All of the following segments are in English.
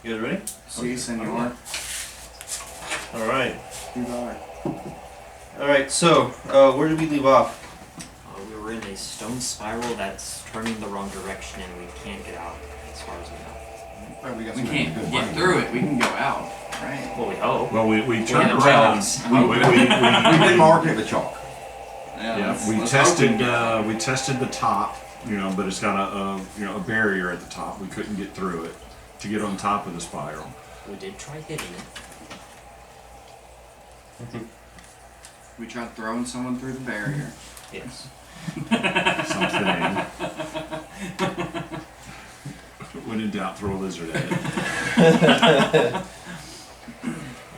You guys ready? Si, senor. Alright. Goodbye. Alright, so, where did we leave off? We were in a stone spiral that's turning the wrong direction and we can't get out, as far as we know. Well, we can't get through it, we can go out, right? Well, we hope. Well, we turned had around. chalks. We We've been marking the chalk. we tested the top, but it's got a barrier at the top. We couldn't get through it to get on top of the spiral. We did try hitting it. We tried throwing someone through the barrier. Yes. Something. When in doubt, throw a lizard at it.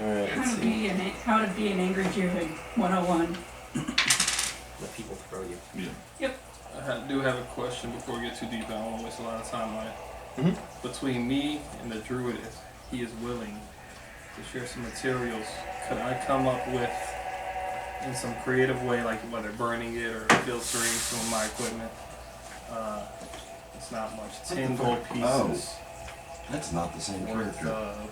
Alright, let's see. How to be an angry Jew 101. Let people throw you. Yeah. I do have a question before we get too deep. I don't want to waste a lot of time on it. Between me and the druid, if he is willing to share some materials, could I come up with, in some creative way, like whether burning it or filtering some of my equipment? It's not much. 10 gold pieces. Oh. That's not the same Worth character. of,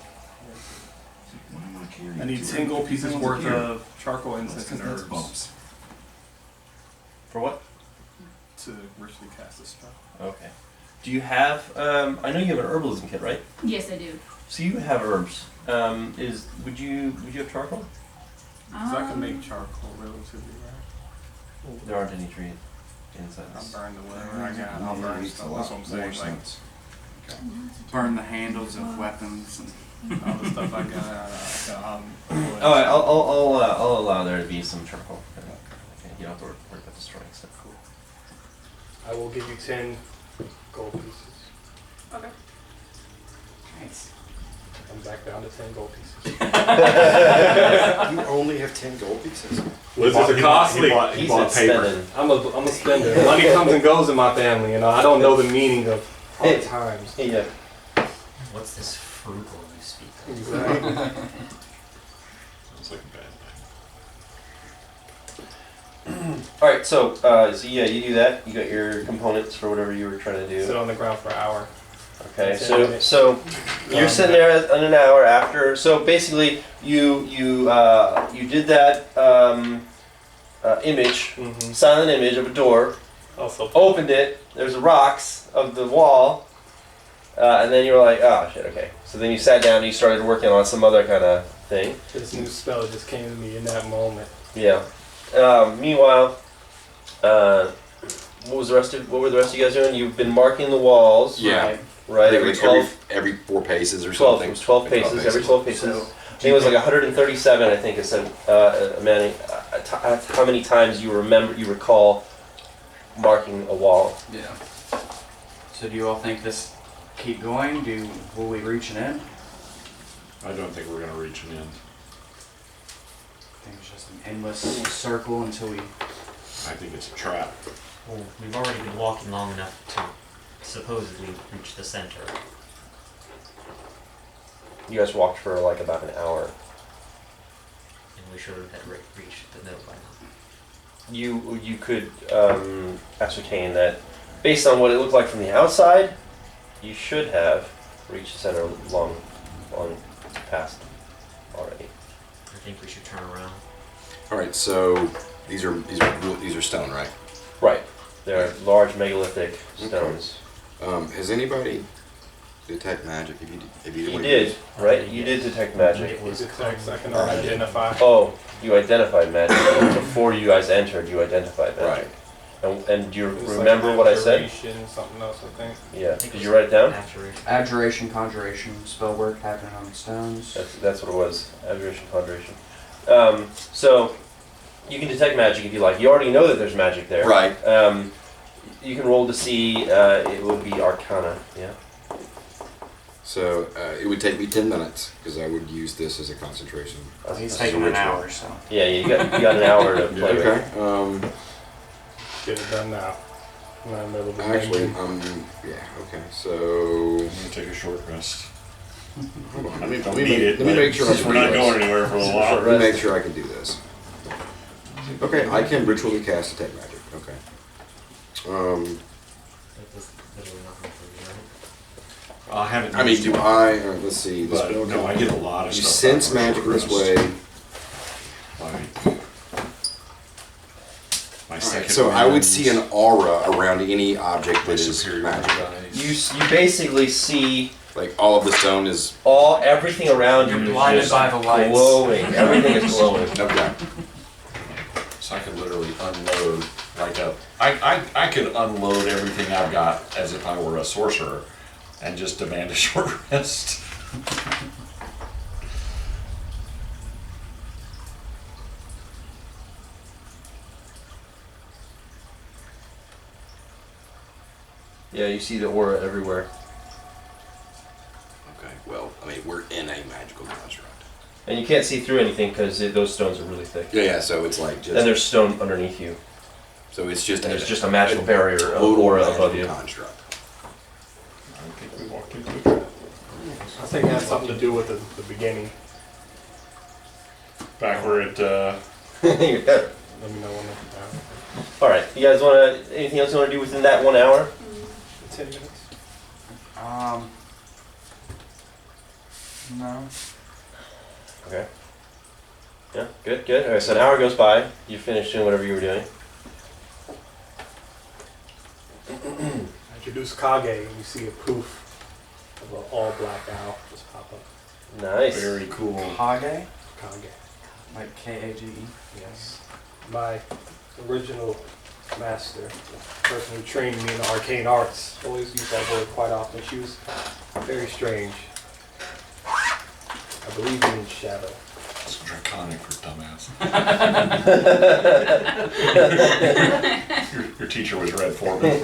Why am I carrying I need two? 10 gold pieces That worth one's here. of charcoal, incense, and That's herbs bumps. For what? to ritually cast a spell. Okay. Do you have, I know you have an herbalism kit, right? Yes, I do. So you have herbs. Would you have charcoal? So I can make charcoal relatively, right? There aren't any trees inside I'll this. burn the whatever I got. I'll That burn makes a stuff. lot That's what I'm saying. more Like, sense. Burn the handles of weapons. And all the stuff I got. Alright, I'll allow there to be some charcoal. Okay, you don't have to worry about destroying stuff. Cool. I will give you 10 gold pieces. Okay. nice. I'm back down to 10 gold pieces. You only have 10 gold pieces. Wizards are costly. He He's bought at paper. spending. I'm a spender. Money comes and goes in my family, I don't know the meaning of hard times. Yeah. What's this frugal you speak of? Exactly. Sounds like a bad thing. Alright, so yeah, you do that. You got your components for whatever you were trying to do. Sit on the ground for an hour. Okay, so you're sitting there in an hour after. So basically, you did that image, silent image of a door. Also, Opened it. There's rocks of the wall, and then you were like, oh shit, okay. So then you sat down and you started working on some other kind of thing. this new spell just came to me in that moment. Yeah. Meanwhile, what were the rest of you guys doing? You've been marking the walls. Yeah. Right. Every 12 paces or 12, something. it was 12 paces, every 12 paces. I think it was like 137, I think it said, Manning, how many times you recall marking a wall. Yeah. So do you all think this keep going? Will we reach an end? I don't think we're going to reach an end. I think it's just an endless circle until we... I think it's a trap. Well, we've already been walking long enough to supposedly reach the center. You guys walked for like about an hour. And we should have reached the middle by now. You could ascertain that based on what it looked like from the outside, you should have reached the center long past already. I think we should turn around. All right, so these are stone, right? Right. They're large megalithic stones. Has anybody detect magic? If you You did, right? You did detect magic. It was Detects, I can identify. Oh, you identified magic. Before you guys entered, you identified magic. And do you It's like remember what I said? abjuration, something else, I think. Yeah. Did you write it down? Abjuration. Abjuration, conjuration, spell work happening on the stones. That's what it was. Abjuration, conjuration. So you can detect magic if you like. You already know that there's magic there. Right. You can roll to see. It would be Arcana. Yeah. So it would take me 10 minutes because I would use this as a concentration. He's That's taking a an ritual. hour, so. Yeah. You got an hour to play with. Okay. Get it done now. I'm not in the middle of the Actually, dungeon. yeah. Okay. So I'm going to take a short rest. hold on. I mean, let we me need it. Let me but make sure I since can we're do not this. going anywhere for a while. Let me make sure I can do this. Okay, I can ritually cast detect magic. Okay. It was literally nothing for you, right? I haven't. I mean, used do it, I? Let's see. This But spell no, I can- get a lot of You stuff. sense out of magic short this rest. way. My Alright, second so I would wind, see an aura around any object my that is superior magical. dice. You basically see Like all of the stone is. everything around You're you is blinded just by the lights. glowing. Everything is glowing. Okay. So I could literally unload like I could unload everything I've got as if I were a sorcerer and just demand a short rest. Yeah, you see the aura everywhere. Okay. Well, I mean, we're in a magical construct. And you can't see through anything because those stones are really thick. Yeah. So it's like just. And there's stone underneath you. So it's just. And there's just a magical barrier of total aura magical above you. construct. I don't think we walked into a trap. I think it had something to do with the beginning. Back where it You're dead. Let me know when All right, you guys want to? Anything else you want to do within that 1 hour? 10 minutes. No. Okay. Yeah, good, good. All right, so an hour goes by. You finish doing whatever you were doing. I introduce Kage and you see a poof of an all black owl just pop up. Nice. very cool. Kage? Kage. Like Kage? Yes. My original master, the person who trained me in the arcane arts, always used that word quite often. She was very strange. I believe in shadow. It's draconic for dumbass. your teacher was Red Foreman.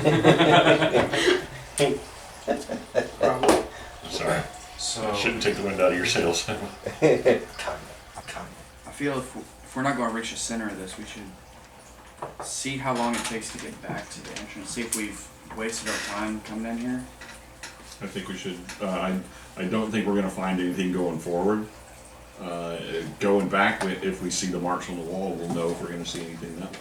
Probably. Sorry. So, I shouldn't take the wind out of your sails. I feel if we're not going to reach the center of this, we should see how long it takes to get back to the entrance. See if we've wasted our time coming in here. I think we should. I don't think we're going to find anything going forward. Going back, if we see the marks on the wall, we'll know if we're going to see anything that way.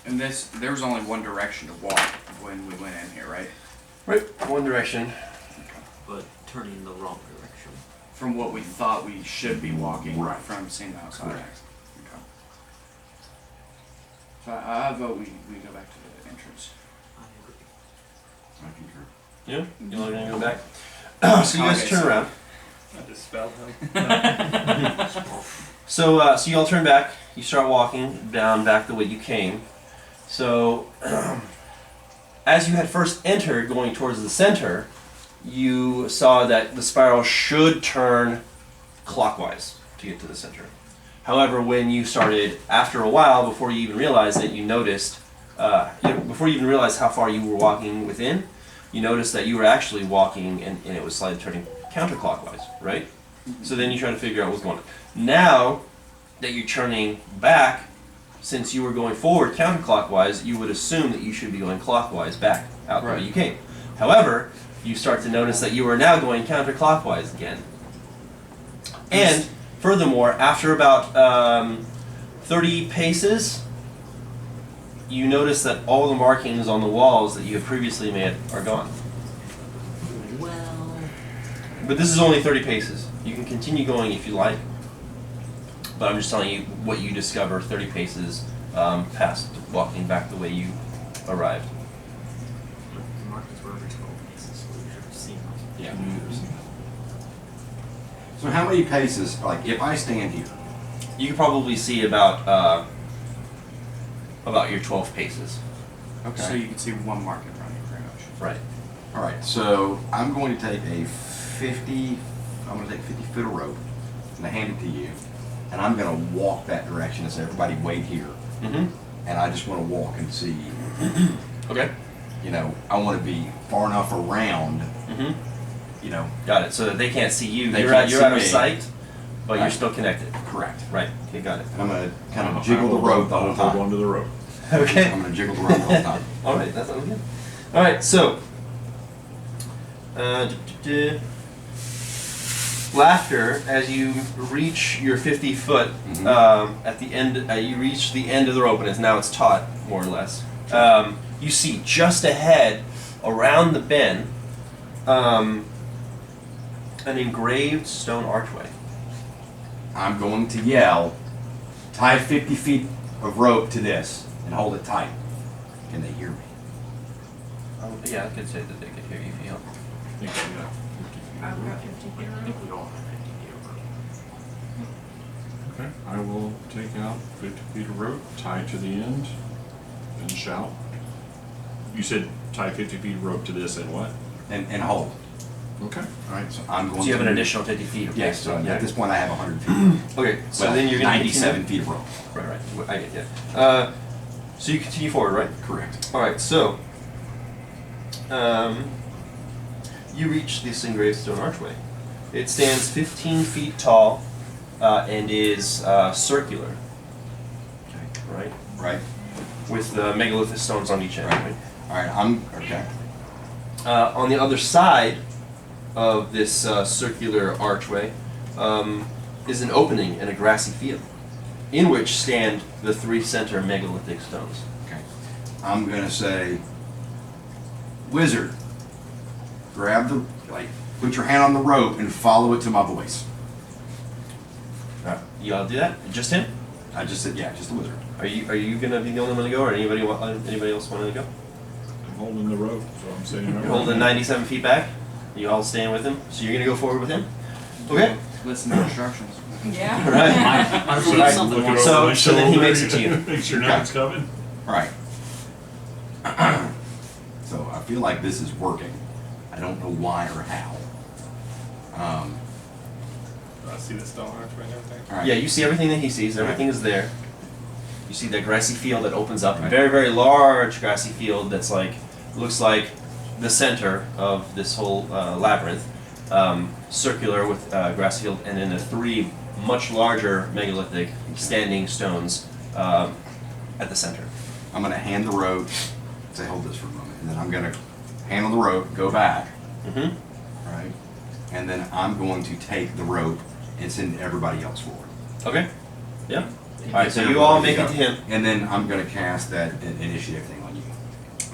And there was only one direction to walk when we went in here, right? Right, one direction. But turning in the wrong direction. From what we thought we should be walking Right. from seeing the outside. Correct. Okay. So I vote we go back to the entrance. I agree. I concur. Yeah, you want to go back? So you guys turn around. I dispelled him. So you all turn back. You start walking down back the way you came. So as you had first entered, going towards the center, you saw that the spiral should turn clockwise to get to the center. However, when you started, after a while, before you even realized it, you noticed, before you even realized how far you were walking within, you noticed that you were actually walking and it was slightly turning counterclockwise, right? So then you try to figure out what's going on. Now that you're turning back, since you were going forward counterclockwise, you would assume that you should be going clockwise back out the way you came. However, you start to notice that you are now going counterclockwise again. And furthermore, after about 30 paces, you notice that all the markings on the walls that you have previously made are gone. Well, But this is only 30 paces. You can continue going if you like. But I'm just telling you what you discover 30 paces past walking back the way you arrived. the markings were over 12 paces, so we should have seen them. Yeah. So how many paces, like if I stand here, You can probably see about your 12 paces. okay. So you can see one mark in front of you, pretty much. Right. All right, so I'm going to take I'm going to take 50 foot of rope and I hand it to you, and I'm going to walk that direction and say, everybody wait here. Mm-hmm. And I just want to walk and see, Okay. you know, I want to be far enough around, Mm-hmm. you know, Got it. So that they can't see you. They You're can't out, you're see out of me. sight, but you're Right. still connected. correct. Right. Okay, got it. And I'm going to kind of jiggle the rope the whole I'll hold time. on to the rope. Okay. I'm going to jiggle the rope the whole time. All right, that sounds good. All right, so laughter as you reach your 50 foot at the end. You reach the end of the rope, and now it's taut, more or less. You see just ahead around the bend, an engraved stone archway. I'm going to yell, tie 50 feet of rope to this and hold it tight. Can they hear me? Yeah, I could say that they could hear you if you help. I think we got 50 feet. I've got 50 feet I around. think we all have 50 feet of rope. Okay, I will take out 50 feet of rope, tie it to the end, and shout. You said tie 50 feet of rope to this and what? And hold. Okay. All right, so I'm going So you have to an additional 50 feet. Okay, Yes, so yeah. at this point I have 100 feet. Okay, so Well, then you're going to 97 feet of rope. Right. I get yeah. So you continue forward, right? Correct. All right. So you reach this engraved stone archway. It stands 15 feet tall and is circular. Okay. Right. Right. With the megalithic stones on each end. Right. All right, I'm okay. On the other side of this circular archway is an opening in a grassy field, in which stand the 3 center megalithic stones. Okay. I'm gonna say, wizard, grab the put your hand on the rope and follow it to my voice. You all do that? Just him? I just said, yeah, just the wizard. Are you gonna be the only one to go, or anybody else want to go? I'm holding the rope, so I'm saying. You're holding 97 feet back. You all staying with him. So you're gonna go forward with him. Okay. Listen to instructions. Yeah. Right. I believe something Looking wants over my So then he shoulder, makes it to you. Make sure nothing's coming. All right. So I feel like this is working. I don't know why or how. I see the stone archway and everything. All right. Yeah, you see everything that he sees. Everything is there. You see that grassy field that opens up. A Right. very, very large grassy field that's looks like the center of this whole labyrinth. Circular with grassy field, and then the 3 much larger megalithic standing stones at the center. I'm gonna hand the rope. Say, hold this for a moment, and then I'm gonna handle the rope, go back, Mm-hmm. right, and then I'm going to take the rope and send everybody else forward. Okay. Yeah. All right. So you all make it to him. And then I'm gonna cast that initiative thing on you,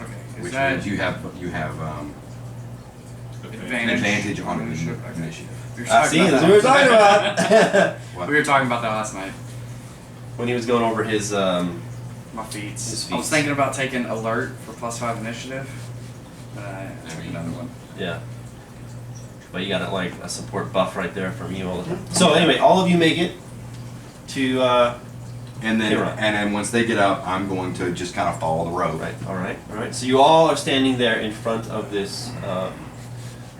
Okay. Is which that means you have an advantage on Initiative? Okay. initiative. We were Ah, talking see, about that's what we were talking that. about. What? We were talking about that last night. When he was going over his. My feats. His I was feats. thinking about taking alert for +5 initiative, but I took another one. Yeah. But you got a support buff right there from you all the time. So anyway, all of you make it to And then You're right. and then once they get up, I'm going to just kind of follow the rope. right. All right. So you all are standing there in front of this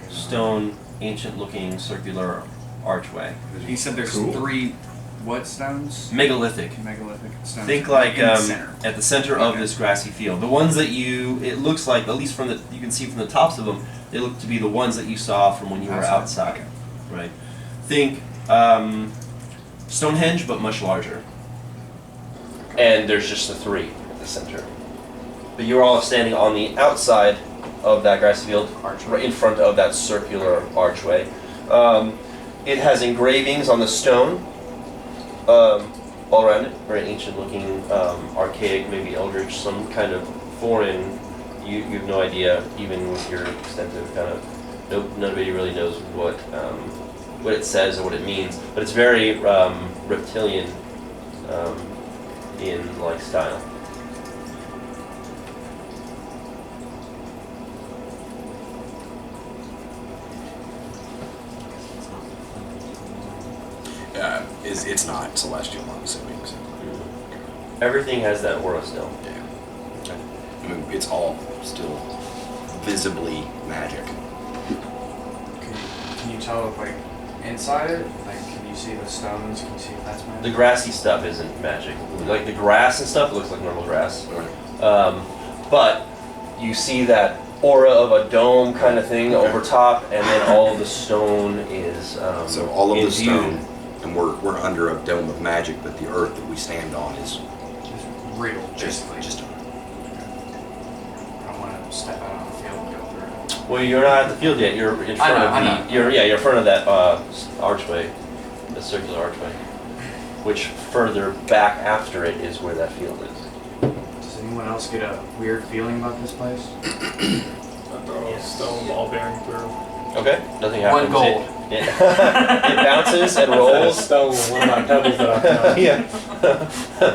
stone, ancient-looking circular archway. You said there's Cool. 3 what stones? Megalithic. Megalithic stones. Think like in the center. at the center of Okay. this grassy field. The ones that it looks like, at least you can see from the tops of them, they look to be the ones that you saw from when you were outside, right? Think Stonehenge, but much larger. And there's just the 3 at the center. But you're all standing on the outside of that grassy field, right in front of that circular archway. It has engravings on the stone. All around it, very ancient-looking, archaic, maybe eldritch, some kind of foreign. You have no idea, even with your extensive kind of. Nobody really knows what it says or what it means, but it's very reptilian in style. It's not celestial, I'm assuming. So. Everything has that aura still. Yeah. I mean, it's all still visibly magic. Can you tell inside it? Can you see the stones? Can you see if that's magic? The grassy stuff isn't magic. Like the grass and stuff looks like normal grass. But you see that aura of a dome kind of thing over top, and then all of the stone is So all of the imbued. stone, and we're under a dome of magic, but the earth that we stand on is It's real, basically. just I want to step out on the field and go through it. Well, you're not at the field yet. You're in front I know. of you're in front of that archway, the circular archway, which further back after it is where that field is. Does anyone else get a weird feeling about this place? a stone ball bearing through. Okay, nothing One happens. gold. It bounces and rolls. Stone, one of my pebbles that I've done. Yeah.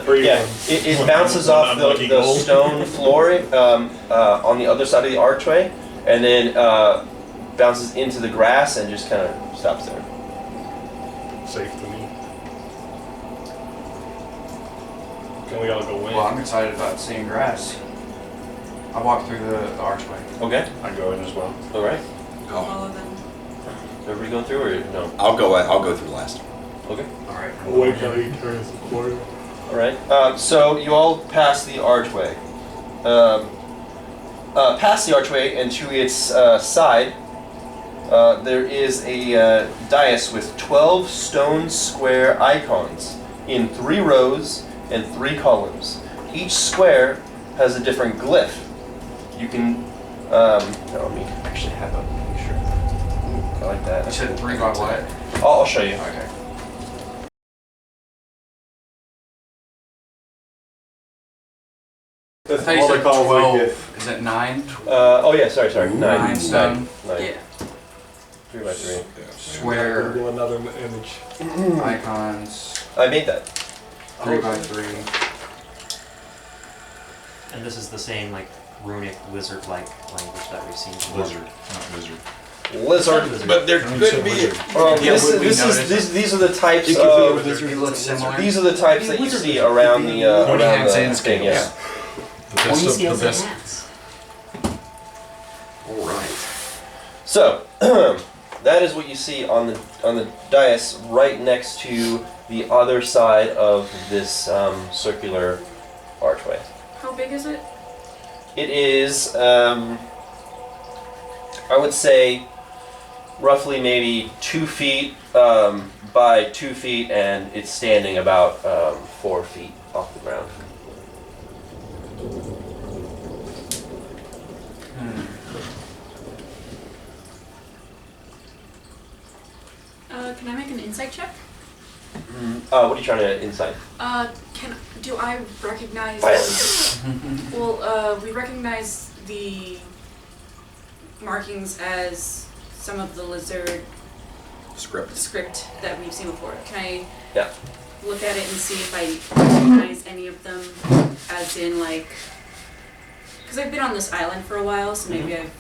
Three Yeah, ones. it bounces off unlucky the gold. stone floor on the other side of the archway, and then bounces into the grass and just kind of stops there. Safe to me. Can we all go in? Well, I'm excited about seeing grass. I walked through the archway. Okay, I go in as well. all right. Oh, Follow them. Everybody going through or no? I'll go through last. Okay. All right. Wait till he turns the corner. All right. So you all pass the archway. Past the archway and to its side, there is a dais with 12 stone square icons in 3 rows and 3 columns. Each square has a different glyph. You can. Let me actually have a picture. I like that. You said 3 by what? I'll show you. Okay. I thought you all said they call 12. wicked. Is it 9? Oh yeah, sorry. 9. 9 stone. 9. Yeah. 3 by 3. Square Do another image. icons. I made that. 3 by 3. And this is the same like runic lizard-like language that we've seen. before. Lizard, not wizard. Lizard. But there Don't could say be. wizard. Yeah, this, would we this notice is these are the types It could be a of wizard. It looks similar. these are the types that you see around the Pointy around hats the and thing. scales. Yeah. The best of the best. hats. All right. So that is what you see on the dais right next to the other side of this circular archway. How big is it? It is, I would say, roughly maybe 2 feet by 2 feet, and it's standing about 4 feet off the ground. Can I make an insight check? What are you trying to insight? Do I recognize? Well, we recognize the markings as some of the lizard script that we've seen before. Can I Yeah. look at it and see if I recognize any of them as in like, because I've been on this island for a while, so maybe I've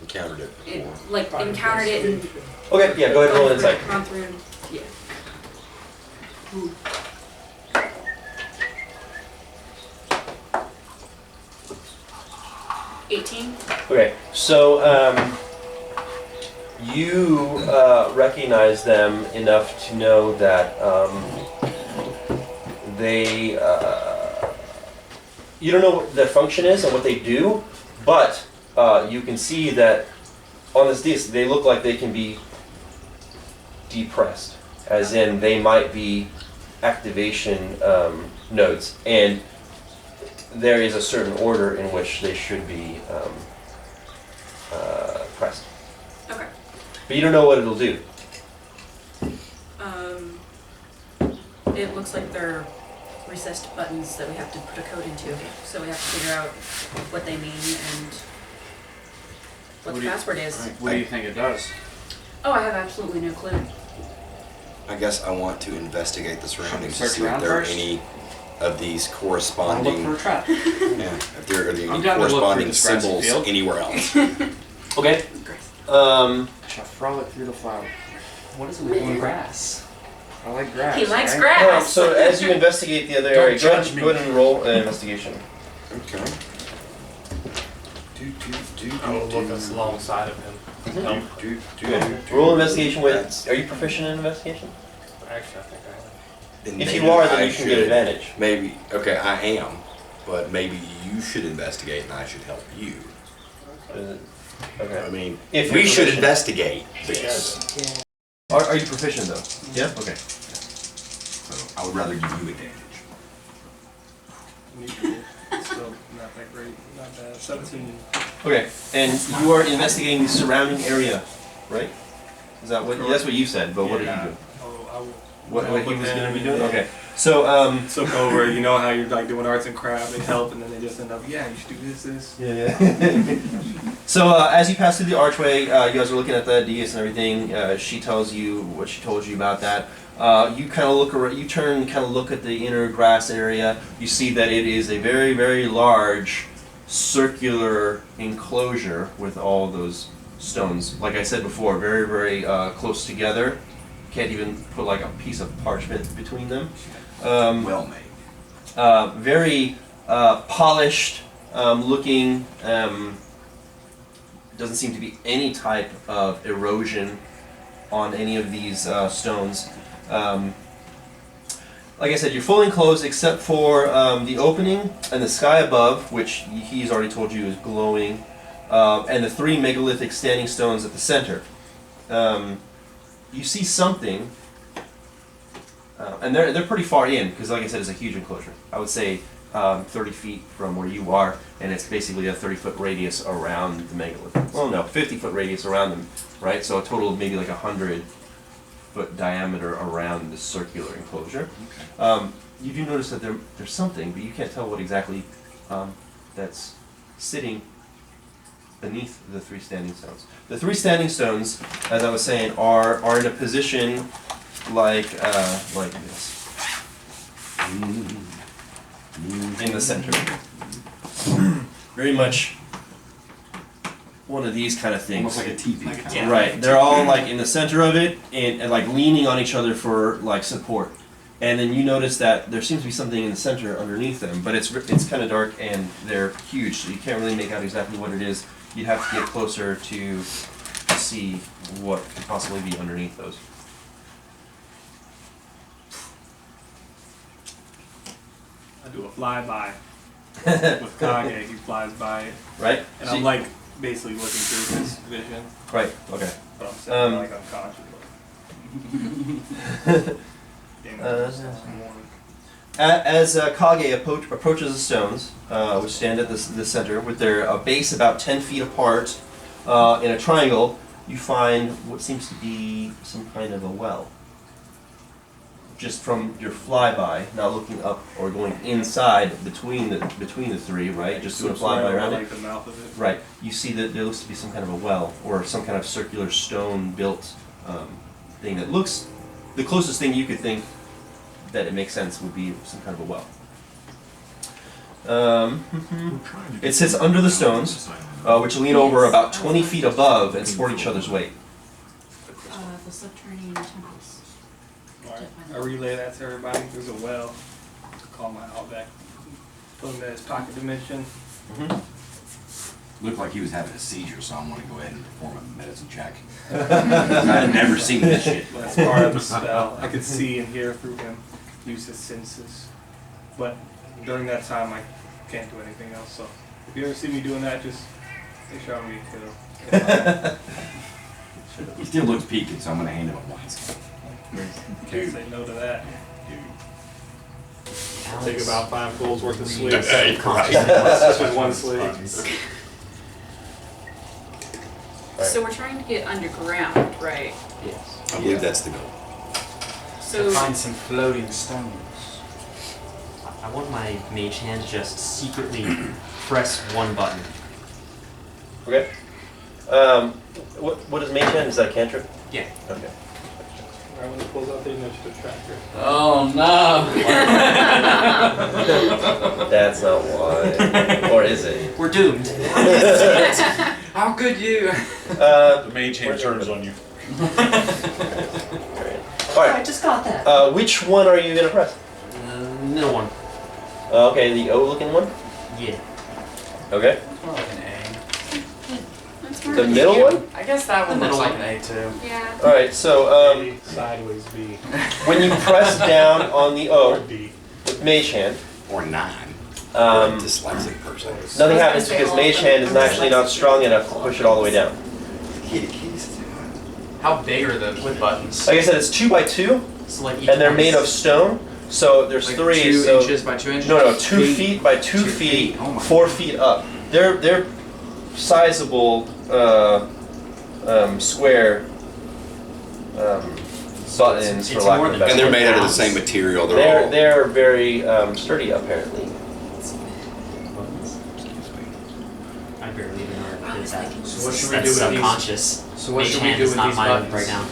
Encountered it before. encountered it and Okay, yeah, go ahead and roll insight. gone through, yeah. 18. Okay, so you recognize them enough to know that they. You don't know what their function is and what they do, but you can see that on this disc they look like they can be depressed, as in they might be activation nodes, and there is a certain order in which they should be pressed. Okay. But you don't know what it'll do. It looks like they're recessed buttons that we have to put a code into. So we have to figure out what they mean and what the password is. What do you think it does? Oh, I have absolutely no clue. I guess I want to investigate the surroundings to Search see if around there are first? any of these I'll look corresponding. for a trap. Yeah, if there are any I'm down to look through corresponding this grassy symbols field. anywhere else. Okay. Grace. Shall frolic through the flower. What is it with doing grass? I like grass. He likes right? grass. So as you investigate the other Don't area, judge me. go ahead and roll an investigation. Okay. I will look us alongside of him. Roll investigation with. Are you proficient in investigation? Actually, I think I am. Then If maybe you are, then I you can get should- advantage. Maybe. Okay, I am, but maybe you should investigate and I should help you. I Okay. mean, If we you're should proficient. investigate this. Are you proficient though? Yeah. Okay. So I would rather give you advantage. Still not that great, not bad. 17. Okay. And you are investigating the surrounding area, right? Is that what? That's what you said. But what did you do? Oh, I will. What he with was going to be them, doing? yeah. Okay. So Took over, you know how you're like doing arts and craft, they help, and then they just end up, yeah, you should do this. Yeah. So as you pass through the archway, you guys are looking at the dais and everything. She tells you what she told you about that. You kind of look around, you turn, kind of look at the inner grass area. You see that it is a very, very large circular enclosure with all those stones. Like I said before, very, very close together. Can't even put like a piece of parchment between them. Well made. Very polished looking. Doesn't seem to be any type of erosion on any of these stones. Like I said, you're fully enclosed except for the opening and the sky above, which he's already told you is glowing, and the 3 megalithic standing stones at the center. You see something, and they're pretty far in, because like I said, it's a huge enclosure. I would say 30 feet from where you are, and it's basically a 30-foot radius around the megalith. Well, no, 50-foot radius around them, right? So a total of maybe like 100-foot diameter around this circular enclosure. You do notice that there's something, but you can't tell what exactly that's sitting beneath the 3 standing stones. The 3 standing stones, as I was saying, are in a position like this. In the center. Very much one of these kind of things. Almost like a teepee. Yeah. Right. They're all like in the center of it and like leaning on each other for like support. And then you notice that there seems to be something in the center underneath them, but it's kind of dark and they're huge, so you can't really make out exactly what it is. You'd have to get closer to see what could possibly be underneath those. I do a flyby with Kage. He flies by it, Right? and So I'm like basically looking through his vision, right. Okay. but I'm sitting like unconscious. As Kage approaches the stones, which stand at the center, with their base about 10 feet apart in a triangle, you find what seems to be some kind of a well. Just from your flyby, not looking up or going inside between the 3, right? Just doing a flyby around like it. the mouth of it. Right. You see that there looks to be some kind of a well or some kind of circular stone built thing that looks. The closest thing you could think that it makes sense would be some kind of a well. It sits under the stones, which lean over about 20 feet above and support each other's weight. The subterranean temples. Alright, I relay that to everybody. There's a well. Call my outback. Put him in his pocket dimension. Looked like he was having a seizure, so I'm going to go ahead and perform a medicine check. I've never seen this shit. That's part of the spell. I could see and hear through him, use his senses. But during that time, I can't do anything else. So if you ever see me doing that, just make sure I'm killed. He still looks peaked, so I'm going to hand him a once. Can't say no to that. Take about 5 goals worth of sleeves. Hey, That's just one sleeve. So we're trying to get underground, right? Yes. I believe that's the goal. So Find some floating stones. I want my mage hand to just secretly press one button. Okay. What is Mage Hand? Is that a cantrip? Yeah. Okay. Right when he pulls out the initiative tracker. Oh no! That's not why. Or is it? We're doomed. How could you? The mage hand turns on you. Alright. I just got that. Which one are you gonna press? Middle one. Okay, the O looking one? Yeah. Okay. More like an A. that's more The like middle you. one? I guess that one The looks middle like an A too. Yeah. Alright, so A, sideways B. when you press down on the Or O D. with Mage Hand, Or 9. For a um, dyslexic person. nothing happens because Mage Hand is actually not strong enough to push it all the way down. How big are the buttons? Like I said, it's 2 by 2, So like each and they're one made is- of stone. So there's Like 3. 2 so inches by 2 inches? no, 2 feet by 2 feet, Oh my 4 feet up. They're sizable square buttons, for it's lack more of a than better. And they're made out of the Pounds. same material. They're all. They're very sturdy apparently. I barely even know where I to was that. thinking So what should we That's do with these? subconscious. So what Mage should we hand do is with not these my buttons? breakdown.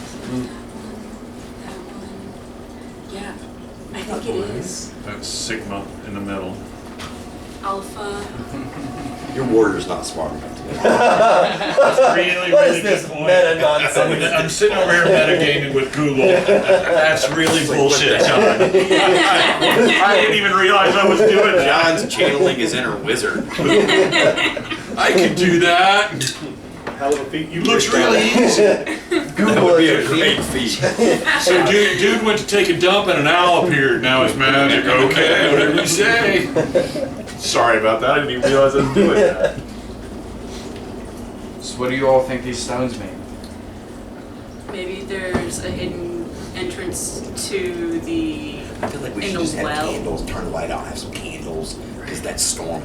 That one. Yeah. I think it is. That's Sigma in the middle. Alpha. Your warrior's not smart enough to know. That's really, What really is this good point. meta nonsense? I'm sitting over here metagaming with Google. That's really bullshit, John. I didn't even realize I was doing that. John's channeling his inner wizard. I can do that. How little feet you Looks picked out. really easy. That would be a great feat. So dude went to take a dump and an owl appeared. Now it's magic. Okay, whatever you say. Sorry about that. I didn't even realize I was doing that. So what do you all think these stones mean? Maybe there's a hidden entrance to the. I feel like we In should the just have well. candles, turn the light on, have some candles, because that storm.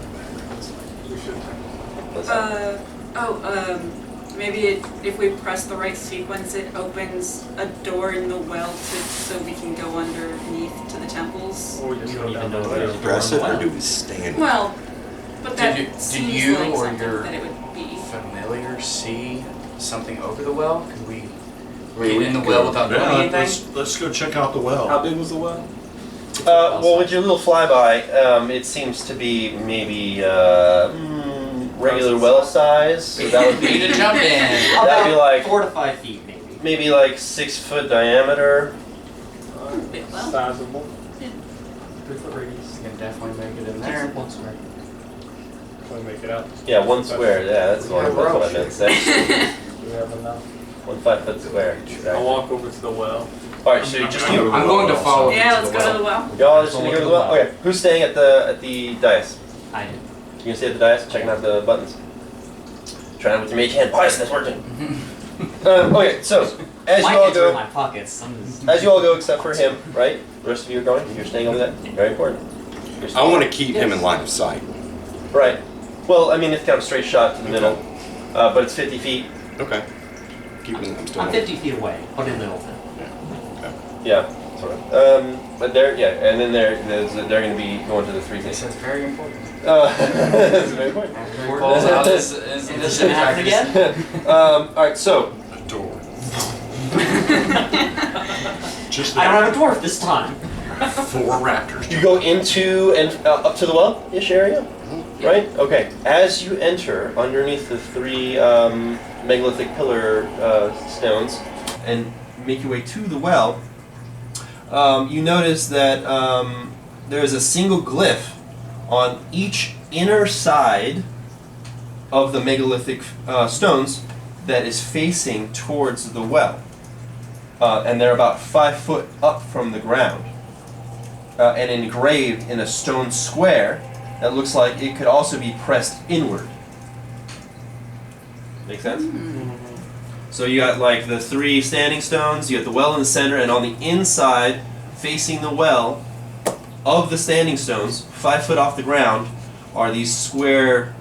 Maybe if we press the right sequence, it opens a door in the well so we can go underneath to the temples. Or just go Even down though the there's way. a Press it or do we stand? Well, but that Did seems you like or something your that it would be. familiar see something over the well? Could we We get in the could well without doing Yeah, anything? let's go check out the How well. big was the well? Well, with your little flyby, it seems to be maybe regular well size. So that would We need be to jump in. that'd be like 4 to 5 feet, maybe. maybe like 6 foot diameter. Big well. Sizable. 3-foot radius. You can definitely make it in There. there. 1 square. Can we make it out? Yeah, 1 square. Yeah, that's what I meant to say. Do we have enough? 1 5-foot square. I'll walk over to the well. All right, so you just you I'm going to follow you Yeah, to let's the go well. to the well. y'all just gonna go to the well. Okay, who's staying at the dais? I did. You can stay at the dais, checking out the buttons. Trying with your mage hand. Oh, yes, that's working. Okay, so as My you all hands are in go, my pockets. I'm just- as you all go, except for him, right? The rest of you are going. You're staying over there. Very important. You're I staying- want to keep him in line of sight. Right. Well, I mean, it's kind of straight shot to the middle, but it's 50 feet. Okay. Keep him. I'm still. I'm 50 feet away. Put it in the middle. Yeah, sort of. But they're and then they're going to be going to the 3 This things. is very important. That's very important. Falls out as Is this gonna happen again? All right, so A door. Just I don't have a dwarf this time. 4 raptors. you go into and up to the well-ish area, right? Okay. As you enter underneath the 3 megalithic pillar stones and make your way to the well, you notice that there is a single glyph on each inner side of the megalithic stones that is facing towards the well. And they're about 5 foot up from the ground. And engraved in a stone square that looks like it could also be pressed inward. Make sense? So you got like the 3 standing stones, you got the well in the center, and on the inside, facing the well of the standing stones, 5 foot off the ground, are these square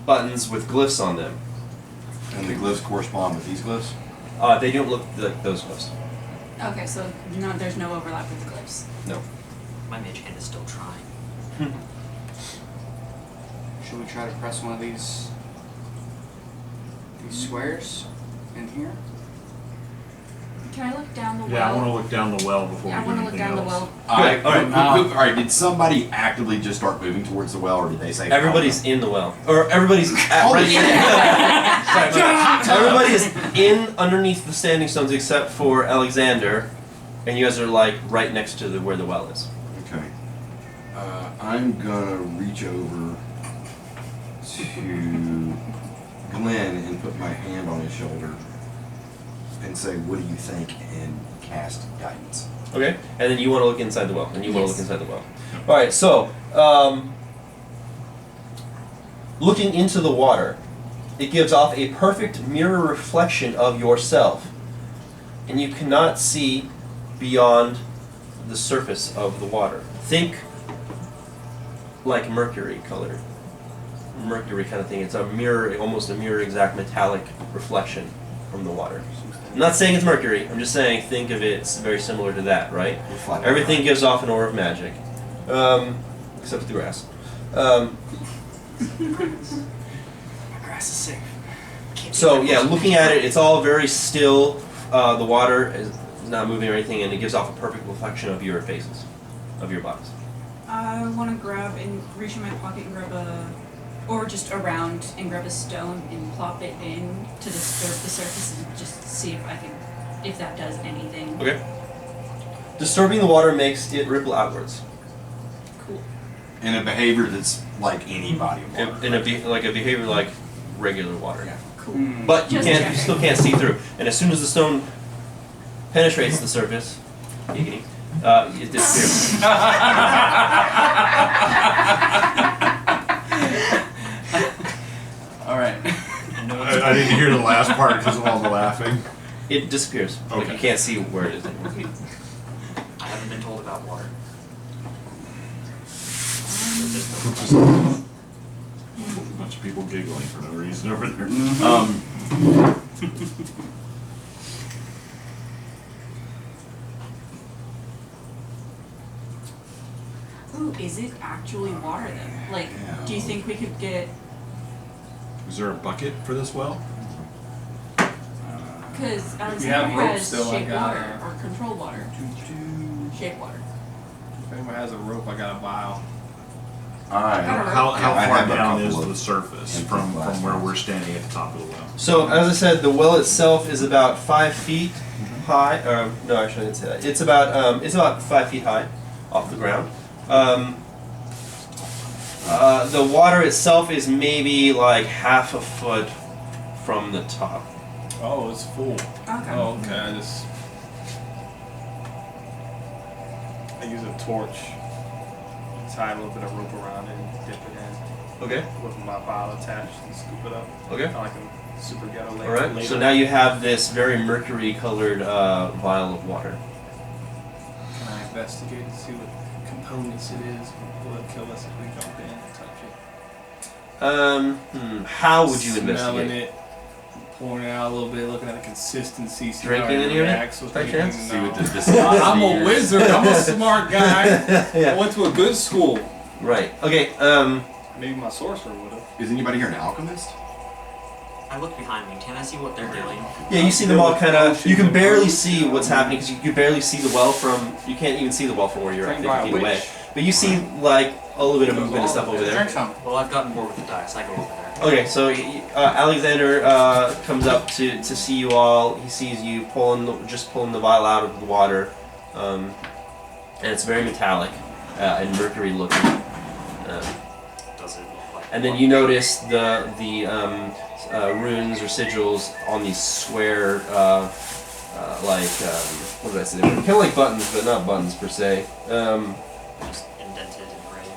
buttons with glyphs on them. And the glyphs correspond with these glyphs? They don't look like those glyphs. Okay, so there's no overlap with the glyphs. No. My mage hand is still trying. Should we try to press one of these squares in here? Can I look down the well? Yeah, I want to look down the well before Yeah, I we want do to look anything down the else. well. All right. Did somebody actively just start moving towards the well, or did they say? Everybody's in the well. Or everybody's at Holy right Sorry, everybody is in underneath the standing stones except for Alexander, and you guys are like right next to where the well is. Okay. I'm gonna reach over to Glenn and put my hand on his shoulder and say, "What do you think?" and cast guidance. Okay. And then you want to look inside the well, and you want to Yes. look inside the well. All right. So, looking into the water, it gives off a perfect mirror reflection of yourself, and you cannot see beyond the surface of the water. Think like mercury colored. Mercury kind of thing. It's a mirror, almost a mirror exact metallic reflection from the water. I'm not saying it's mercury, I'm just saying think of it as very similar to that, right? Reflect. Everything gives off an aura of magic. Except for the grass. Glass is safe. So yeah, looking at it, it's all very still. The water is not moving or anything, and it gives off a perfect reflection of your faces, of your bodies. I want to grab and reach in my pocket and grab or just around and grab a stone and plop it in to disturb the surface and just see if that does anything. Okay. Disturbing the water makes it ripple outwards. Cool. In a behavior that's like any body of water. In a behavior like regular water. Yeah. Cool. But you Just can't. checking. You still can't see through. And as soon as the stone penetrates the surface, it disappears. All right. And no one's I didn't hear the last part because of all the laughing. It disappears. Like Okay. you can't see where it is anymore. I haven't been told about water. Just a bunch of people giggling for no reason over there. Ooh, is it actually water then? Like, do you think we could get? Is there a bucket for this well? Because We have Alexander ropes has still, I shape got water or control water. Shape water. If anyone has a rope, I got a vial. I How I far have a down couple is of the surface empty from glass where bottles. we're standing at the top of the well? So as I said, the well itself is about 5 feet high. No, actually, I didn't say that. It's about 5 feet high off the ground. The water itself is maybe like half a foot from the top. Oh, it's full. Okay. Oh, okay. I use a torch, tie a little bit of rope around it, and dip it in Okay. with my vial attached and scoop it up. Okay. Kind of like a super ghetto All later. right. So now you have this very mercury-colored vial of water. Can I investigate and see what components it is? Will it kill us if we jump in and touch it? How would you Smelling investigate? it, pouring it out a little bit, looking at the consistency, see Drinking how any of it, reacts with by anything. chance? See what No. the viscosity I'm a is. wizard. I'm a smart guy. I Yeah. went to a good school. Right. Okay. Maybe my sorcerer would have. Is anybody here an alchemist? I look behind me. Can I see what they're doing? Yeah, you see them all kind of. You can barely see what's happening because you can barely see the well from. You can't even see the well from where you're at, Trained by 50 a feet away. witch. But you see like a little bit of movement and stuff over there. Drink some. Well, I've gotten bored with the dice. I go over there. Okay, so Alexander comes up to see you all. He sees you pulling the vial out of the water, and it's very metallic and mercury looking. Does it look like? And then you notice the runes or sigils on these square, what did I say? They're kind of like buttons, but not buttons per se. Just indented and engraved.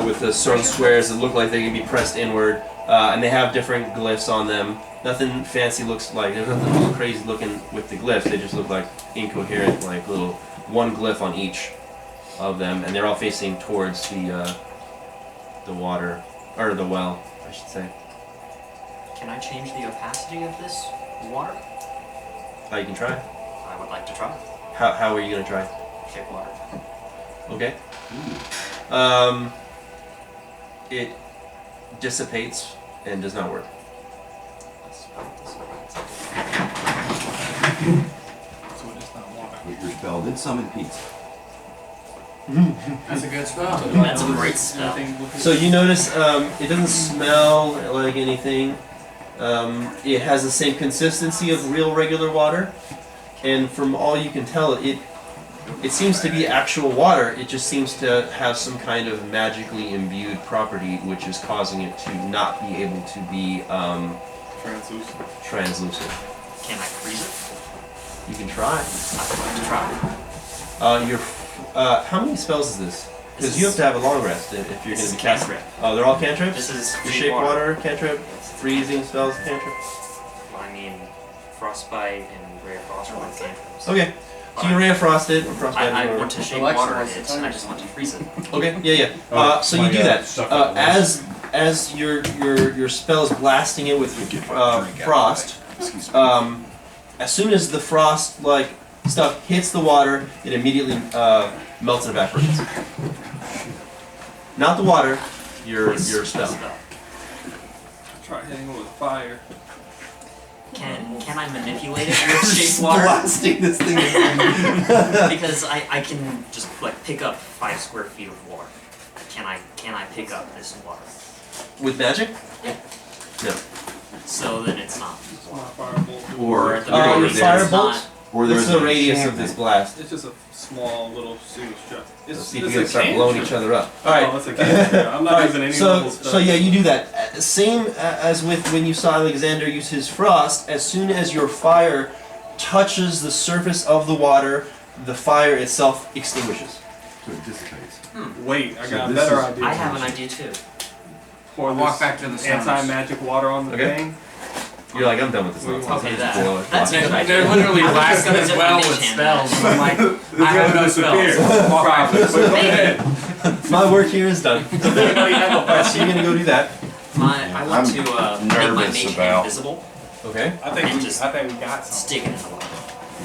With the stone squares that look like they can be pressed inward, and they have different glyphs on them. Nothing fancy looks like, there's nothing crazy looking with the glyphs, they just look like incoherent, like little one glyph on each of them, and they're all facing towards the water, or the well, I should say. Can I change the opacity of this water? You can try. I would like to try. How are you going to try? Shape water. Okay. It dissipates and does not work. So it is not water. But your spell did summon pizza. That's a good spell. That's a great spell. So you notice it doesn't smell like anything. It has the same consistency of real regular water, and from all you can tell, it seems to be actual water. It just seems to have some kind of magically imbued property, which is causing it to not be able to be translucent. Can I freeze it? You can try. I would like to try. How many spells is this? Because This you have is- to have a long rest if you're going This to is be casting. cantrip. Oh, they're all cantrips? This is Your shape shape water. water cantrip, freezing spells cantrip. Well, I mean, frostbite and ray of frost are like cantrips. Okay, so you can ray of frosted or frostbite. I or- want to shape Alexa water in wants to it. tell I you just want to freeze it. Okay, yeah. So you do that. As your spell is blasting it with frost. As soon as the frost stuff hits the water, it immediately melts and evaporates. Not the water. Your It's spell. Try hitting it with fire. Can I manipulate it with shape water? Blasting this thing. Because I can just like pick up 5 square feet of water. Can I pick up this water? With magic? Yeah. No. So then it's not. It's not firebolt. Or at the very least, it's firebolt? not. Or What's there's the an radius of enchantment. this blast? It's just a small little single shot. Let's It's see if we it's can a start cantrip. blowing each other up. Oh, Alright. it's a cantrip. I'm not using any level stuff. So yeah, you do that. Same as with when you saw Alexander use his frost. As soon as your fire touches the surface of the water, the fire itself extinguishes. So it dissipates. Wait, I So got a this better is- idea. I have an idea too. Pour I'll walk this back to the stones. anti-magic water on the Okay. thing. You're like, I'm done with this Okay, nonsense. Okay, Just boil it. that's a good They're idea. literally I was just blasting gonna as dip well my with mage hand spells. in I'm like, I have no spells. Walk back to the But go stones. ahead. My work here is done. Anybody have a Alright, so you're gonna go do that. I want to make my nervous mage hand about- invisible. Okay. I think And we just I think we got something. Stick it in the water.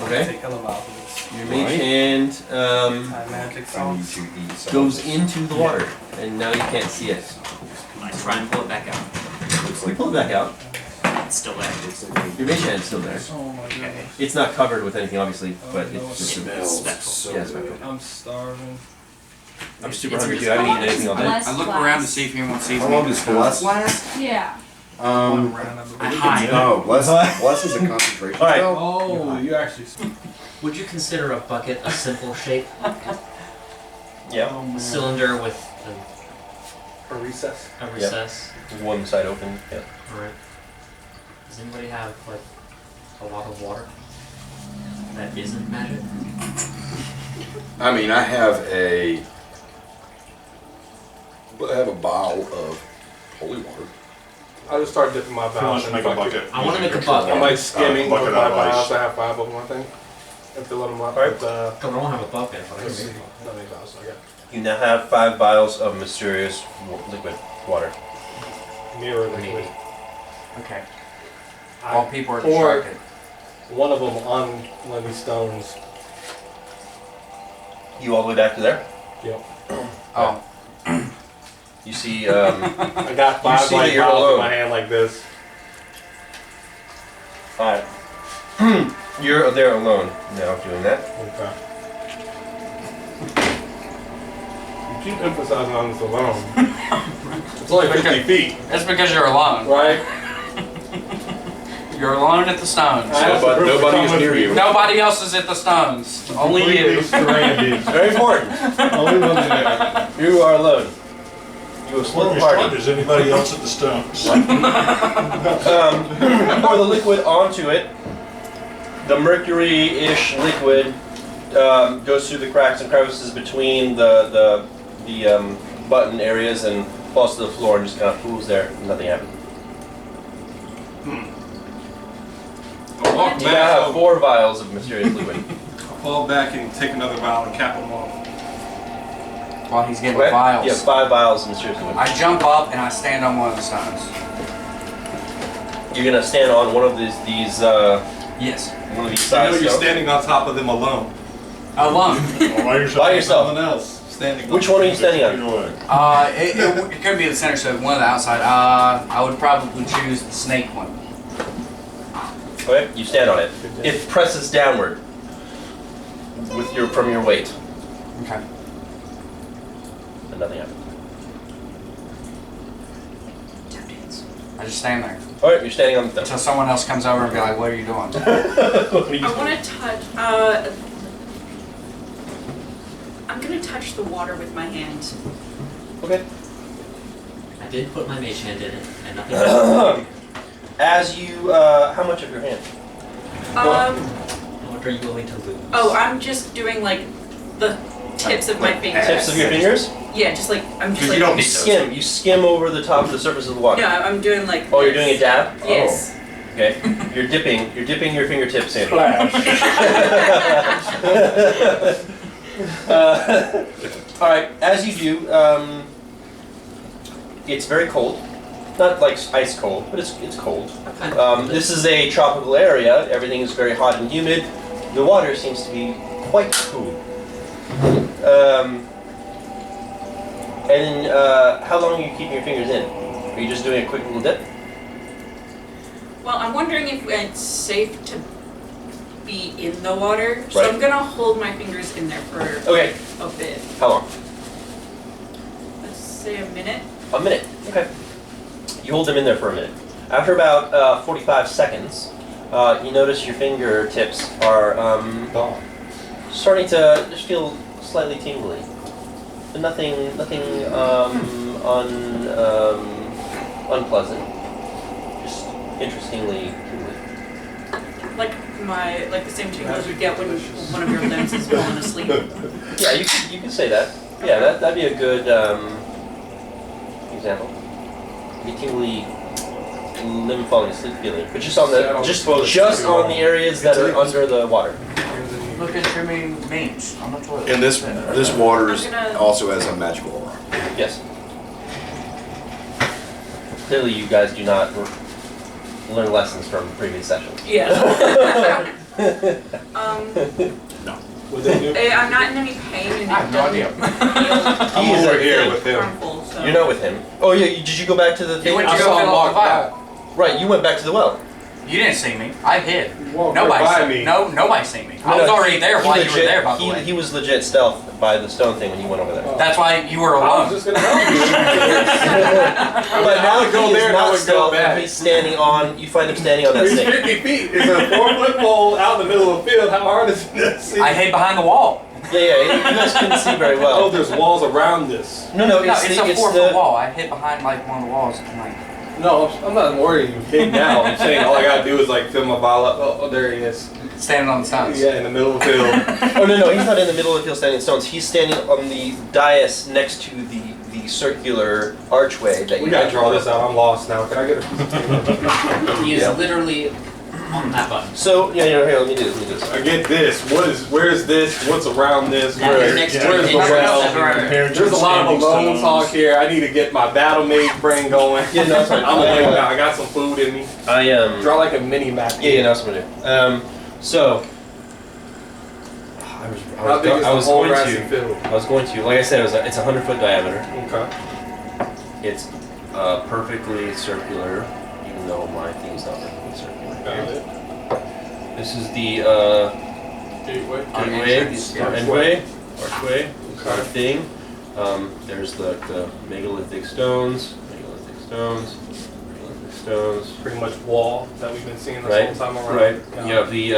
Okay. Take hella miles of Your mage hand this. Magic I need songs. to eat some. goes into the water, and now you can't see it. I try and pull it back out. You pull it back out. It's still there. Your mage hand's still there. Oh my goodness. It's not covered with anything, obviously, but it's just It's Smells spectral. so Yeah, good. spectral. I'm starving. I'm super It's hungry too. I haven't eaten anything all day. Bless I look blast. around to see if anyone sees How me. long does bless last? Yeah. One round of I the hide. No, bless is a concentration Alright. spell. Oh, you actually. Would you consider a bucket a simple shape? Yeah. Oh, man. Cylinder with A recess. a recess? One side open. Yeah. Alright. Does anybody have like a lot of water that isn't magic? I mean, I have a vial of holy water. I just start dipping my vials in the bucket. I want to make a bucket. I'm like skimming with bucket my of ice. vials. I have 5 of them, I think. And filling them up Alright. with, I don't have a bucket, but I can let's see, make one. how many vials I got? You now have 5 vials of mysterious liquid water. Mirror liquid. Okay. I All people are pour distracted. one of them on one of these stones. You all the way back to there. Yep. Oh, You see, I got You 5 see like that you're vials in alone. my hand like this. alright. You're there alone now doing that. Okay. You keep emphasizing on this alone. It's only 50 feet, That's because you're alone. right? You're alone at the stones. I asked the group to Nobody come is with near me. you. Nobody else is at the stones. Only Completely you. stranded. Very important. Only one there. You are alone. You have split the party. Is anybody else at the stones? Pour the liquid onto it. The mercury-ish liquid goes through the cracks and crevices between the button areas and falls to the floor and just kind of pools there. Nothing happened. I'll walk You now have back. 4 vials of mysterious liquid. I'll fall back and take another vial and cap them off. while he's getting Okay? vials. Yeah, 5 vials of mysterious liquid. I jump up and I stand on one of the stones. You're gonna stand on one of these Yes. one of these I know side you're stones. standing on top of them alone. Alone. By yourself. Something else. Standing. Which one are you standing on? It could be the center, so one of the outside. I would probably choose the snake one. Okay, you stand on it. It presses downward with from your weight, Okay. and nothing happens. I just stand there All right, you're standing on the thing. until someone else comes over and be like, "What are you doing?" What are you I want to touch. I'm gonna touch the water with my hand. Okay. I did put my mage hand in it, and nothing happened. As you, how much of your hand? How much are you willing to lose? Oh, I'm just doing like the tips of my fingers. Tips of your fingers? Yeah, just like I'm just You like. don't need skim. You skim over the top of the surface of the water. No, I'm doing like. Oh, you're doing a dab? Yes. Oh. Okay. You're dipping your fingertips in. All right. As you do, it's very cold. Not like ice cold, but it's cold. This is a tropical area. Everything is very hot and humid. The water seems to be quite cool. And then, how long are you keeping your fingers in? Are you just doing a quick little dip? Well, I'm wondering if it's safe to be in the water, so Right. I'm gonna hold my fingers in there for Okay. a bit. How long? Let's say a minute. A minute. Okay. You hold them in there for a minute. After about 45 seconds, you notice your fingertips are starting to just feel slightly tingly. But nothing unpleasant. Just interestingly tingly. Like the same tingles you get when one of your limbs is falling asleep. Yeah, you can say that. Yeah, that'd be a good example. Be tingly limb falling asleep feeling, but just on the just on the areas that are under the water. Look at your memes on the toilet. And this water is I'm gonna- also has a magical aura. Yes. Clearly, you guys do not learn lessons from previous sessions. Yeah. Would they do? I'm not in any pain and I have it no idea. doesn't He is over a here thing. with feel him. harmful, so. You're not with him. Oh yeah, did you go back to the You thing? went I to go saw him fill up walk the vial. Right, you went back to the well. You didn't see me. I hid. Walked Nobody right by seen me. Nobody seen me. I No, was no, already there he while you were legit- there, by the way. He was legit stealth by the stone thing when you went over there. That's why you were I was alone. just gonna help you. But I now would go he there is and I not would go stealth, back. and he's standing on. You find him standing on that He's thing. 50 feet. It's a 4-foot pole out in the middle of the field. How hard is it to see? I hid behind the wall. Yeah, you guys couldn't see very Oh, well. there's walls around this. No, No, it's it's the, a it's 4-foot the, wall. I hid behind like one of the walls. And like, No, I'm not worried you hid now. I'm saying all I gotta do is like fill my vial up. Oh, there he is. standing on the sides. Yeah, in the middle of the field. Oh no, he's not in the middle of the field standing in stones. He's standing on the dais next to the circular archway that We you gotta entered draw from. this out. I'm lost now. Can I get a piece of tape? He is Yeah. literally on that button. So yeah, here, let me do this. I get this. Where's this? What's around this? Yeah, Where's next to the it. well? Compared There's a lot of alone talk here. I need to get my battle mage brain going. Yeah, no, it's fine. I'm gonna think now. I got some food in me. I Draw like a mini map. Yeah, no, that's what I do. So How big is the whole grassy field? I was going to. Like I said, it's 100-foot diameter. Okay. It's perfectly circular, even though my thing's not perfectly circular. Got it. This is the Gateway. archway kind of thing. There's the megalithic stones, Pretty much wall that we've been seeing this right? whole time around. Right. Got You it. have the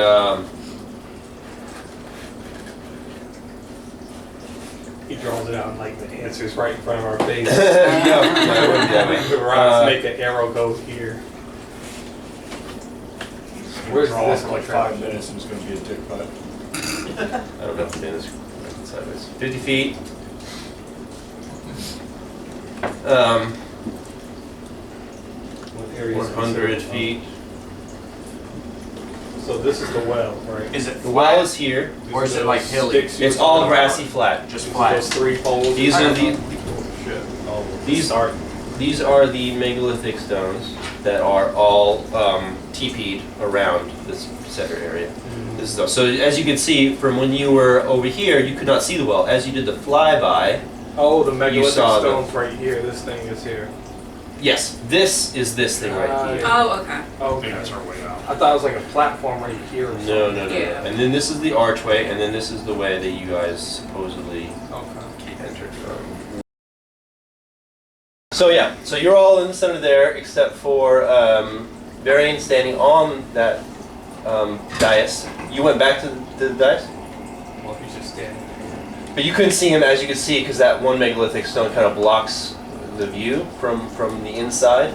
He draws it out like the answers right in front of our face. yeah. Rocks make an arrow go here. Where's this like contract? 5 minutes and it's going to be a dick fight. I don't know if the is sideways. 50 feet. What area is 100 this? feet. So this is the well, right? Is it The well flat? is here. These Or is are it like those hilly? sticks you It's were all talking grassy about? flat. Just Those flat. 3 poles. These are the Shit. Oh, these are the megalithic stones that are all TP'd around this center area. This is so as you can see from when you were over here, you could not see the well. As you did the flyby, Oh, the megalithic saw the- stones right here. This thing is here. yes, this is this thing right here. Oh, okay. Oh, I think okay. that's our way out. I thought it was like a platform right here or something. No. Yeah. And then this is the archway, and then this is the way that you guys supposedly Okay. entered from. So yeah, so you're all in the center there, except for Varian standing on that dais. You went back to the dais, Well, he's just standing there. but you couldn't see him, as you can see, because that one megalithic stone kind of blocks the view from the inside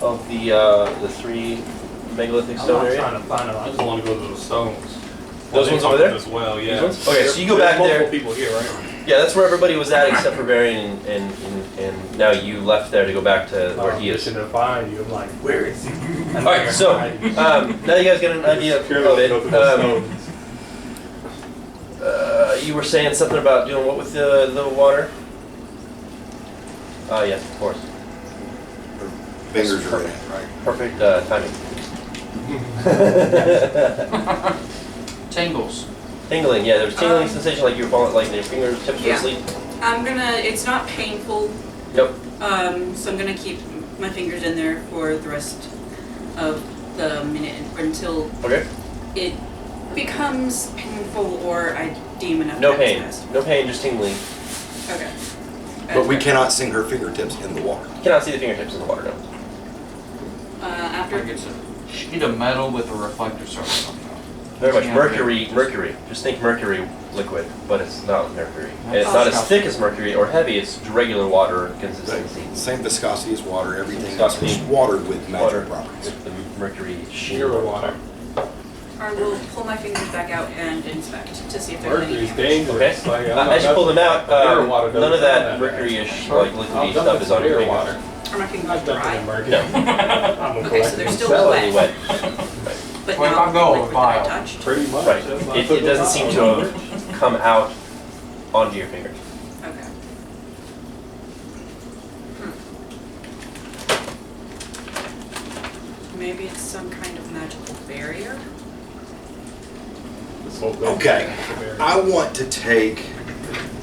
of the 3 megalithic I'm stone not area. trying to find out. I just want to go to those stones. Those They ones talk over there? As well, yeah. These ones? Okay, so you go There's back multiple there. people here, right? Yeah, that's where everybody was at except for Varian, and now you left there to go back to where he is. Mission to find you. I'm like, where is he? All right, so now you guys get an idea of it. You were saying something about doing what with the water? Yes, of course. Fingers are in it. Perfect timing. Tingles. Tingling, yeah, there's tingling sensation like you were falling, like your fingertips were Yeah. asleep. It's not painful, Yep. so I'm gonna keep my fingers in there for the rest of the minute until Okay. it becomes painful or I deem enough No time has pain. passed. No pain, just tingling. Okay. But we cannot see her fingertips in the water. You cannot see the fingertips in the water, no. After Like it's a sheet of metal with a reflector surface on top. Very much Yeah, mercury. Just think mercury liquid, but it's not mercury. And it's That's not as awesome. thick as mercury or heavy, it's regular water consistency. Same viscosity as water, everything is Viscosity. just water with magic Water properties. with the mercury sheen. Pure water. I will pull my fingers back out and inspect to see if there's any Mercury's damage. dangerous. Okay. Like, I'm not As you pull them out, Pure water doesn't none of sound that bad. mercury-ish, like liquidy I've done stuff this is on your pure fingers. water. Are my fingers I've done dry? it in Mercury. No. I'm a Okay, so they're still Solidly wet, wet. but Well, if not I go liquid that I vile. touched. Pretty much. Right. That's why I It took doesn't it seem out. to have come out onto your fingers. Okay. Maybe it's some kind of magical barrier. This whole thing. Okay, I want to take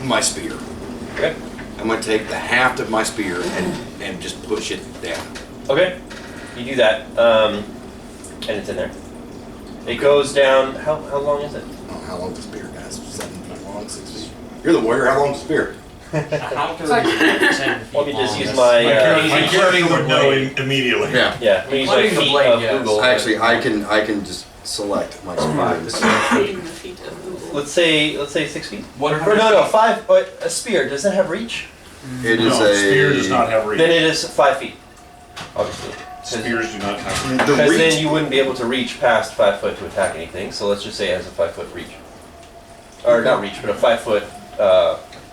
my spear. Okay. I'm going to take the haft of my spear and just push it down. Okay. You do that, and it's in there. It goes down. How long is it? I don't know how long the spear, guys. 7 feet long, 6 feet. You're the warrior. How long's the spear? How can we 10 feet Let me just long? use my. My character would know immediately. Yeah. Yeah. Let me use my Including the feet blade, of yes. Google. Actually, I can just select my spear. Feeding the feet of Google. Let's say 6 feet. What Or no, 5. A spear. Does that have reach? It is No, a spear does not have reach. Then it is 5 feet. Obviously. Spears do not have reach. the Because reach. then you wouldn't be able to reach past 5 foot to attack anything. So let's just say it has a 5 foot reach, or not reach, but a 5 foot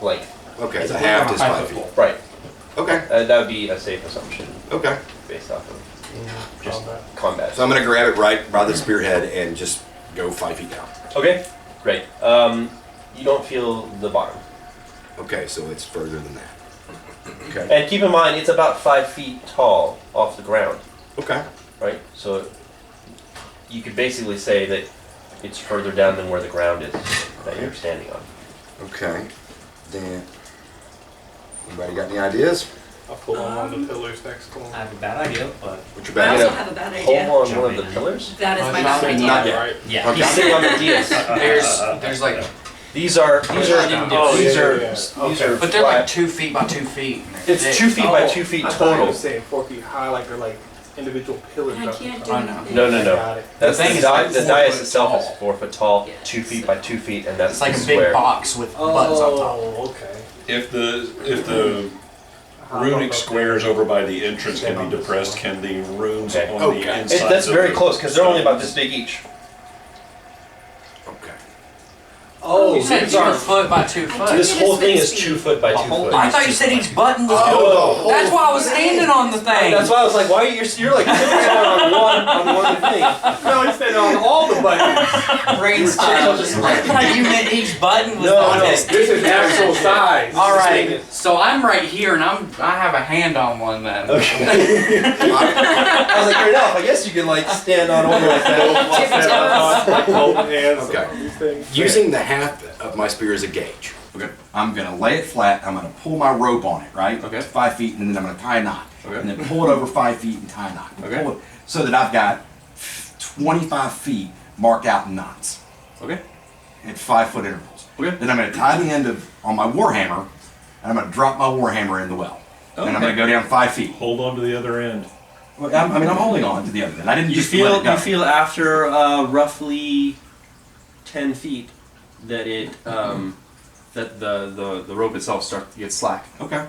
length. Okay, It's the a haft blue is on a 5 5 feet. foot Right. Okay, That would be a safe assumption okay. based off of just Combat. combat. So I'm going to grab it right by the spearhead and just go 5 feet down. Okay. Great. You don't feel the bottom, Okay, so it's further than that. Okay. and keep in mind it's about 5 feet tall off the ground. Okay. Right. So you could basically say that it's further down than where the ground is that you're standing on. Okay. Then, anybody got any ideas? I'll pull on one of the pillars next to I him. have a bad idea, but What's your I bad also idea? have a bad Hold idea. on one of the pillars. That is my Not bad idea. Not yet. Right? yeah. Okay. He's sitting on the dais. There's like, These are Oh, these yeah. are but they're like flat. 2 feet by 2 feet. and they're It's thick. 2 feet by Oh, 2 feet I thought you total. were saying 4 feet high, like they're like individual pillars. And I up can't the do I anything. know. No. Got it. That's The thing the, is like the 4 dais foot itself tall. is 4 foot tall, Yeah. 2 feet by 2 feet, and that's It's like the a square. big box with buttons on top. Oh, okay. If the How runic about squares over by the entrance can be depressed, can the runes Okay. on Okay. the inside? That's very close because they're only about this big each. Okay. Oh, You said these are 2 foot by 2 I foot. do- This whole thing is 2 foot by 2 whole foot. I thought you said each button was. Oh, That's why I was standing on the thing. That's why I was like, why are you're like focusing on one thing? no, he said on all the buttons. Brainstorm. I thought you meant each button was No, on no. this. This is actual size. All Just right, make it- so I'm right here, and I have a hand on one then. Okay. I was like, fair enough. I guess you can like stand on one like that. Like holding hands. Okay. on these things. Using the haft of my spear as a gauge. Okay. I'm gonna lay it flat. I'm gonna pull my rope on it, right? Okay. 5 feet, and then I'm gonna tie a knot. Okay. And then pull it over 5 feet and tie a knot. Okay. Pull it so that I've got 25 feet marked out in knots Okay. at 5 foot intervals. Okay. Then I'm gonna tie the end on my warhammer, and I'm gonna drop my warhammer in the well. And I'm gonna go down 5 feet. Hold on to the other end. Well, I'm holding on to the other end. I didn't You just let it go. feel after roughly 10 feet that it that the rope itself starts to get slack. Okay.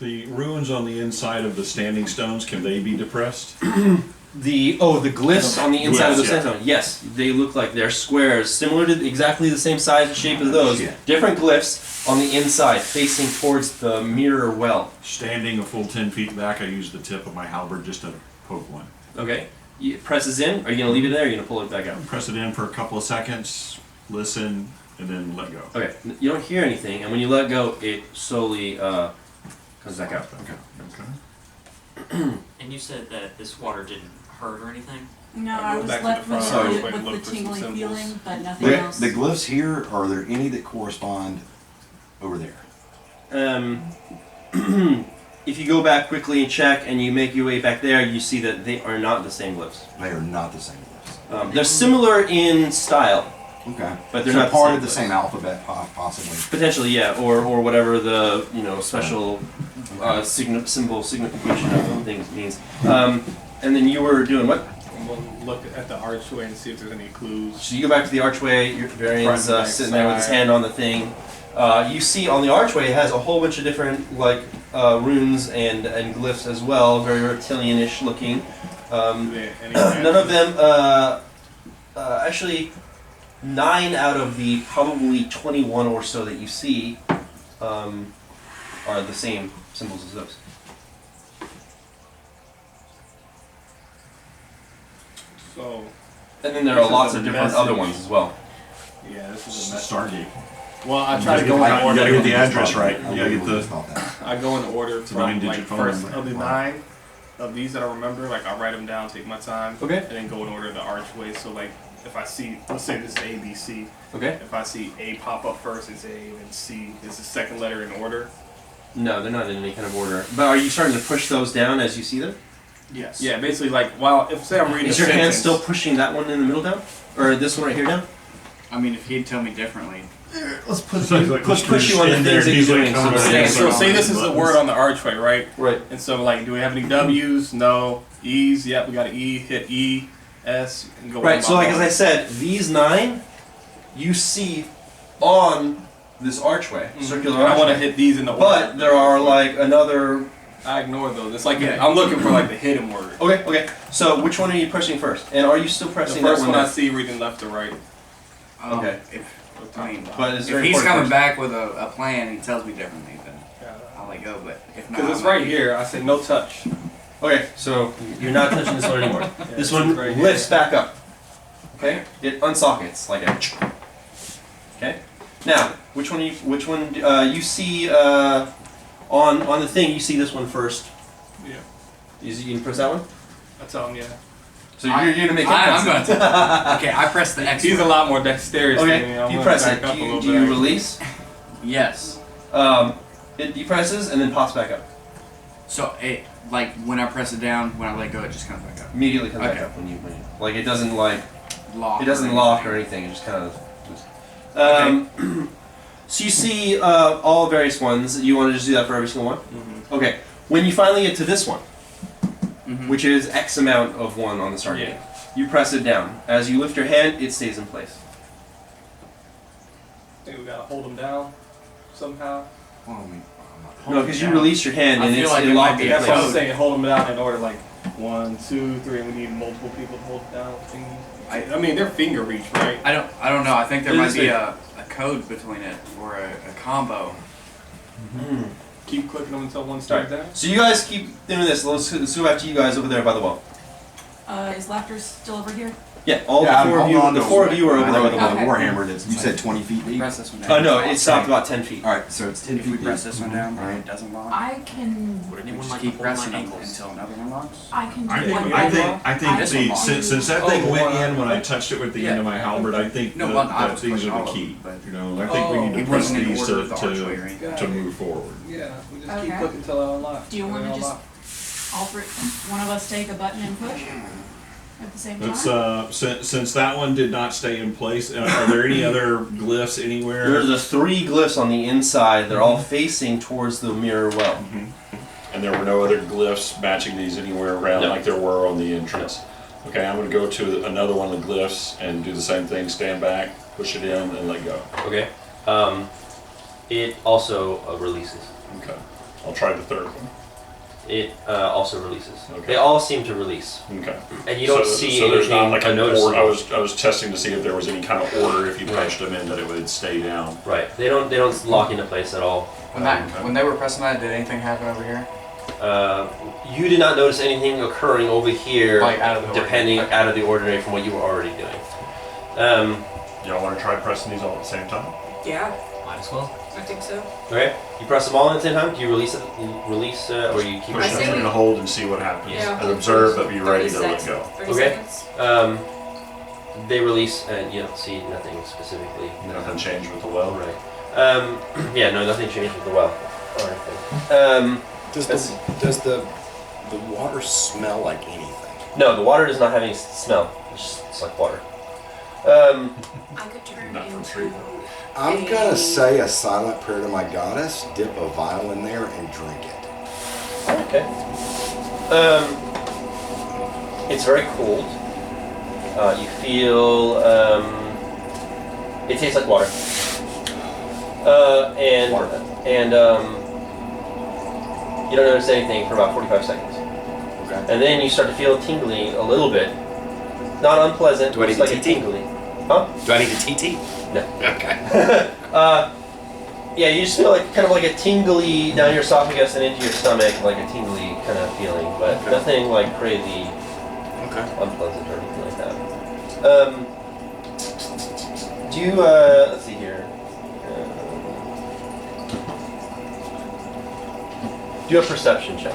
The runes on the inside of the standing stones, can they be depressed? The glyphs on the inside of the Glyphs, yeah. sandstone. Yes, they look like they're squares, similar to exactly the same size and shape as those. Yeah. Different glyphs on the inside, facing towards the mirror well. Standing a full 10 feet back, I use the tip of my halberd just to poke one. Okay, it presses in. Are you gonna leave it there? Or are you gonna pull it back out? Press it in for a couple of seconds, listen, and then let go. Okay, you don't hear anything, and when you let go, it slowly comes back out. Okay. Okay. And you said that this water didn't hurt or anything? No, I'll I go was back to left the front with, archway the, and with look the for some tingling symbols. feeling, but nothing The, else. the glyphs here, are there any that correspond over there? If you go back quickly and check, and you make your way back there, you see that they are not the same glyphs. They are not the same glyphs. They're similar in style, Okay. but they're So not part the of the same same alphabet, possibly. potentially, yeah, or whatever the special symbol signification of things means. And then you were doing what? I'm gonna look at the archway and see if there's any clues. So you go back to the archway. Your Varian's Front and back sitting there with his side. hand on the thing. You see on the archway it has a whole bunch of different runes and glyphs as well, very reptilian-ish looking. None of them, actually, 9 out of the probably 21 or so that you see are the same symbols as those. So, And then there This are is lots a of different other message. ones as well. yeah, this is a mess. Stargate. Well, I try to go in I- order. You gotta get the address right. I You gotta get literally the. thought that. I go in order a from 9-digit like phone first number. of the 9 of these that I remember. Like I'll write them down, take my time, Okay. and then go in order of the archway. So like if I see, let's say this is A, B, C. Okay. If I see A pop up first, it's A, and C is the second letter in order. No, they're not in any kind of order. But are you starting to push those down as you see them? Yes. Yeah, basically like while if say I'm reading Is a your hand sentence, still pushing that one in the middle down? Or this one right here down? I mean, if he'd tell me differently. Let's put So it's like let's push you on the in there things that and you're he's like doing. coming so down. that- so say this is the word on the archway, right? Right. And so like, do we have any W's? No. E's? Yep, we got an E. Hit E, S, and go. Right, one so by like as one. I said, these 9 you see on this archway, circular I want to archway. hit these in the order. But there are like another. I ignore those. It's like I'm looking for like the hidden word. Okay, okay. So which one are you pressing first? And are you still The pressing first that one one? I see reading left to right. Okay. I mean, But it's if very he's important coming first. back with a plan and he tells me differently, then I'll let go. But if not, Because it's I'm right like, here. I said no touch. Okay, so you're not touching this one anymore. This one it's right here. lifts back up. Okay, it unsockets like a. Okay, now which one you see on the thing? You see this one first. Yeah. You can press that one. I tell him yeah. So you're gonna make it. I'm going to. Okay, I press the X. He's a lot more dexterous than me. Okay, I'm you gonna press back it. up a Do little you bit. release? Yes. It depresses and then pops back up. So it like when I press it down, when I let go, it just comes back up. Immediately comes back Okay. up when you like it doesn't like Lock. it doesn't lock or anything. It just kind of. So you see all various ones. You want to just do that for every single one? Mhm. Okay. When you finally get to this one, Mhm. which is X amount of 1 on the start Yeah. game, you press it down. As you lift your hand, it stays in place. I think we gotta hold him down somehow. Well, I mean, No, because you release your hand I and feel it's like it it might locked be in a That's what I'm place. code. saying. Hold him down in order like 1, 2, 3. And we need multiple people to hold it down. I mean, they're finger reach, right? I don't know. I think there It might is be big. a code between it or a combo. Keep clicking them until one stays down. So you guys keep doing this. Let's go back to you guys over there by the wall. Is Laughter still over here? Yeah, all yeah, the 4 of I'm you. holding The on 4 to of you are over there by the Okay. wall. Warhammer. That's you said 20 feet deep. Press this one down. No, it stopped about 10 feet. All right, so it's 10 If feet we deep. press this one down, All then right. it doesn't lock. I can. Would We anyone just like keep to hold pressing my it ankles? until another one locks. I can do I think, one I by think, one. I think This the, one since that Oh, thing went one. in when I touched it with the end of my halberd, I think No, that, one, I that was these pushing are the all of key. them, but- You know, I think we need to It press wasn't in these order of the to archway or anything. to move forward. Yeah, we just Okay. keep clicking until I unlock. Do you want to Until I just unlock. offer one of us take a button and push at the same time? Let's since that one did not stay in place, are there any other glyphs There are anywhere? the 3 glyphs on the inside. They're all facing towards the mirror well. And there were no other glyphs matching these anywhere around No. like there were on the entrance. Okay, I'm going to go to another one of the glyphs and do the same thing. Stand back, push it in, and let go. Okay. It also releases. Okay, I'll try the third one. It also releases. Okay. They all seem to release. Okay. And you don't so, see so there's anything not like an noticeable. order. I was testing to see if there was any kind of order if you punched them in that it would stay down. Right. They don't lock into place at all. When they were pressing that, did anything happen over here? You did not notice anything occurring over here, Like out of the depending ordinary. out of the ordinary from what you were already doing. Y'all want to try pressing these all at the same time? Yeah. Might as well. I think so. Okay. You press them all at the same time. Do you release it? Or you keep Push I them say in we- and hold and see what happens. Yeah. And observe, but be ready 30 to let seconds. go. 30 Okay. seconds. They release, and you don't see nothing specifically. Nothing changed with the well. Right. Yeah, no, nothing changed with the well or anything. Does the water smell like anything? No, the water does not have any smell. It's like water. I could turn Not from into. street. I'm gonna say a silent prayer to my goddess, dip a vial in there, and drink it. Okay. It's very cold. You feel it tastes like water. And Water. you don't notice anything for about 45 seconds. Okay. And then you start to feel tingling a little bit. Not unpleasant, Do I just need like to a TT? tingling. Huh? Do I need a TT? No. Okay. Yeah, you just feel like kind of like a tingly down your esophagus and into your stomach, like a tingly kind of feeling, but Okay. nothing like crazy Okay. unpleasant or anything like that. Do you, let's see here. Do you have perception check?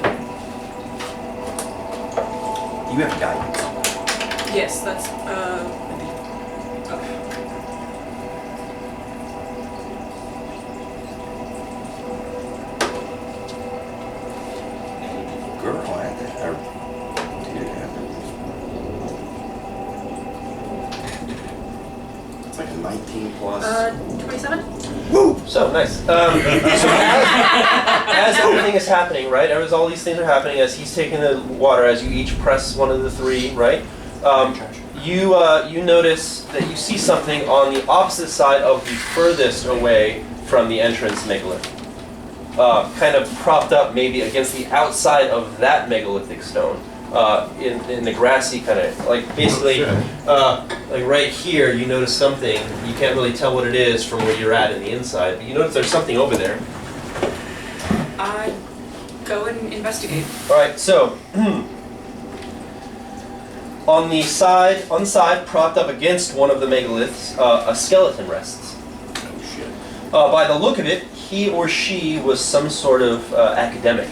You have guidance. Yes, that's Girl, I had that. Or, dude, I had that. It's like a 19 plus. 27. Woo! So nice. So as everything is happening, right? As all these things are happening, as he's taking the water, as you each press one of the three, right? You notice that you see something on the opposite side of the furthest away from the entrance megalith. Kind of propped up maybe against the outside of that megalithic stone. In the grassy kind of, like basically, like right here, you notice something. You can't really tell what it is from where you're at in the inside, but you notice there's something over there. I go and investigate. All right, so on the side, propped up against one of the megaliths, a skeleton rests. Oh shit. By the look of it, he or she was some sort of academic.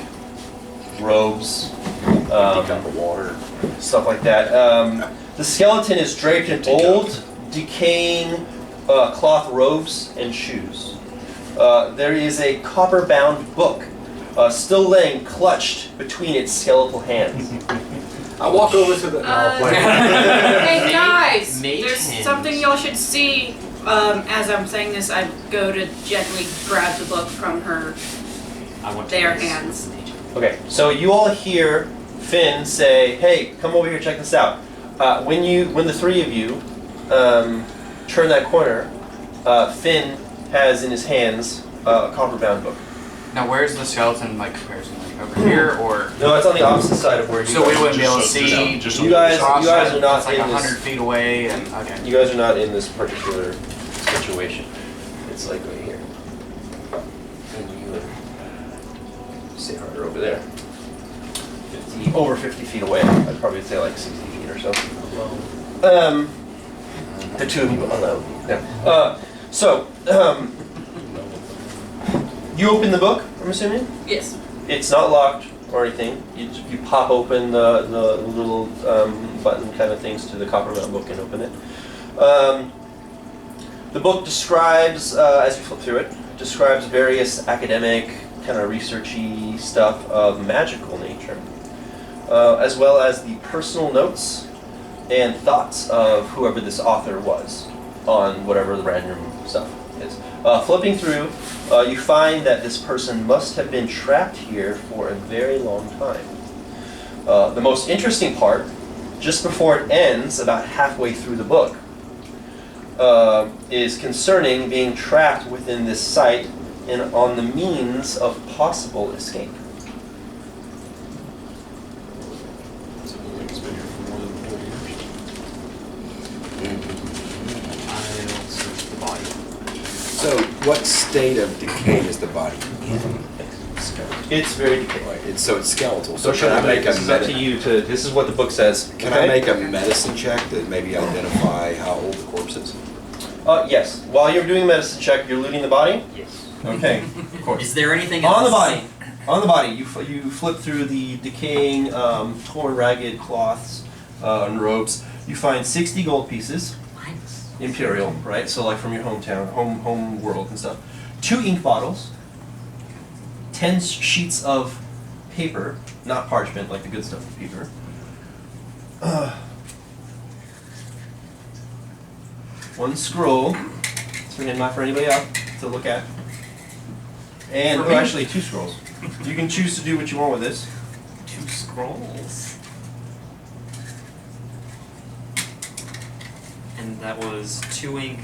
Robes, Pick up the water. stuff like that. The skeleton is draped in old, decaying cloth robes and shoes. There is a copper-bound book still laying clutched between its skeletal hands. I walk over to the. Hey guys, Mage there's hands. something y'all should see. As I'm saying this, I go to gently grab the book from her. I want Their use hands. the mage. Okay, so you all hear Finn say, "Hey, come over here, check this out." When the three of you turn that corner, Finn has in his hands a copper-bound book. Now, where's the skeleton, like, comparison? Like, over here, or... No, it's on the opposite side of where you. So we guys- wouldn't be able to Just see... just You guys Cross are not it's like in 100 this. feet away, and... Okay. You guys are not in this particular situation. It's like right here. And you and say harder over there. Over 50 feet away. I'd probably say like 60 feet or so. The two of you alone. Yeah. You open the book, I'm assuming? Yes. It's not locked or anything. You pop open the little button kind of things to the copper-bound book and open it. The book describes, as you flip through it, describes various academic, kind of researchy stuff of magical nature, as well as the personal notes and thoughts of whoever this author was on whatever the random stuff is. Flipping through, you find that this person must have been trapped here for a very long time. The most interesting part, just before it ends, about halfway through the book, is concerning being trapped within this site and on the means of possible escape. I don't search the body. So, what state of decay is the body in? It's very decayed. Right, it's skeletal. So, So can I make a this is up to you to. This is what the book says. Can okay? I make a medicine check to maybe identify how old the corpse is? Yes. While you're doing a medicine check, you're looting the body. Yes. Okay, of course. Is there anything On the else? body. On the body, you flip through the decaying, torn, ragged cloths and robes. You find 60 gold pieces, Nice. imperial, right? So like from your hometown, home world and stuff. 2 ink bottles, 10 sheets of paper, not parchment like the good stuff, paper. 1 scroll. Not for anybody else to look at. And actually 2 scrolls. You can choose to do what you want with this. 2 scrolls. And that was 2 ink.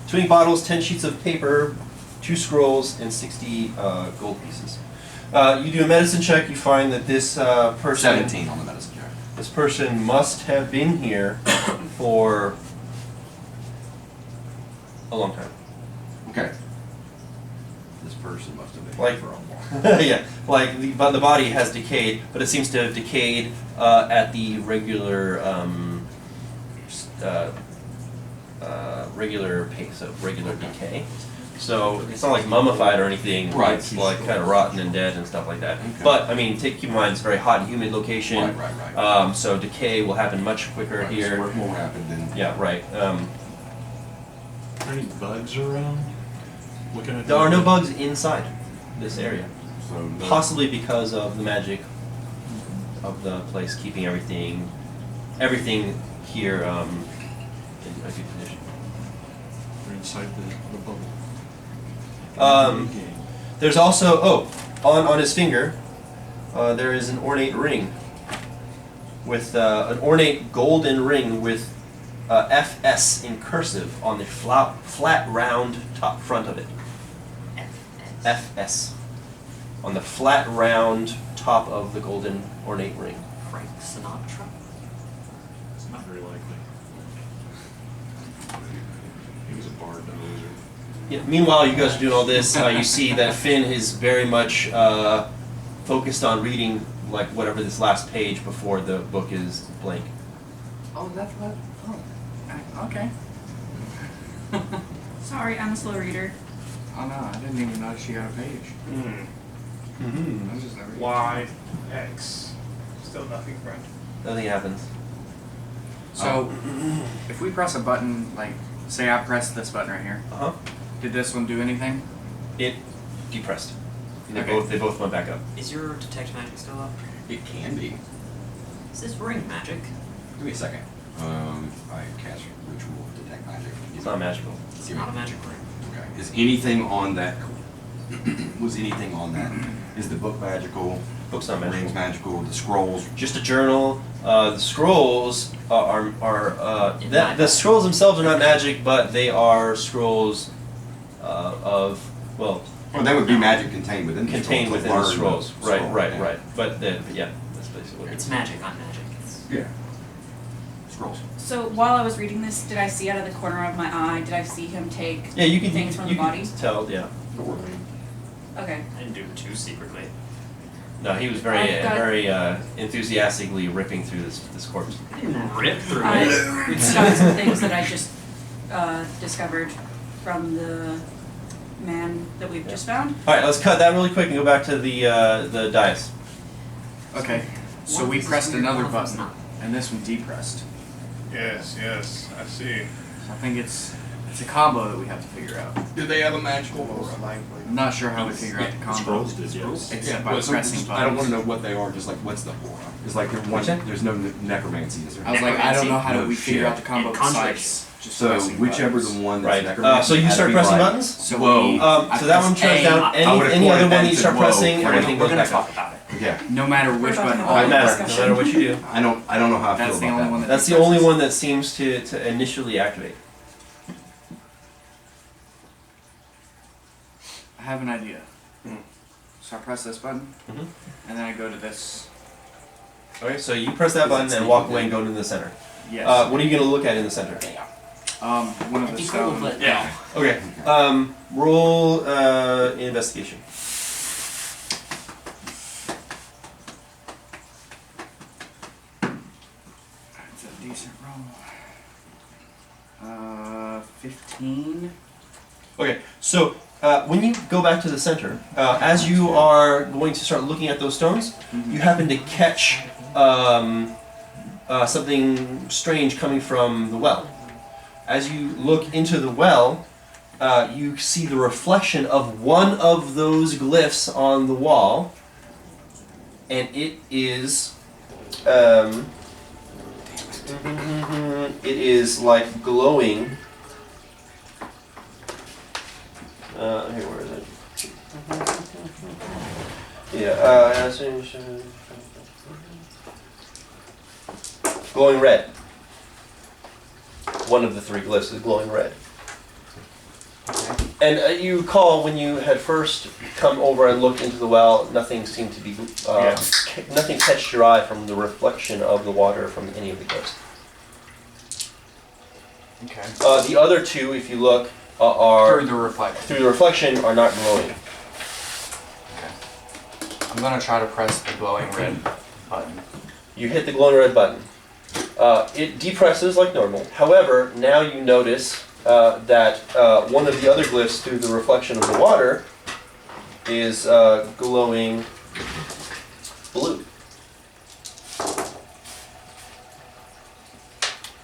2 ink bottles, 10 sheets of paper, 2 scrolls, and 60 gold pieces. You do a medicine check. You find that this person, 17 on the medicine check. this person must have been here for a long time. Okay. This person must have been Like- here for a while. Yeah, like the body has decayed, but it seems to have decayed at the regular regular pace of regular decay. So it's not like mummified or anything. Right. It's like kind of rotten and dead and stuff like that. Okay. But I mean, keep in mind it's a very hot and humid location. Right. So decay will happen much quicker Right, here. It's more rapid than. Yeah, right. Are there any bugs around? Looking at There are no bugs inside this area. So no, Possibly because of the magic of the place keeping everything here in a good condition. We're inside the bubble. There's also on his finger there is an ornate ring with an ornate golden ring with FS in cursive on the flat round top front of it. FS on the flat round top of the golden ornate ring. Frank Sinatra. It's not very likely. He was a bard, no loser. Yeah, meanwhile, you guys are doing all this. You see that Finn is very much focused on reading like whatever this last page before the book is blank. Oh, that's what. Oh, okay. Sorry, I'm a slow reader. Oh no, I didn't even notice you got a page. Mm-hmm. I just never. Y, X. Still nothing, friend. Nothing happens. So, if we press a button, like, say I press this button right here, Uh huh. did this one do anything? It depressed. They Okay. both went back up. Is your detect magic still up? it can be. Is this ring magic? Give me a second. I cast ritual of detect magic. It's not magical. It's Give me- not a magic ring. Okay. Is anything on that? Was anything on that? Is the book magical? Book's not Rings magical. magical. The scrolls. Just a journal. The scrolls the scrolls themselves are not magic, but they are scrolls of Well, they would be magic contained within. contained the within scrolls. the scrolls. Right, Scroll, right, yeah. right. But yeah, that's basically what it It's is. magic on magic. It's Yeah. Scrolls. So while I was reading this, did I see out of the corner of my eye, did I see him take Yeah, you can things from you the body? can tell. Yeah. Okay. I didn't do it too secretly. No, he was very enthusiastically ripping through this corpse. I didn't rip through I it. got some things that I just discovered from the man that we've just found. All right, let's cut that really quick and go back to the dais. Okay. So One we of these pressed is weird, another one of them's button, not. and this one depressed. Yes, I see. So I think it's a combo that we have to figure out. Do they have a magical Most likely. I'm not sure how we figure out the combo. Scrolls did, yes. Except by pressing buttons. I don't want to know what they are. Just like what's the aura? It's like there's no necromancy, is there? I was like, I don't know how do No we figure shit. out the combo It conjures. besides just So pressing whichever buttons. the one that's Right. necromancy. So you had to start be pressing like- buttons. So Whoa. we, So that one pressed turns A. down. I would've Any other quoted that one you and start said, whoa, pressing, we're everything We're goes gonna back up. talk about it. Yeah. No matter which We're button. talking Doesn't about matter. No matter what you do. I don't know how I That's feel the about only that. one that That's the only one that seems to initially activate. I have an idea. So I press this button, Mhm. and then I go to this. Okay, so you press that button and walk away and go to the center. Yes. What are you going to look at in the center? One of It'd the be cool, stones. but Yeah. Okay. Roll investigation. That's a decent roll. 15. Okay, so When you go back to the center, as you are going to start looking at those stones, you happen to catch something strange coming from the well. As you look into the well, you see the reflection of one of those glyphs on the wall, and it is like glowing. Here, where is it? Yeah, glowing red. One of the three glyphs is glowing red. And you recall when you had first come over and looked into the well, nothing seemed to be, nothing catched your eye from the reflection of the water from any of the glyphs. Okay. The other two, if you look, are Through the reflection. through the reflection are not glowing. Okay. I'm gonna try to press the glowing red button. You hit the glowing red button. It depresses like normal. However, now you notice that one of the other glyphs through the reflection of the water is glowing blue.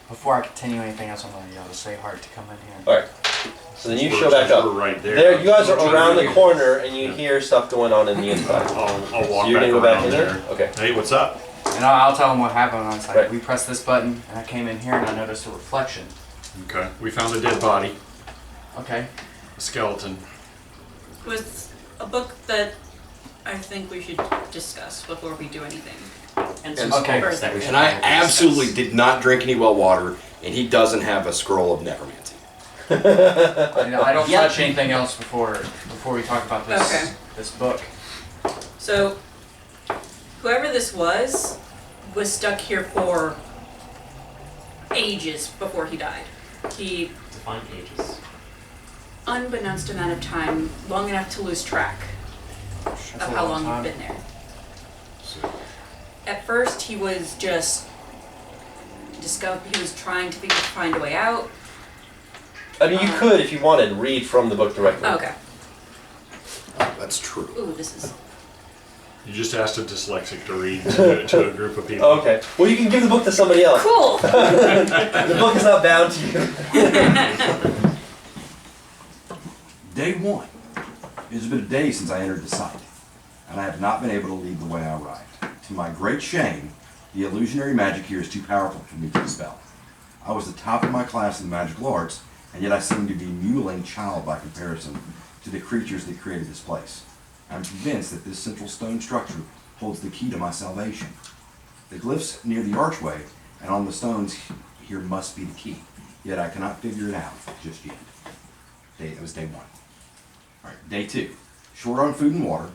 Before I continue anything else, I'm gonna yell to say hard to come in here. Alright. So then you show back up. We're right there. There, you guys are around the corner and you hear stuff going on in the inside. I'll walk So you're back gonna go back around in there. there? Okay. Hey, what's up? And I'll tell them what happened. I was like, Right. we pressed this button, and I came in here and I noticed a reflection. Okay. We found a dead body, Okay. a skeleton. With a book that I think we should discuss before we do anything. And And- some okay. papers that we And I should absolutely discuss. did not drink any well water, and he doesn't have a scroll of necromancy. I don't Yep. touch anything else before we talk about this Okay. this book. So, whoever this was stuck here for ages before he died. He, Define ages. unbeknownst amount of time, long enough to lose track That's of a how long long time. you've been there. So, At first, he was just he was trying to find a way out. I mean, you could, if you wanted, read from the book directly. Okay. that's true. Ooh, this is. You just asked a dyslexic to read to a group of people. Okay. Well, you can give the book to somebody else. Cool! The book is not bound to you. Day one. It has been a day since I entered the site, and I have not been able to leave the way I arrived. To my great shame, the illusionary magic here is too powerful for me to dispel. I was the top of my class in magical arts, and yet I seem to be a mewling child by comparison to the creatures that created this place. I'm convinced that this central stone structure holds the key to my salvation. The glyphs near the archway and on the stones here must be the key, yet I cannot figure it out just yet. That was day one. All right, day two. Short on food and water.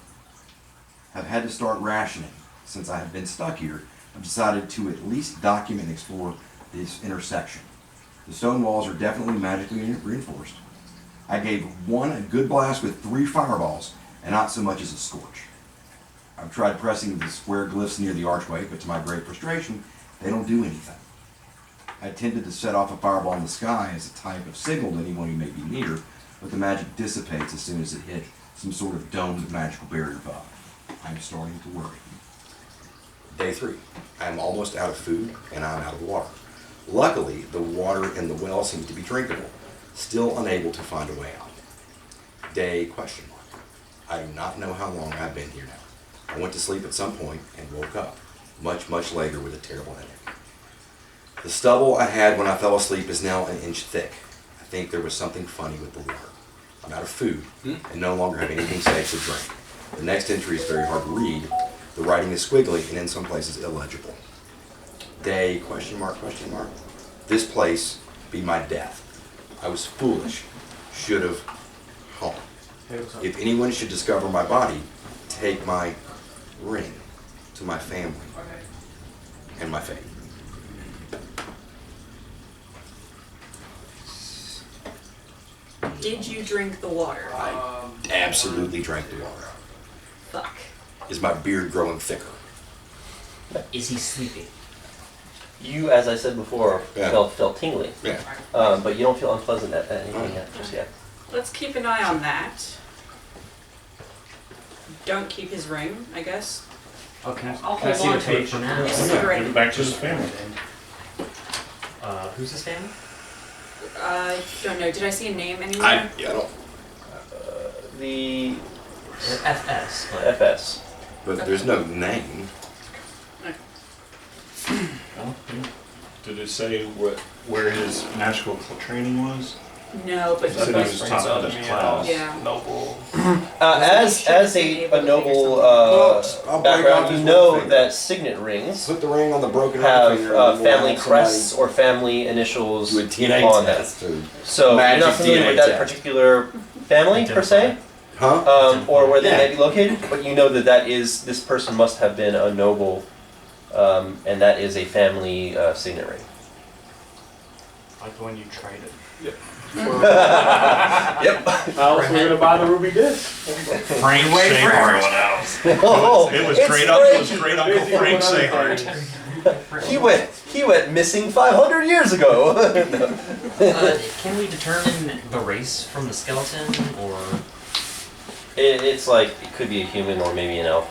Have had to start rationing. Since I have been stuck here, I've decided to at least document and explore this intersection. The stone walls are definitely magically reinforced. I gave one a good blast with 3 fireballs, and not so much as a scorch. I've tried pressing the square glyphs near the archway, but to my great frustration, they don't do anything. I attempted to set off a fireball in the sky as a type of signal to anyone who may be near, but the magic dissipates as soon as it hit some sort of domed magical barrier above. I'm starting to worry. Day 3. I'm almost out of food, and I'm out of water. Luckily, the water in the well seems to be drinkable. Still unable to find a way out. Day ? I do not know how long I've been here now. I went to sleep at some point and woke up much, much later with a terrible headache. The stubble I had when I fell asleep is now an inch thick. I think there was something funny with the water. I'm out of food and no longer have anything safe to drink. The next entry is very hard to read. The writing is squiggly and in some places illegible. Day ? This place be my death. I was foolish. Should have home. If anyone should discover my body, take my ring to my family and my fate. Did you drink the water? I absolutely drank the water. Fuck. Is my beard growing thicker? Is he sleeping? You, as I said before, Yeah. felt tingly. Yeah. But you don't feel unpleasant at anything yet, just yet. Let's keep an eye on that. Don't keep his ring, I guess. Okay. I'll Can I hold see on the to it page? for now. This is Give great. it back to his family. Who's his family? I don't know. Did I see a name anywhere? I don't. The FS. But FS. But there's no name. Did it say where his magical training was? No, but Said he was Brings top up of to his me class. Yeah. noble. As a noble I'll break background, off you his know one finger. that signet rings Put the ring on the broken have finger. and we'll family have somebody crests or family initials do a DNA on them. test. Or, So you're Magic not familiar DNA with that test. particular family per se, huh? or where they Yeah. may be located, but you know that this person must have been a noble, and that is a family signet ring. Like the one you traded. Yep. I was gonna buy the ruby disc. Frank Wait for Sahart. Oh, It was it's great Uncle Basically Frank what I'm saying. Sahart. He went missing 500 years ago. No. Can we determine the race from the skeleton, or It's like it could be a human or maybe an elf.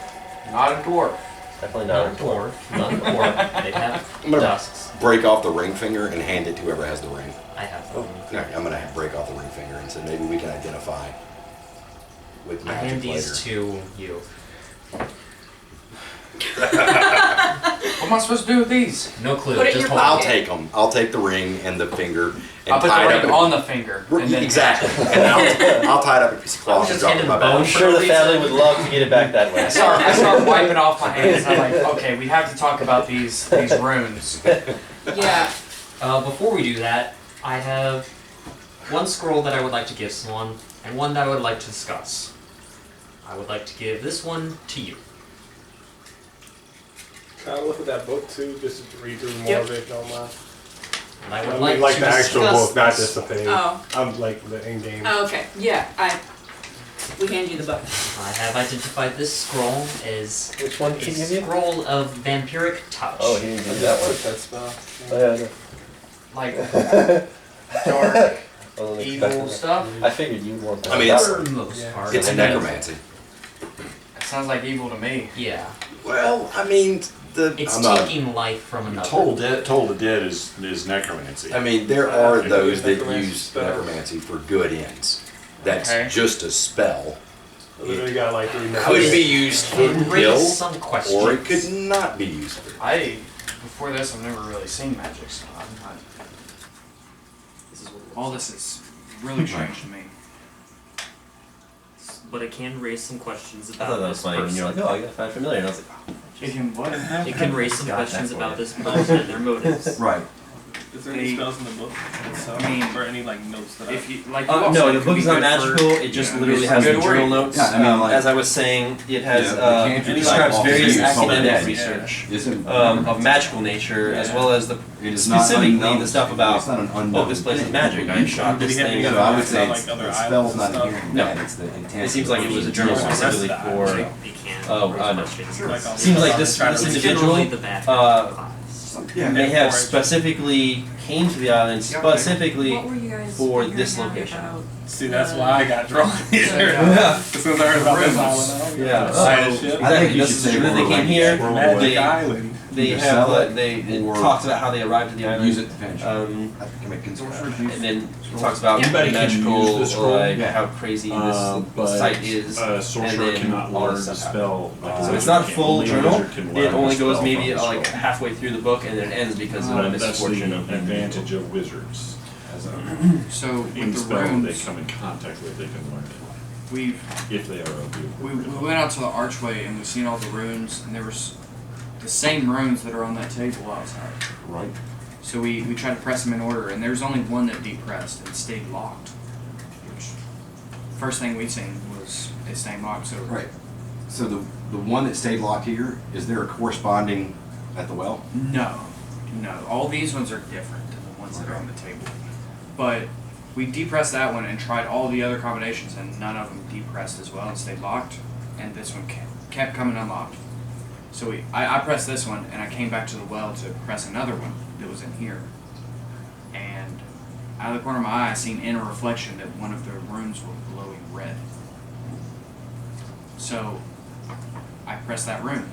Not a dwarf. Definitely not not a dwarf? Not a dwarf. They have I'm gonna tusks. break off the ring finger and hand it to whoever has the ring. I have. No, I'm gonna break off the ring finger and say maybe we can identify with I hand magic these later. to you. What am I supposed to do with these? No clue. Put it in Just your hold I'll it. take them. I'll take the ring and the finger and I'll put tie the it ring up. on the finger. And then Exactly. And I'll tie it up a piece of I cloth was and just drop it in handing my the bone bag. I'm sure the family would love to get it back that way. I start wiping off my hands. I'm like, okay, we have to talk about these runes. Yeah. Before we do that, I have one scroll that I would like to give someone, and one that I would like to discuss. I would like to give this one to you. Can I look at that book too, just to read through more Yep. of it, don't mind? And I I would mean, like like to the actual discuss book, not this. just the page. Oh. I'm like the in-game. Oh, okay. Yeah. We hand you the book. I have identified this scroll as Which one a did he give you? scroll of vampiric touch. Oh, he didn't give you that one. That spell. Oh, yeah, Like I know. dark, I wasn't evil expecting that. stuff. I figured you'd want that. I mean, it's- For the most part. It's I a mean, necromancy. That sounds like evil to me. Yeah. Well, I mean, It's I'm not- taking life from another. Toll the dead is necromancy. I mean, there are It those could be that necromancy use spell. necromancy for good ends. That's Okay. just a spell. I literally got like 3 minutes. Could be used to It kill, raises some questions. or it could not be used for. Before this, I've never really seen magic, so I'm not. All this is really strange to me. But it can raise some questions I about thought that this was funny. person. You're like, oh, I got 5 familiar. And I was like, oh. It can what? It can raise some Got questions that for about you. this person and their motives. Right. Is there any spells in the book itself? I mean, or any like notes that If I... you like, No, the book is not magical. It just literally has the good journal word. notes. Yeah, I mean, like- as I was saying, it has Yeah, the it cantrip describes type various officer is academic something research Isn't of magical nature, as well as the it is not specifically unknown. the stuff about It's not an unknown. oh, this place is thing. magic. I shot Did this he have thing. any So I would It's say not it's, like other the islands spell's not and stuff? inherent. No. Yeah, it's the intent. It seems like it was a journal specifically for. They can Oh, raise no. questions. Like on Seems like the this Saturday individual, Generally the bad uh, Yeah. They have specifically came to the island specifically What were you guys for figuring this out location. about See, that's why I got drawn here. Yeah. As soon as I heard about this island, Yeah. Excited So, shit. I think you this should is say true. They more came like here. Magic They Island. they Either have sell it they it or talks about how they arrived at the island. Use it to finish. Um, I think it makes and then it talks about Anybody can magical, use the scroll. like Yeah. how crazy but this site is. a and sorcerer then cannot all learn this the stuff spell. So it's not a full Only a journal. wizard can It learn only the goes spell maybe from the like scroll. halfway through the book and then it ends because of a That's the misfortune of advantage of wizards. As a, So in with the spell they runes, come in contact with, they can learn it we've if they are we went out to the archway and we've seen all the runes, and there was the same runes that are on that table outside. Right. So we tried to press them in order, and there's only one that depressed and stayed locked. Which first thing we seen was it staying locked. So Right. So the one that stayed locked here, is there a corresponding at the well? no, all these ones are different than the ones that are on the table. But we depressed that one and tried all the other combinations, and none of them depressed as well and stayed locked. And this one kept coming unlocked. So I pressed this one, and I came back to the well to press another one that was in here, and out of the corner of my eye, I seen in a reflection that one of the rooms were glowing red. So I pressed that room.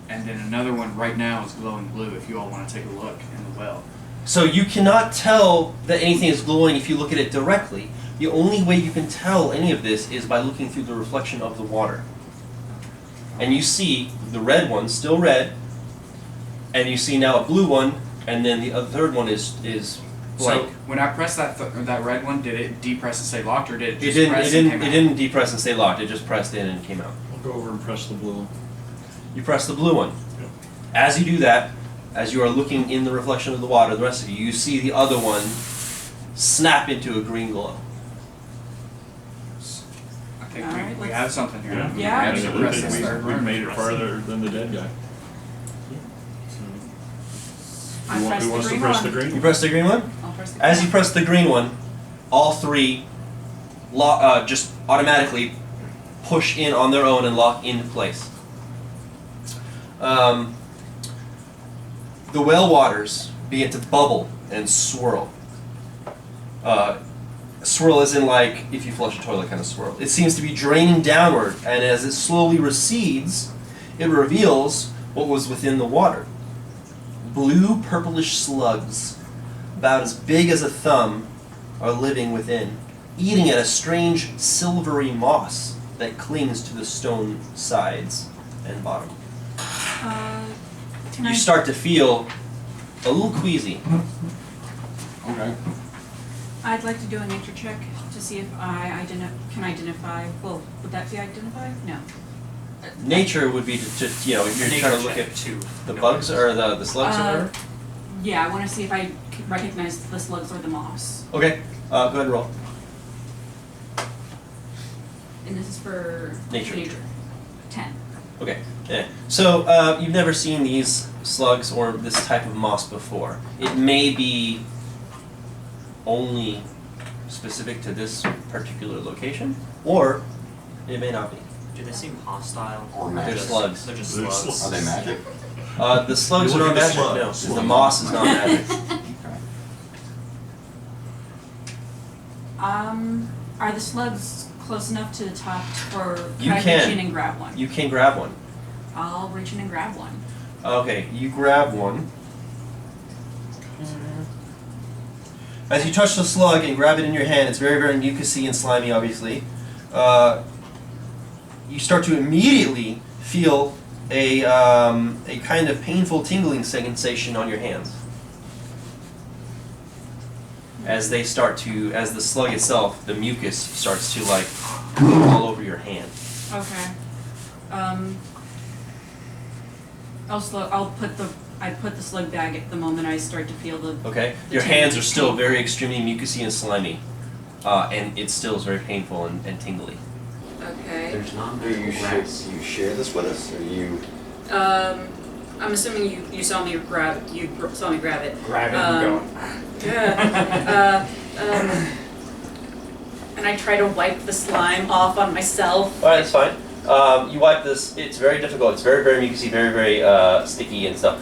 And then another one right now is glowing blue if you all want to take a look in the well. So you cannot tell that anything is glowing if you look at it directly. The only way you can tell any of this is by looking through the reflection of the water. And you see the red one, still red, and you see now a blue one, and then the third one is blank. So when I pressed that red one, did it depress and stay locked, or did it just It press and came out? didn't depress and stay locked. It just pressed in and came out. I'll go over and press the blue. You press the blue one. As you do that, as you are looking in the reflection of the water, the rest of you see the other one snap into a green glow. I think All right, we let's- have something here. Yeah. We have to Absolutely. press this third We room. made it farther than the dead guy. I pressed Who the wants to green press one. the green? You press the green one? I'll press the As green you press the green one, all three just automatically push in on their own and lock into place. The well waters begin to bubble and swirl. Swirl as in like if you flush a toilet kind of swirl. It seems to be draining downward, and as it slowly recedes, it reveals what was within the water. Blue purplish slugs, about as big as a thumb, are living within, eating at a strange silvery moss that clings to the stone sides and bottom. Can You I- start to feel a little queasy. Okay. I'd like to do a nature check to see if I can identify. Well, would that be identify? No. Nature would be to you're trying to look at the bugs or the slugs or whatever. Yeah, I want to see if I can recognize the slugs or the moss. Okay, go ahead and roll. And this is for Nature. 10. Okay, yeah. So you've never seen these slugs or this type of moss before. It may be only specific to this particular location, or it may not be. Do they seem hostile? Or they're magic. just slugs. They're just They're slugs. Are they magic? The slugs You are look not at the magic, slug. no. The moss is not magic. Are the slugs close enough to the top, or You can I can. reach in and grab one? You can grab one. I'll reach in and grab one. Okay, you grab one. As you touch the slug and grab it in your hand, it's very, very mucousy and slimy, obviously. You start to immediately feel a kind of painful tingling sensation on your hands. As the slug itself, the mucus starts to like all over your hand. Okay. I put the slug bag at the moment I start to feel the. Okay? Your hands are still very extremely mucousy and slimy. And it still is very painful and tingly. Okay. There's Do non-medical you grass. share this with us? Or you? I'm assuming you saw me grab it. You saw me grab it. Grab it and go. Yeah. And I try to wipe the slime off on myself. Alright, that's fine. You wipe this, it's very difficult, it's very, very mucousy, very, very sticky and stuff.